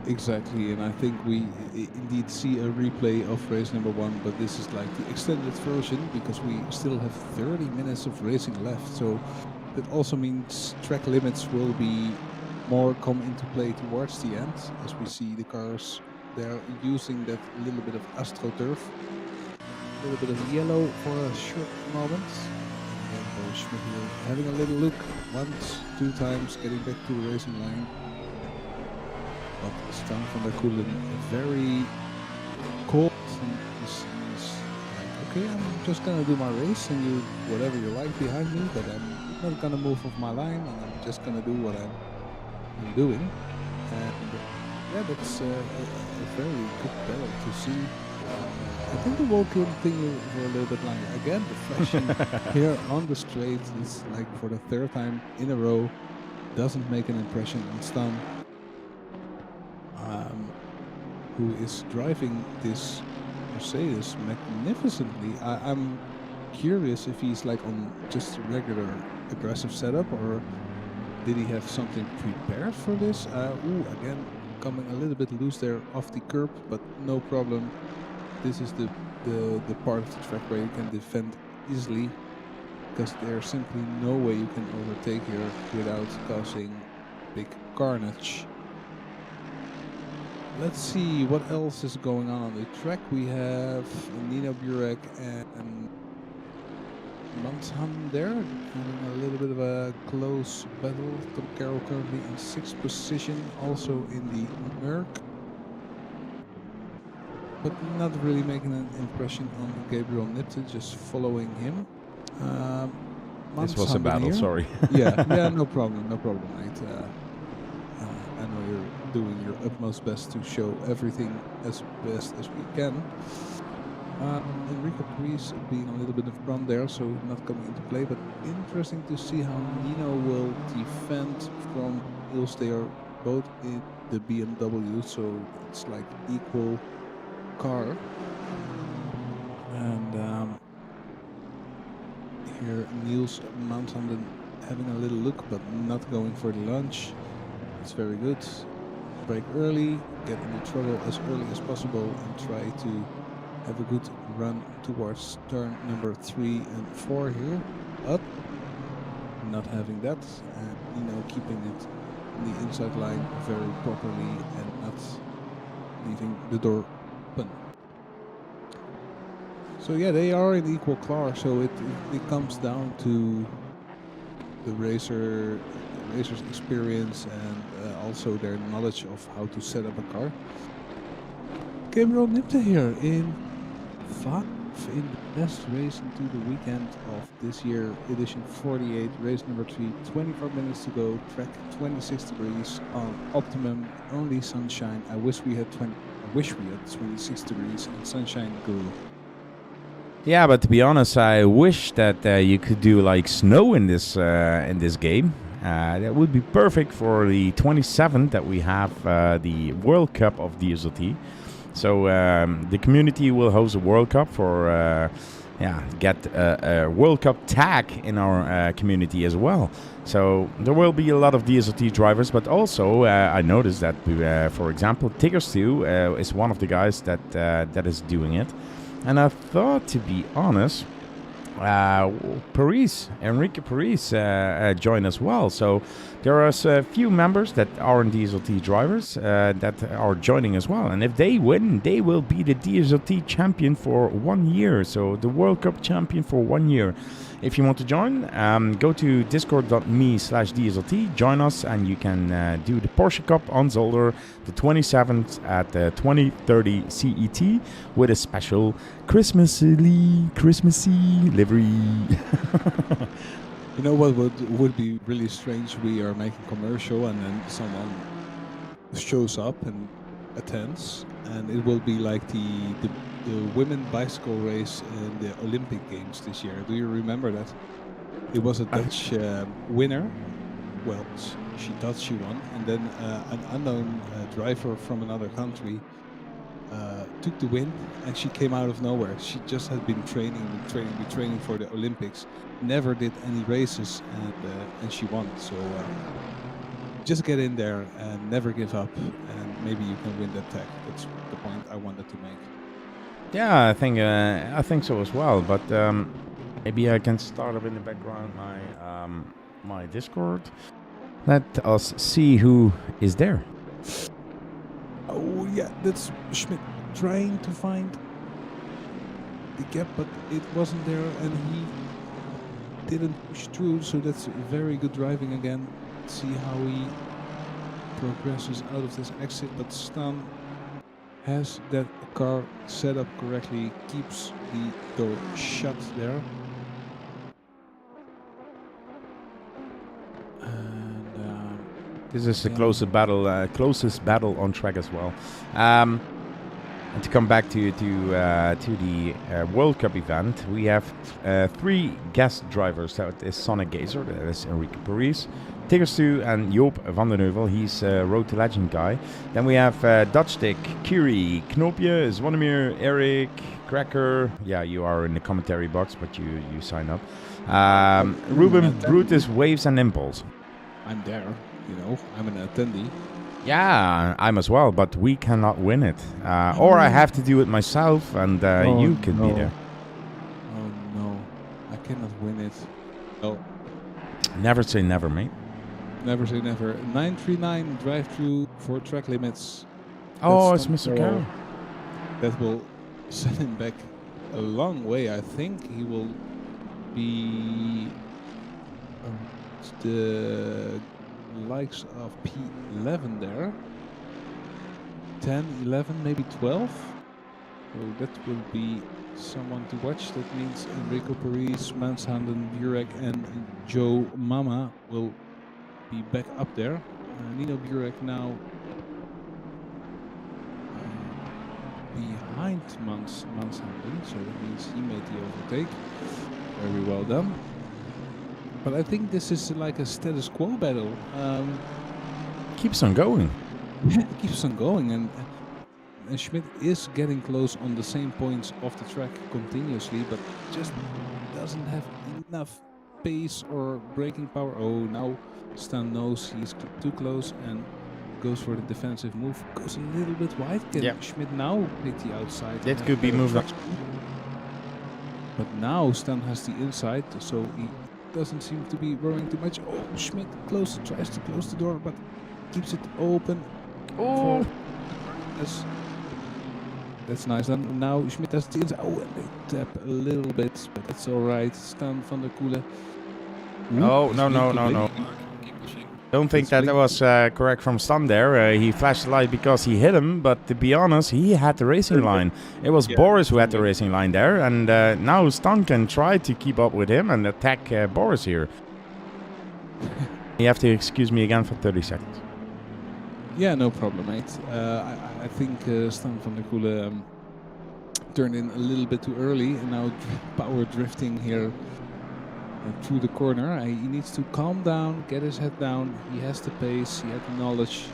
Exactly, and I think we indeed see a replay of race number 1, but this is like the extended version, because we still have 30 minutes of racing left. So that also means track limits will be more come into play towards the end, as we see the cars. They're using that little bit of AstroTurf, a little bit of yellow for a short moment. And then Schmidt here having a little look, once, 2 times, getting back to the racing line. But Stan van der Koelen very cold, and he's like, okay, I'm just gonna do my race, and you whatever you like behind me, but I'm not gonna move off my line, and I'm just gonna do what I'm doing. And that's a very good battle to see. I think it will continue for a little bit longer. Again, the flashing here on the straight is like for the 3rd time in a row, doesn't make an impression on Stan, who is driving this Mercedes magnificently. I'm curious if he's like on just a regular aggressive setup, or did he have something prepared for this? Again, coming a little bit loose there off the curb, but no problem. This is the part of the track where you can defend easily, because there's simply no way you can overtake here without causing big carnage. Let's see what else is going on the track. We have Nino Burek and Mansham there, having a little bit of a close battle. Tom Carroll currently in 6th position, also in the Merc, but not really making an impression on Gabriel Nipte, just following him. This was a battle, here. sorry. yeah, no problem, mate. I know you're doing your utmost best to show everything as best as we can. Enrico Ruiz being a little bit in front there, so not coming into play, but interesting to see how Nino will defend from Niels. They are both in the BMW, so it's like equal car. And here Niels Mountain having a little look, but not going for the lunge. It's very good. Brake early, get into trouble as early as possible, and try to have a good run towards turn number 3 and 4 here, but not having that, and keeping it in the inside line very properly and not leaving the door open. So yeah, they are in equal class. So it comes down to the racer's experience and also their knowledge of how to set up a car. Gabriel Nipte here in 5 in the best race into the weekend of this year, edition 48, race number 3, 24 minutes to go, track 26 degrees on optimum, only sunshine. I wish we had 26 degrees and sunshine guru. Yeah, but to be honest, I wish that you could do like snow in this game. That would be perfect for the 27th that we have the World Cup of DSLT. So the community will host a World Cup for get a World Cup tag in our community as well. So there will be a lot of DSLT drivers, but also I noticed that for example, Tigers2 is one of the guys that is doing it. And I thought, to be honest, Enrique Paris joined as well. So there are a few members that aren't DSLT drivers that are joining as well. And if they win, they will be the DSLT champion for 1 year. So the World Cup champion for 1 year. If you want to join, go to discord.me/DSLT, join us, and you can do the Porsche Cup on Zolder the 27th at 20:30 CET with a special Christmassy livery. You know what would be really strange? We are making commercial and then someone shows up and attends, and it will be like the women bicycle race in the Olympic Games this year. Do you remember that? It was a Dutch winner. Well, she thought she won, and then an unknown driver from another country took the win, and she came out of nowhere. She just had been training for the Olympics, never did any races, and she won. So just get in there and never give up, and maybe you can win that tag. That's the point I wanted to make. Yeah, I think so as well. But maybe I can start up in the background my Discord. Let us see who is there. Oh yeah, that's Schmidt trying to find the gap, but it wasn't there, and he didn't push through. So that's very good driving again. Let's see how he progresses out of this exit. But Stan has that car set up correctly, keeps the door shut there. And this is the closest battle on track as well. And to come back to the World Cup event, we have 3 guest drivers. That is Sonic Gazer, that is Enrique Paris, Tigers2, and Joop van den Heuvel. He's a Road to Legend guy. Then we have Dutch Stick, Kiri, Knopje, Zwonemir, Eric, Cracker. Yeah, you are in the commentary box, but you sign up. Ruben, Brutus, Waves, and Impulse. I'm there, I'm an attendee. Yeah, I'm as well, but we cannot win it. Or I have to do it myself, and you can be there. Oh no, I cannot win it. Oh. Never say never, mate. Never say never. 939 drive-through for track limits. Oh, That's it's Mr. Carroll. That will send him back a long way. I think he will be the likes of P11 there. 10, 11, maybe 12. So that will be someone to watch. That means Enrico Paris, Manshanden, Burek, and Joe Mama will be back up there. Nino Burek now behind Manshanden, so that means he made the overtake. Very well done. But I think this is like a status quo battle. Keeps on going. It keeps on going, and Schmidt is getting close on the same points off the track continuously, but just doesn't have enough pace or braking power. Oh, now Stan knows he's too close, and goes for the defensive move, goes a little bit wide. Can Yeah. Schmidt now take the outside? That and could be have moved up. traction? But now Stan has the inside, so he doesn't seem to be worrying too much. Oh, Schmidt tries to close the door, but keeps it open. Oh, That's nice. And now Schmidt has the inside. Oh, and they tap a little bit, but that's all right. Stan van der Koelen. Oh, no. Don't think that was correct from Stan there. He flashed the light because he hit him, but to be honest, he had the racing line. It was Boris who had the racing line there, and now Stan can try to keep up with him and attack Boris here. You have to excuse me again for 30 seconds. Yeah, no problem, mate. I think Stan van der Koelen turned in a little bit too early, and now power drifting here through the corner. He needs to calm down, get his head down. He has the pace, he has the knowledge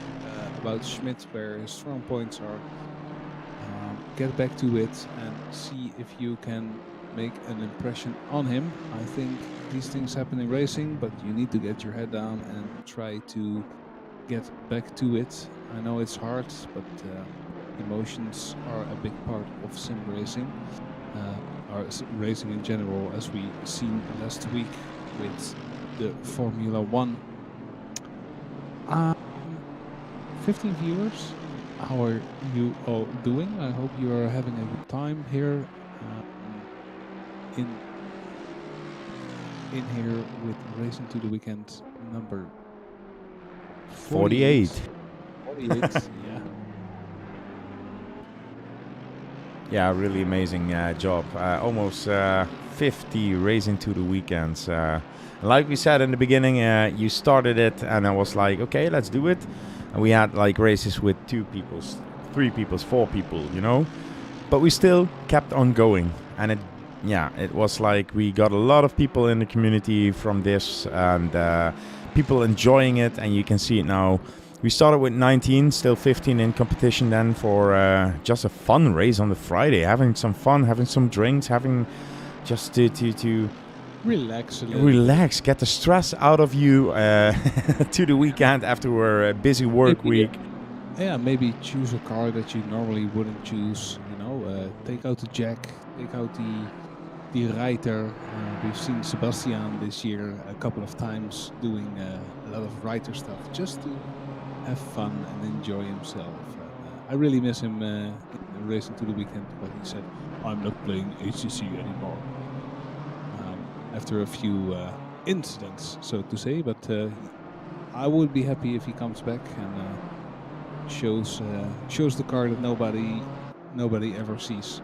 about Schmidt, where his strong points are. Get back to it and see if you can make an impression on him. I think these things happen in racing, but you need to get your head down and try to get back to it. I know it's hard, but emotions are a big part of sim racing. Or racing in general, as we seen last week with the Formula 1. 15 viewers, how are you all doing? I hope you are having a good time here in here with Racing to the Weekend number 48. 48, yeah. Yeah, really amazing job. Almost 50 Racing to the Weekends. Like we said in the beginning, you started it and I was like, okay, let's do it. And we had like races with 2 people, 3 people, 4 people, you know. But we still kept on going. And it was like we got a lot of people in the community from this and people enjoying it. And you can see it now. We started with 19, still 15 in competition then for just a fun race on the Friday. Having some fun, having some drinks, having just to relax a little. Relax, get the stress out of you to the weekend after a busy work week. Yeah, maybe choose a car that you normally wouldn't choose. You know, take out the jack, take out the Ritw. We've seen Sebastian this year a couple of times doing a lot of Ritw stuff just to have fun and enjoy himself. I really miss him in Racing to the Weekend, but he said, I'm not playing HCC anymore. After a few incidents, so to say, but I would be happy if he comes back and shows the car that nobody ever sees.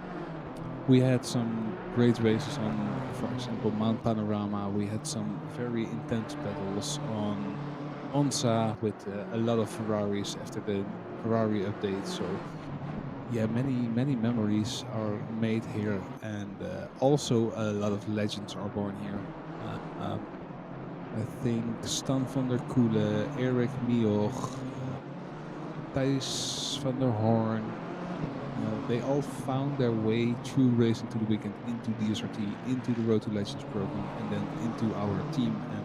We had some great races on, for example, Mount Panorama. We had some very intense battles on Onsa with a lot of Ferraris after the Ferrari update. So yeah, many memories are made here, and also a lot of legends are born here. I think Stan van der Koelen, Erik Mioch, Thijs van der Hoorn, they all found their way through Racing to the Weekend into DSRT, into the Road to Legends program, and then into our team. And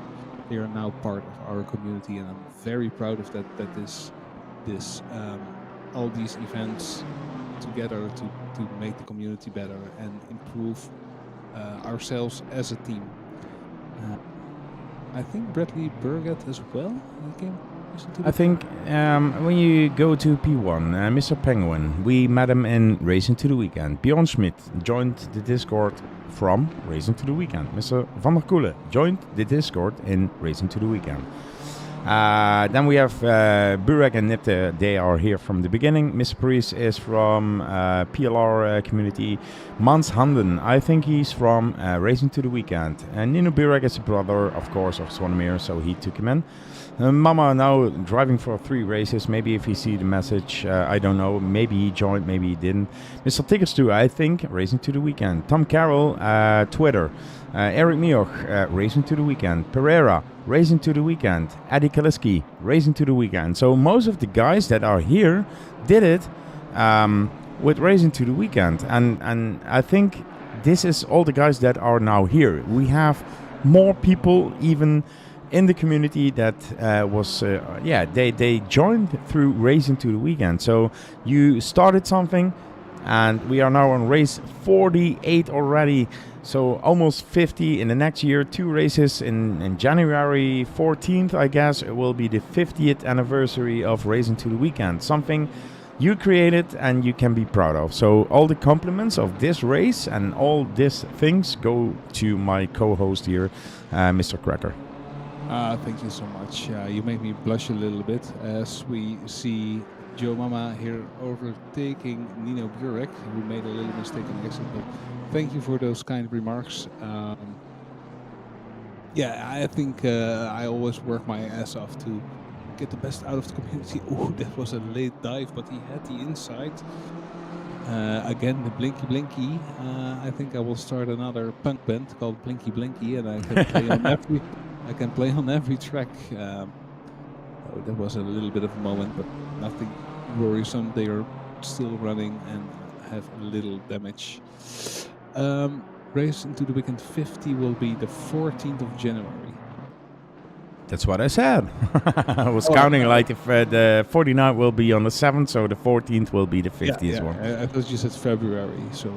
they are now part of our community, and I'm very proud of that. That is this all these events together to make the community better and improve ourselves as a team. I think Bradley Burgett as well came. I think when you go to P1, Mr. Penguin, we met him in Racing to the Weekend. Bjorn Schmidt joined the Discord from Racing to the Weekend. Mr. Van der Koelen joined the Discord in Racing to the Weekend. Then we have Burek and Nipte, they are here from the beginning. Mr. Paris is from PLR community. Mans Handen, I think he's from Racing to the Weekend. And Nino Burek is a brother, of course, of Swanemir, so he took him in. Mama now driving for 3 races. Maybe if he see the message, I don't know. Maybe he joined, maybe he didn't. Mr. Tickerstu, I think, Racing to the Weekend. Tom Carroll, Twitter. Eric Mioch, Racing to the Weekend. Pereira, Racing to the Weekend. Eddie Kaliski, Racing to the Weekend. So most of the guys that are here did it with Racing to the Weekend. And I think this is all the guys that are now here. We have more people even in the community that they joined through Racing to the Weekend. So you started something, and we are now on race 48 already. So almost 50 in the next year. 2 races in January 14th, I guess. It will be the 50th anniversary of Racing to the Weekend. Something you created and you can be proud of. So all the compliments of this race and all these things go to my co-host here, Mr. Cracker. Thank you so much. You made me blush a little bit as we see Joe Mama here overtaking Nino Burek, who made a little mistake on the exit. But thank you for those kind remarks. I think I always work my ass off to get the best out of the community. Oh, that was a late dive, but he had the inside. Again, the Blinky Blinky. I think I will start another punk band called Blinky Blinky, and I can play on every track. That was a little bit of a moment, but nothing worrisome. They are still running and have a little damage. Race into the Weekend 50 will be the 14th of January. That's what I said. I was counting like if the 49 will be on the 7th, so the 14th will be the 50th one. I thought you said February, so...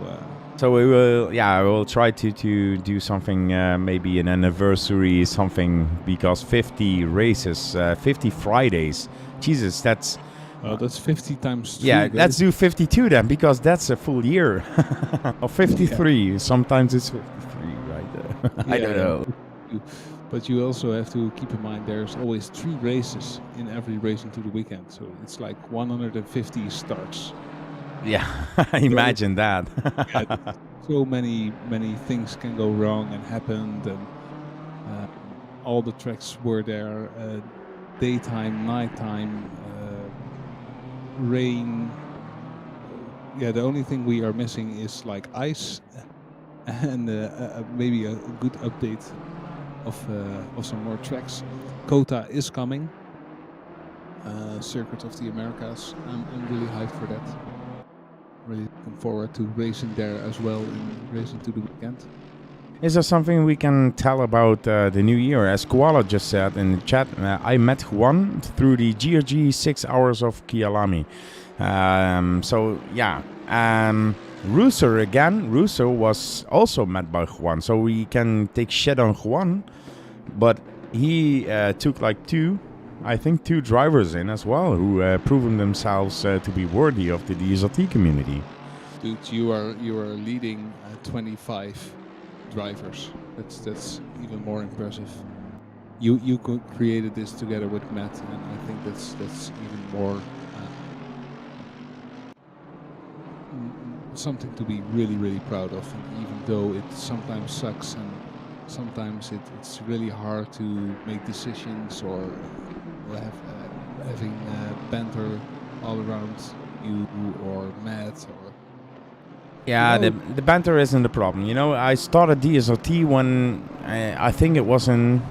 So we will, I will try to do something, maybe an anniversary, something, because 50 races, 50 Fridays. Jesus, that's... that's 50 times 3. Yeah, let's do 52 then, because that's a full year. Or 53, sometimes it's 53, right? I don't know. But you also have to keep in mind there's always 3 races in every Race into the Weekend. So it's like 150 starts. Yeah, imagine that. So many things can go wrong and happened, and all the tracks were there, daytime, nighttime, rain. The only thing we are missing is like ice and maybe a good update of some more tracks. Kota is coming, Circuit of the Americas. I'm really hyped for that. Really looking forward to racing there as well in Racing to the Weekend. Is there something we can tell about the new year? As Koala just said in the chat, I met Juan through the GRG 6 hours of Kialami. Russo was also met by Juan, so we can take shit on Juan, but he took like two drivers in as well who proven themselves to be worthy of the DSLT community. Dude, you are leading 25 drivers. That's even more impressive. You created this together with Matt, and I think that's even more something to be really proud of. And even though it sometimes sucks and sometimes it's really hard to make decisions or having banter all around you or Matt or... Yeah, the banter isn't the problem. You know, I started DSLT when I think it was in...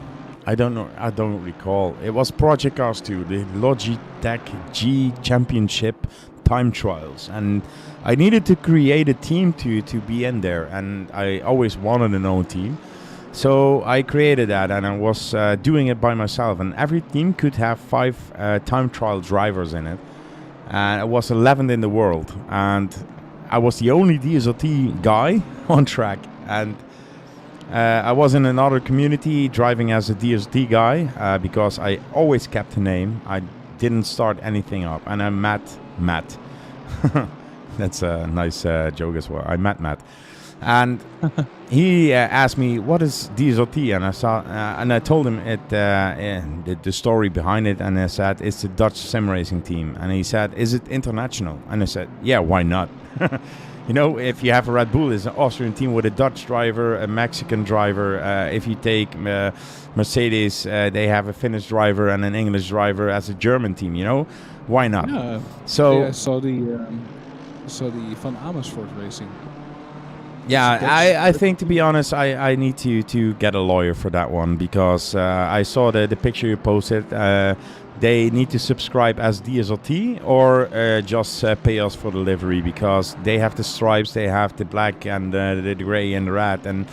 I don't recall. It was Project Cars 2, the Logitech G Championship time trials. And I needed to create a team to be in there. And I always wanted an own team. So I created that, and I was doing it by myself. And every team could have 5 time trial drivers in it. And I was 11th in the world. And I was the only DSLT guy on track. And I was in another community driving as a DSLT guy because I always kept a name. I didn't start anything up. And I met Matt. That's a nice joke as well. I met Matt. And he asked me, what is DSLT? And I told him the story behind it. And I said, it's the Dutch sim racing team. And he said, is it international? And I said, yeah, why not? You know, if you have a Red Bull, it's an Austrian team with a Dutch driver, a Mexican driver. If you take Mercedes, they have a Finnish driver and an English driver as a German team, you know? Why not? Yeah, so I saw the Van Amersfoort racing. Yeah, I think, to be honest, I need to get a lawyer for that one, because I saw the picture you posted. They need to subscribe as DSLT or just pay us for the livery, because they have the stripes, they have the black and the gray and the red. And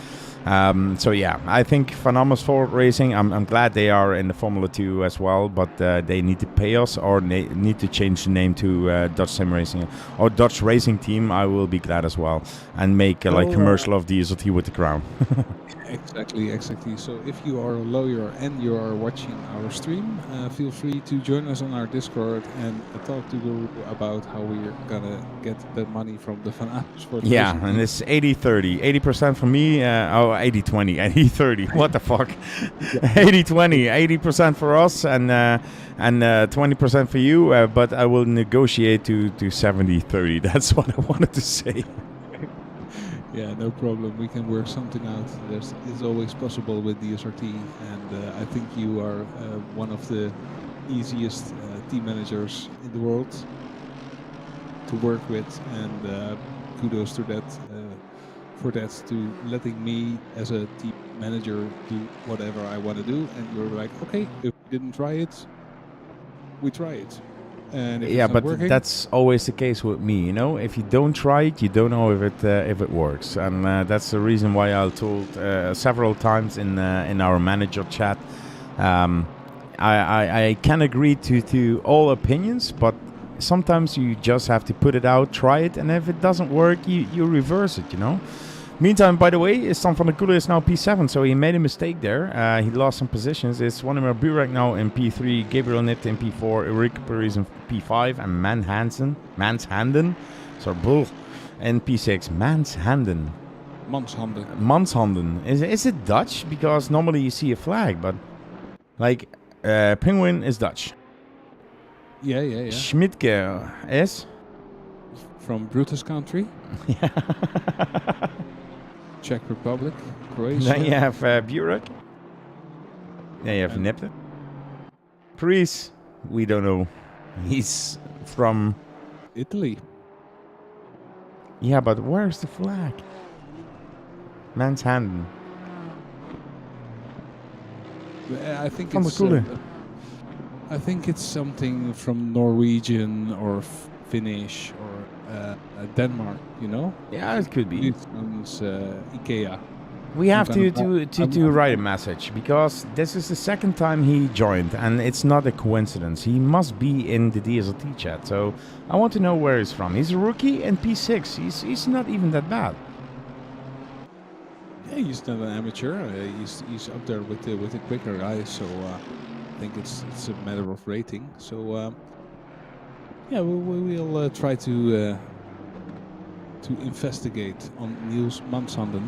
So yeah, I think Van Amersfoort Racing, I'm glad they are in the Formula 2 as well, but they need to pay us or need to change the name to Dutch Sim Racing or Dutch Racing Team. I will be glad as well, and make like commercial of DSLT with the crown. Exactly. So if you are a lawyer and you are watching our stream, feel free to join us on our Discord and talk to Guru about how we're gonna get the money from the Van Amersfoort. Yeah, Racing and team. it's 80-30. 80% for me, 80-20. 80-30. What the fuck? 80-20. 80% for us and 20% for you, but I will negotiate to 70-30. That's what I wanted to say. Yeah, no problem. We can work something out. It's always possible with DSRT, and I think you are one of the easiest team managers in the world to work with, and kudos to that for that, to letting me as a team manager do whatever I want to do. And you're like, okay, if we didn't try it, we try it. And if Yeah, it's not but working, that's always the case with me. You know, if you don't try it, you don't know if it works, and that's the reason why I told several times in our manager chat. I can agree to all opinions, but sometimes you just have to put it out, try it, and if it doesn't work, you reverse it. You know. Meantime, by the way, Stan van der Koelen is now P7, so he made a mistake there. He lost some positions. It's Wannemer Burek now in P3, Gabriel Nipte in P4, Ulrike Paris in P5, and Manshanden, sorry, Bull, in P6. Manshanden. Is it Dutch? Because normally you see a flag, but like Penguin is Dutch. Yeah. Schmidtke is From Brutus country. Yeah. Czech Republic, Croatia. Then you have Burek. Then you have Nipte. Paris, we don't know. He's from Italy. Yeah, but where's the flag? Manshanden. I think Van der it's. Koelen. I think it's something from Norwegian or Finnish or Denmark. You know. Yeah, it could be. It sounds IKEA. We have I'm to write a message, because this is the second time he joined, and it's not a coincidence. He must be in the DSLT chat, so I want to know where he's from. He's a rookie and P6. He's not even that bad. Yeah, he's not an amateur. He's up there with the quicker guys. So I think it's a matter of rating. So yeah, we'll try to investigate on Niels Manshanden.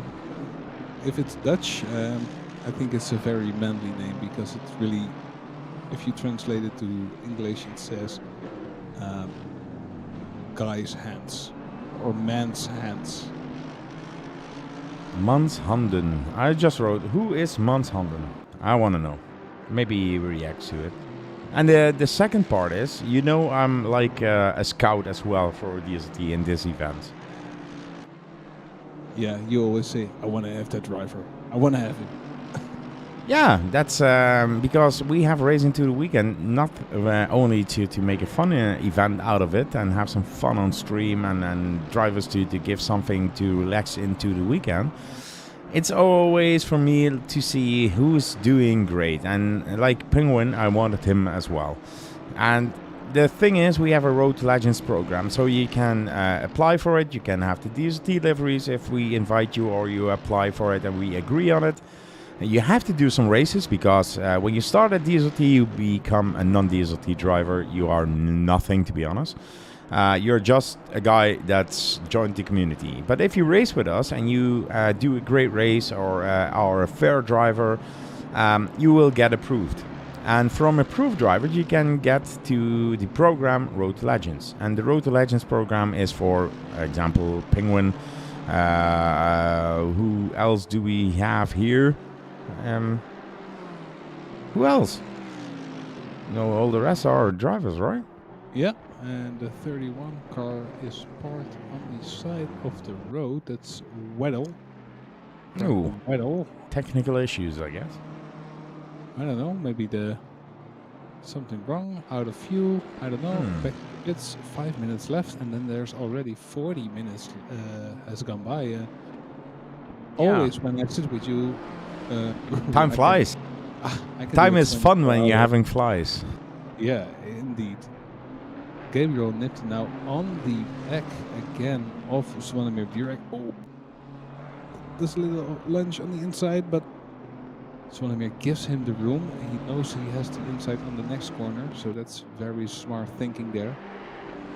If it's Dutch, I think it's a very manly name, because it's really, if you translate it to English, it says guy's hands or man's hands. Manshanden. I just wrote, who is Manshanden? I want to know. Maybe he reacts to it. And the second part is, you know, I'm like a scout as well for DSLT in this event. Yeah, you always say, I want to have that driver. I want to have him. Yeah, that's because we have Racing to the Weekend, not only to make a fun event out of it and have some fun on stream and drivers to give something to relax into the weekend. It's always for me to see who's doing great. And like Penguin, I wanted him as well. And the thing is, we have a Road to Legends program, so you can apply for it. You can have the DSLT liveries if we invite you, or you apply for it and we agree on it. You have to do some races, because when you start at DSLT, you become a non-DSLT driver. You are nothing, to be honest. You're just a guy that's joined the community. But if you race with us and you do a great race or are a fair driver, you will get approved. And from approved drivers, you can get to the program Road to Legends. And the Road to Legends program is, for example, Penguin. Who else do we have here? Who else? No, all the rest are drivers, right? Yeah, and the 31 car is parked on the side of the road. That's Weddle. Oh, Weddle. technical issues, I guess. I don't know, maybe something wrong, out of fuel, I don't know. But it's 5 minutes left, and then there's already 40 minutes has gone by. always when I sit with you, Time flies. I can Time do it is fun 24 when you're hours. having flies. Yeah, indeed. Gabriel nipped now on the back again of Swanimir Burek. Oh, there's a little lunge on the inside, but Swanimir gives him the room. He knows he has the inside on the next corner, so that's very smart thinking there.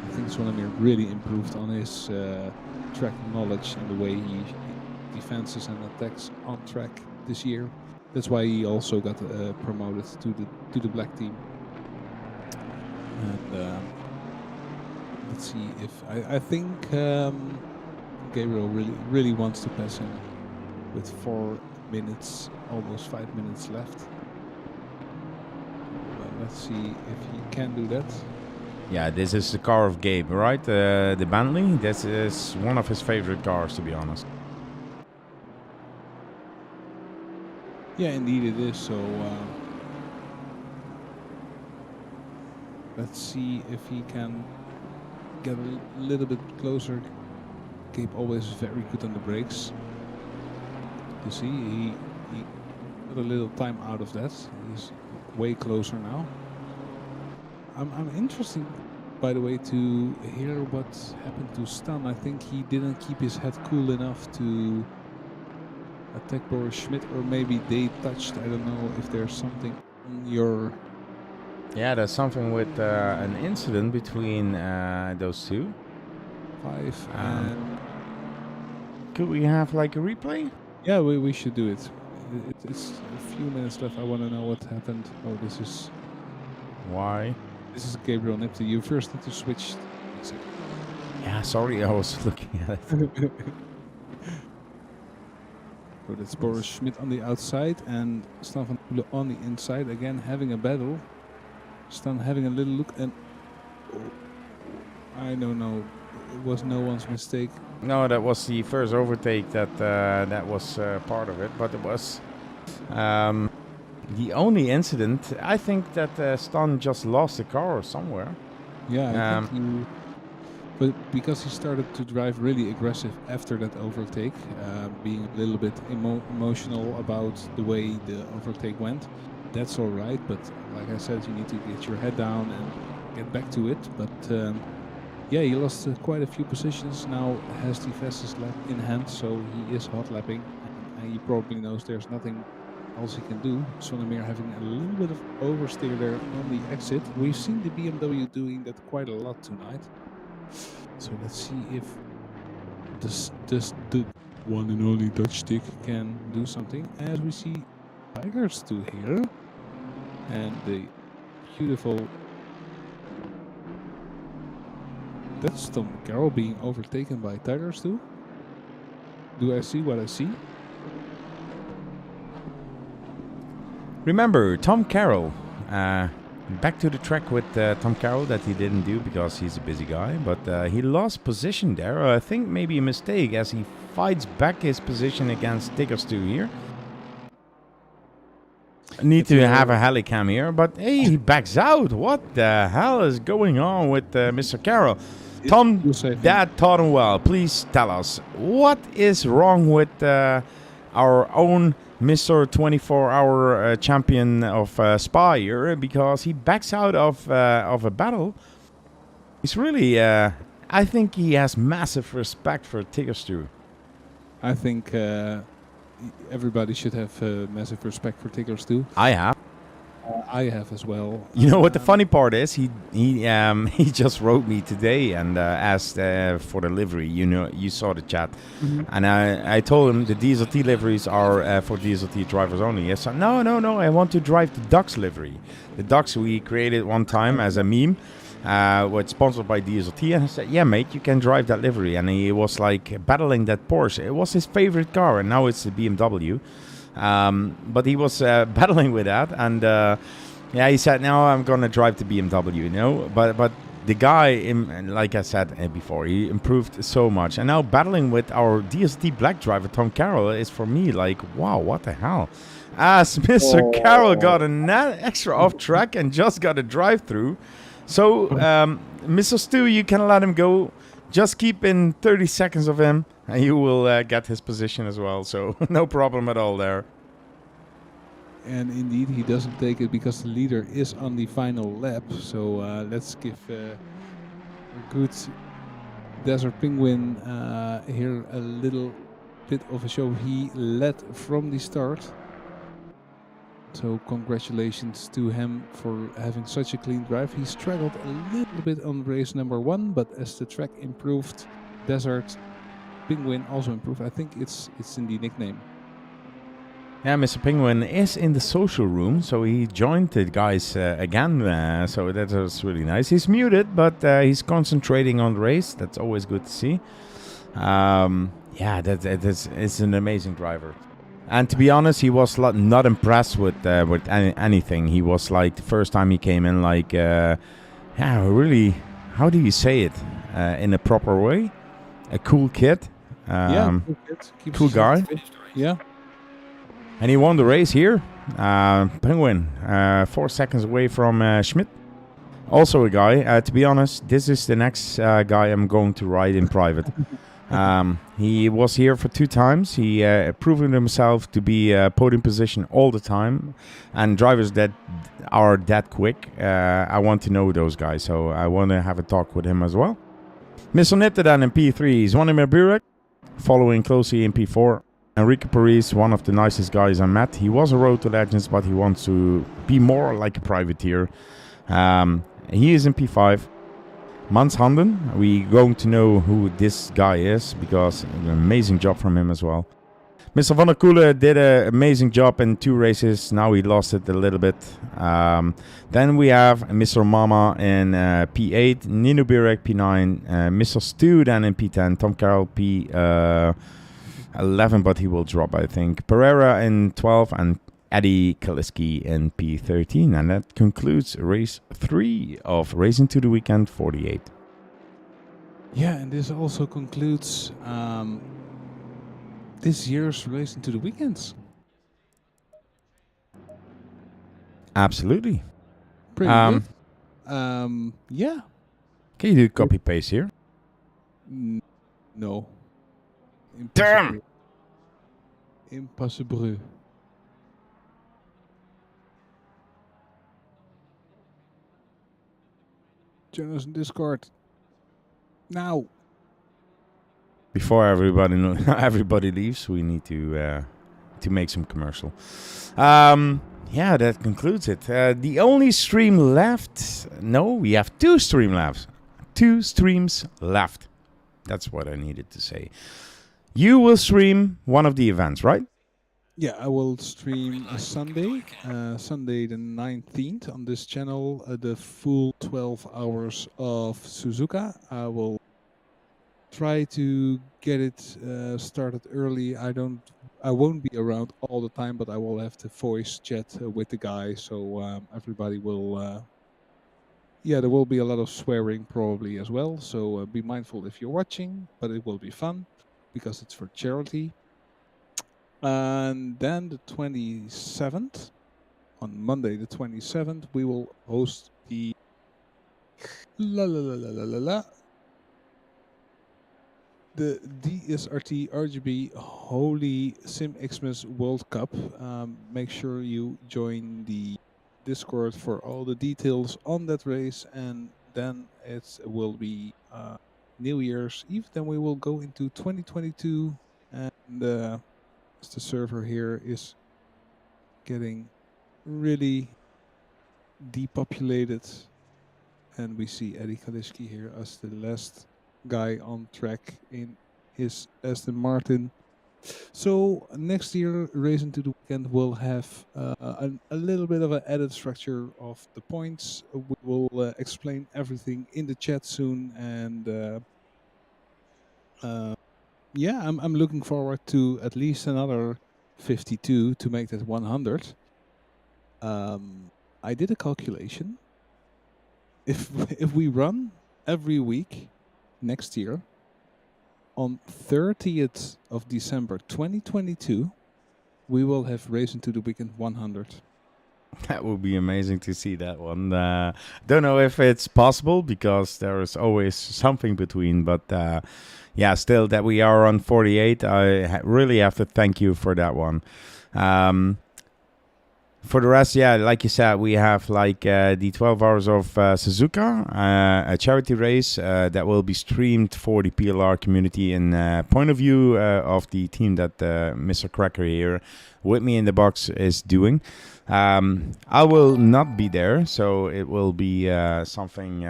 I think Swanimir really improved on his track knowledge and the way he defenses and attacks on track this year. That's why he also got promoted to the black team. And let's see if I think Gabriel really wants to pass him with 4 minutes, almost 5 minutes left. Let's see if he can do that. Yeah, this is the car of Gabe, right? The Bentley. This is one of his favorite cars, to be honest. Yeah, indeed it is. So let's see if he can get a little bit closer. Gabe always very good on the brakes. You see, he got a little time out of that. He's way closer now. I'm interested, by the way, to hear what happened to Stan. I think he didn't keep his head cool enough to attack Boris Schmidt, or maybe they touched. I don't know if there's something on your... Yeah, there's something with an incident between those two. 5 and... Could we have like a replay? Yeah, we should do it. It's a few minutes left. I want to know what happened. Oh, this is Why? Gabriel Nipte. You first need to switch. Yeah, sorry, I was looking at it. So that's Boris Schmidt on the outside and Stan van Poelen on the inside. Again, having a battle. Stan having a little look and... I don't know. It was no one's mistake. No, that was the first overtake that was part of it, but it was the only incident. I think that Stan just lost the car somewhere. Yeah, I think but because he started to drive really aggressive after that overtake, being a little bit emotional about the way the overtake went, that's all right. But like I said, you need to get your head down and get back to it. But yeah, he lost quite a few positions. Now has the fastest lap in hand, so he is hot lapping, and he probably knows there's nothing else he can do. Swanimir having a little bit of oversteer there on the exit. We've seen the BMW doing that quite a lot tonight. So let's see if this the one and only Dutch stick can do something. As we see Tigers do here, and the beautiful... That's Tom Carroll being overtaken by Tigers too. Do I see what I see? Remember, Tom Carroll. Back to the track with Tom Carroll that he didn't do because he's a busy guy. But he lost position there. I think maybe a mistake as he fights back his position against Tigers 2 here. Need to have a helicam here, but hey, he backs out. What the hell is going on with Mr. Carroll? Tom, that taught him well. Please tell us, what is wrong with our own Mr. 24-hour champion of Spa here? Because he backs out of a battle. He's really, I think he has massive respect for Tigers 2. I think everybody should have massive respect for Tigers 2. I have. I have as well. You know what the funny part is? He just wrote me today and asked for the livery. You know, you saw the chat, and I told him the DSLT liveries are for DSLT drivers only. Yes, no. I want to drive the Ducks livery. The Ducks we created one time as a meme, was sponsored by DSLT, and I said, "Yeah, mate, you can drive that livery." And he was like battling that Porsche. It was his favorite car, and now it's the BMW. But he was battling with that, and yeah, he said, "Now I'm gonna drive the BMW." You know, but the guy, like I said before, he improved so much, and now battling with our DST black driver Tom Carroll is for me like, wow, what the hell? As Mr. Carroll got an extra off track and just got a drive through, so Mr. Stu, you can let him go. Just keep in 30 seconds of him, and you will get his position as well. So no problem at all there. And indeed, he doesn't take it because the leader is on the final lap. So let's give a good Desert Penguin here a little bit of a show. He led from the start. So congratulations to him for having such a clean drive. He struggled a little bit on race number 1, but as the track improved, Desert Penguin also improved. I think it's in the nickname. Yeah, Mr. Penguin is in the social room, so he joined the guys again. So that was really nice. He's muted, but he's concentrating on the race. That's always good to see. Yeah, it's an amazing driver. And to be honest, he was not impressed with anything. He was like the first time he came in, like, yeah, really. How do you say it in a proper way? A cool kid. Yeah, cool kid. Cool guy. Yeah. And he won the race here. Penguin, 4 seconds away from Schmidt. Also a guy. To be honest, this is the next guy I'm going to ride in private. He was here for 2 times. He proven himself to be podium position all the time. And drivers that are that quick, I want to know those guys. So I want to have a talk with him as well. Mr. Nitterdam in P3 is Zvonimir Burek, following closely in P4. Enrique Paris, one of the nicest guys I met. He was a Road to Legends, but he wants to be more like a privateer. He is in P5. Mans Handen, we're going to know who this guy is because an amazing job from him as well. Mr. Van der Koelen did an amazing job in 2 races. Now he lost it a little bit. Then we have Mr. Mama in P8, Nino Burek P9, Mr. Stu then in P10, Tom Carroll P11, but he will drop, I think. Pereira in 12 and Eddie Kaliski in P13. And that concludes race 3 of Racing to the Weekend 48. Yeah, and this also concludes this year's Racing to the Weekends. Absolutely. Pretty good. Yeah. Can you do copy paste here? No. Damn! Impossible. Join us in Discord. Now. Before everybody leaves, we need to make some commercial. Yeah, that concludes it. The only stream left. No, we have 2 stream left. 2 streams left. That's what I needed to say. You will stream one of the events, right? Yeah, I will stream Sunday the 19th on this channel, the full 12 hours of Suzuka. I will try to get it started early. I won't be around all the time, but I will have the voice chat with the guy, so everybody will. Yeah, there will be a lot of swearing probably as well, so be mindful if you're watching, but it will be fun because it's for charity. And then the 27th, on Monday the 27th, we will host the the DSRT RGB Holy Sim Xmas World Cup. Make sure you join the Discord for all the details on that race, and then it will be New Year's Eve. Then we will go into 2022, and the server here is getting really depopulated, and we see Eddie Kaliski here as the last guy on track in his Aston Martin. So next year, Racing to the Weekend will have a little bit of an added structure of the points. We will explain everything in the chat soon, and yeah, I'm looking forward to at least another 52 to make that 100. I did a calculation. If we run every week next year, on 30th of December 2022, we will have Racing to the Weekend 100. That would be amazing to see that one. Don't know if it's possible because there is always something between, but yeah, still that we are on 48. I really have to thank you for that one. For the rest, yeah, like you said, we have like the 12 hours of Suzuka, a charity race that will be streamed for the PLR community in point of view of the team that Mr. Cracker here with me in the box is doing. I will not be there, so it will be something,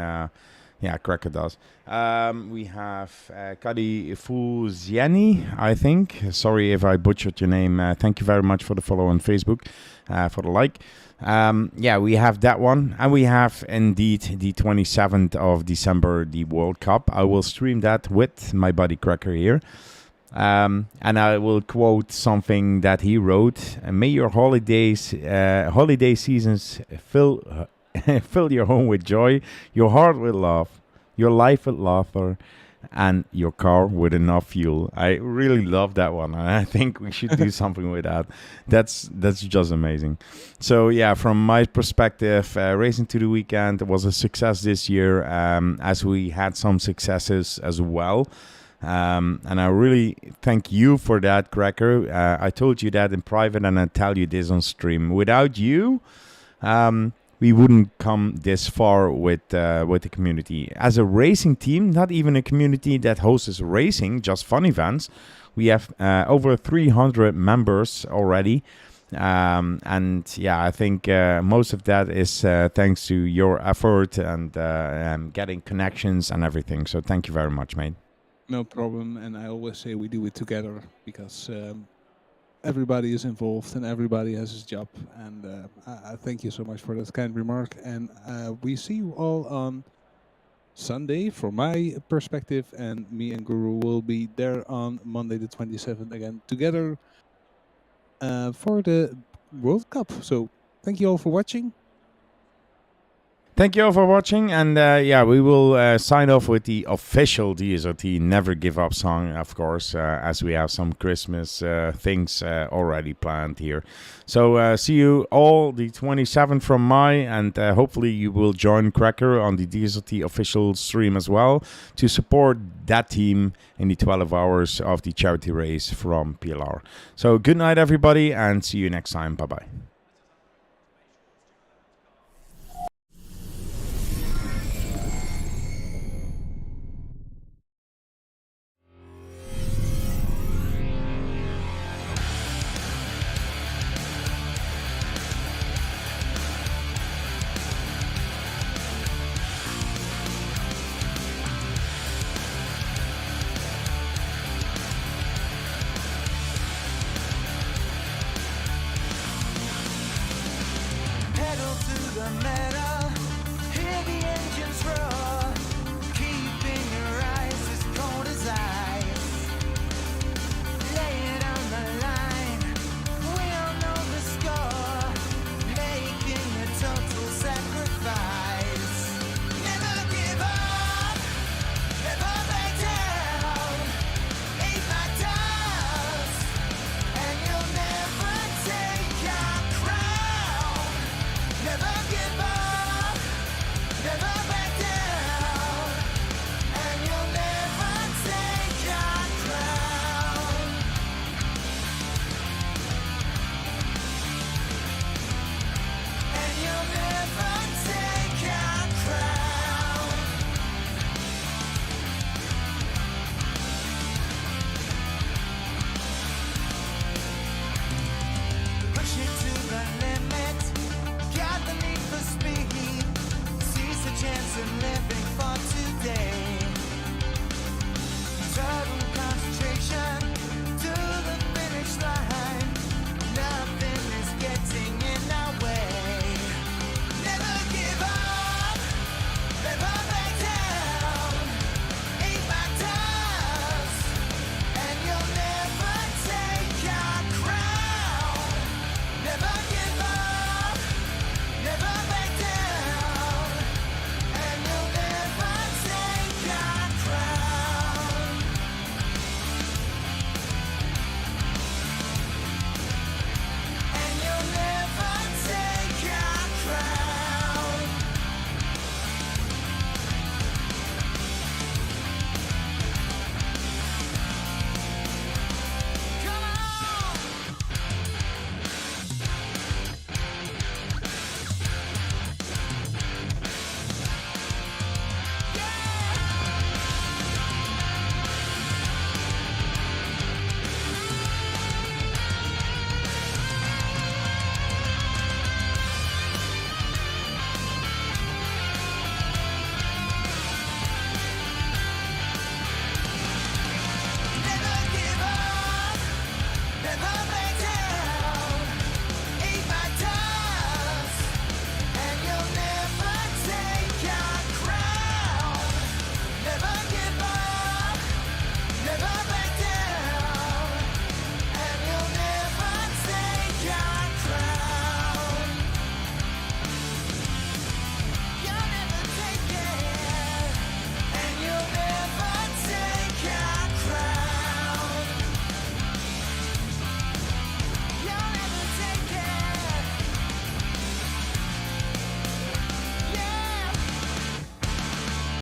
Cracker does. We have Kadi Fuziani, I think. Sorry if I butchered your name. Thank you very much for the follow on Facebook, for the like. We have that one. And we have indeed the 27th of December, the World Cup. I will stream that with my buddy Cracker here. And I will quote something that he wrote. May your holiday seasons fill your home with joy, your heart with love, your life with laughter, and your car with enough fuel. I really love that one, and I think we should do something with that. That's just amazing. So yeah, from my perspective, Racing to the Weekend was a success this year, as we had some successes as well. And I really thank you for that, Cracker. I told you that in private, and I tell you this on stream. Without you, we wouldn't come this far with the community. As a racing team, not even a community that hosts racing, just fun events. We have over 300 members already. And yeah, I think most of that is thanks to your effort and getting connections and everything. So thank you very much, mate. No problem, and I always say we do it together because everybody is involved and everybody has his job. And I thank you so much for that kind remark. And we see you all on Sunday, from my perspective, and me and Guru will be there on Monday the 27th again together for the World Cup. So thank you all for watching. Thank you all for watching, and we will sign off with the official DSRT Never Give Up song, of course, as we have some Christmas things already planned here. So see you all the 27th from my, and hopefully you will join Cracker on the DSRT official stream as well to support that team in the 12 hours of the charity race from PLR. So good night, everybody, and see you next time. Bye-bye. Pedal to the metal, hear the engines roar, keeping your eyes as cold as ice. Lay it on the line, we all know the score, making a total sacrifice. Never give up, never back down, ain't my doubts, and you'll never take our crown. Never give up, never back down, and you'll never take our crown. And you'll never take our crown. Push it to the limit. Got the need for speed. Seize the chance of living for today.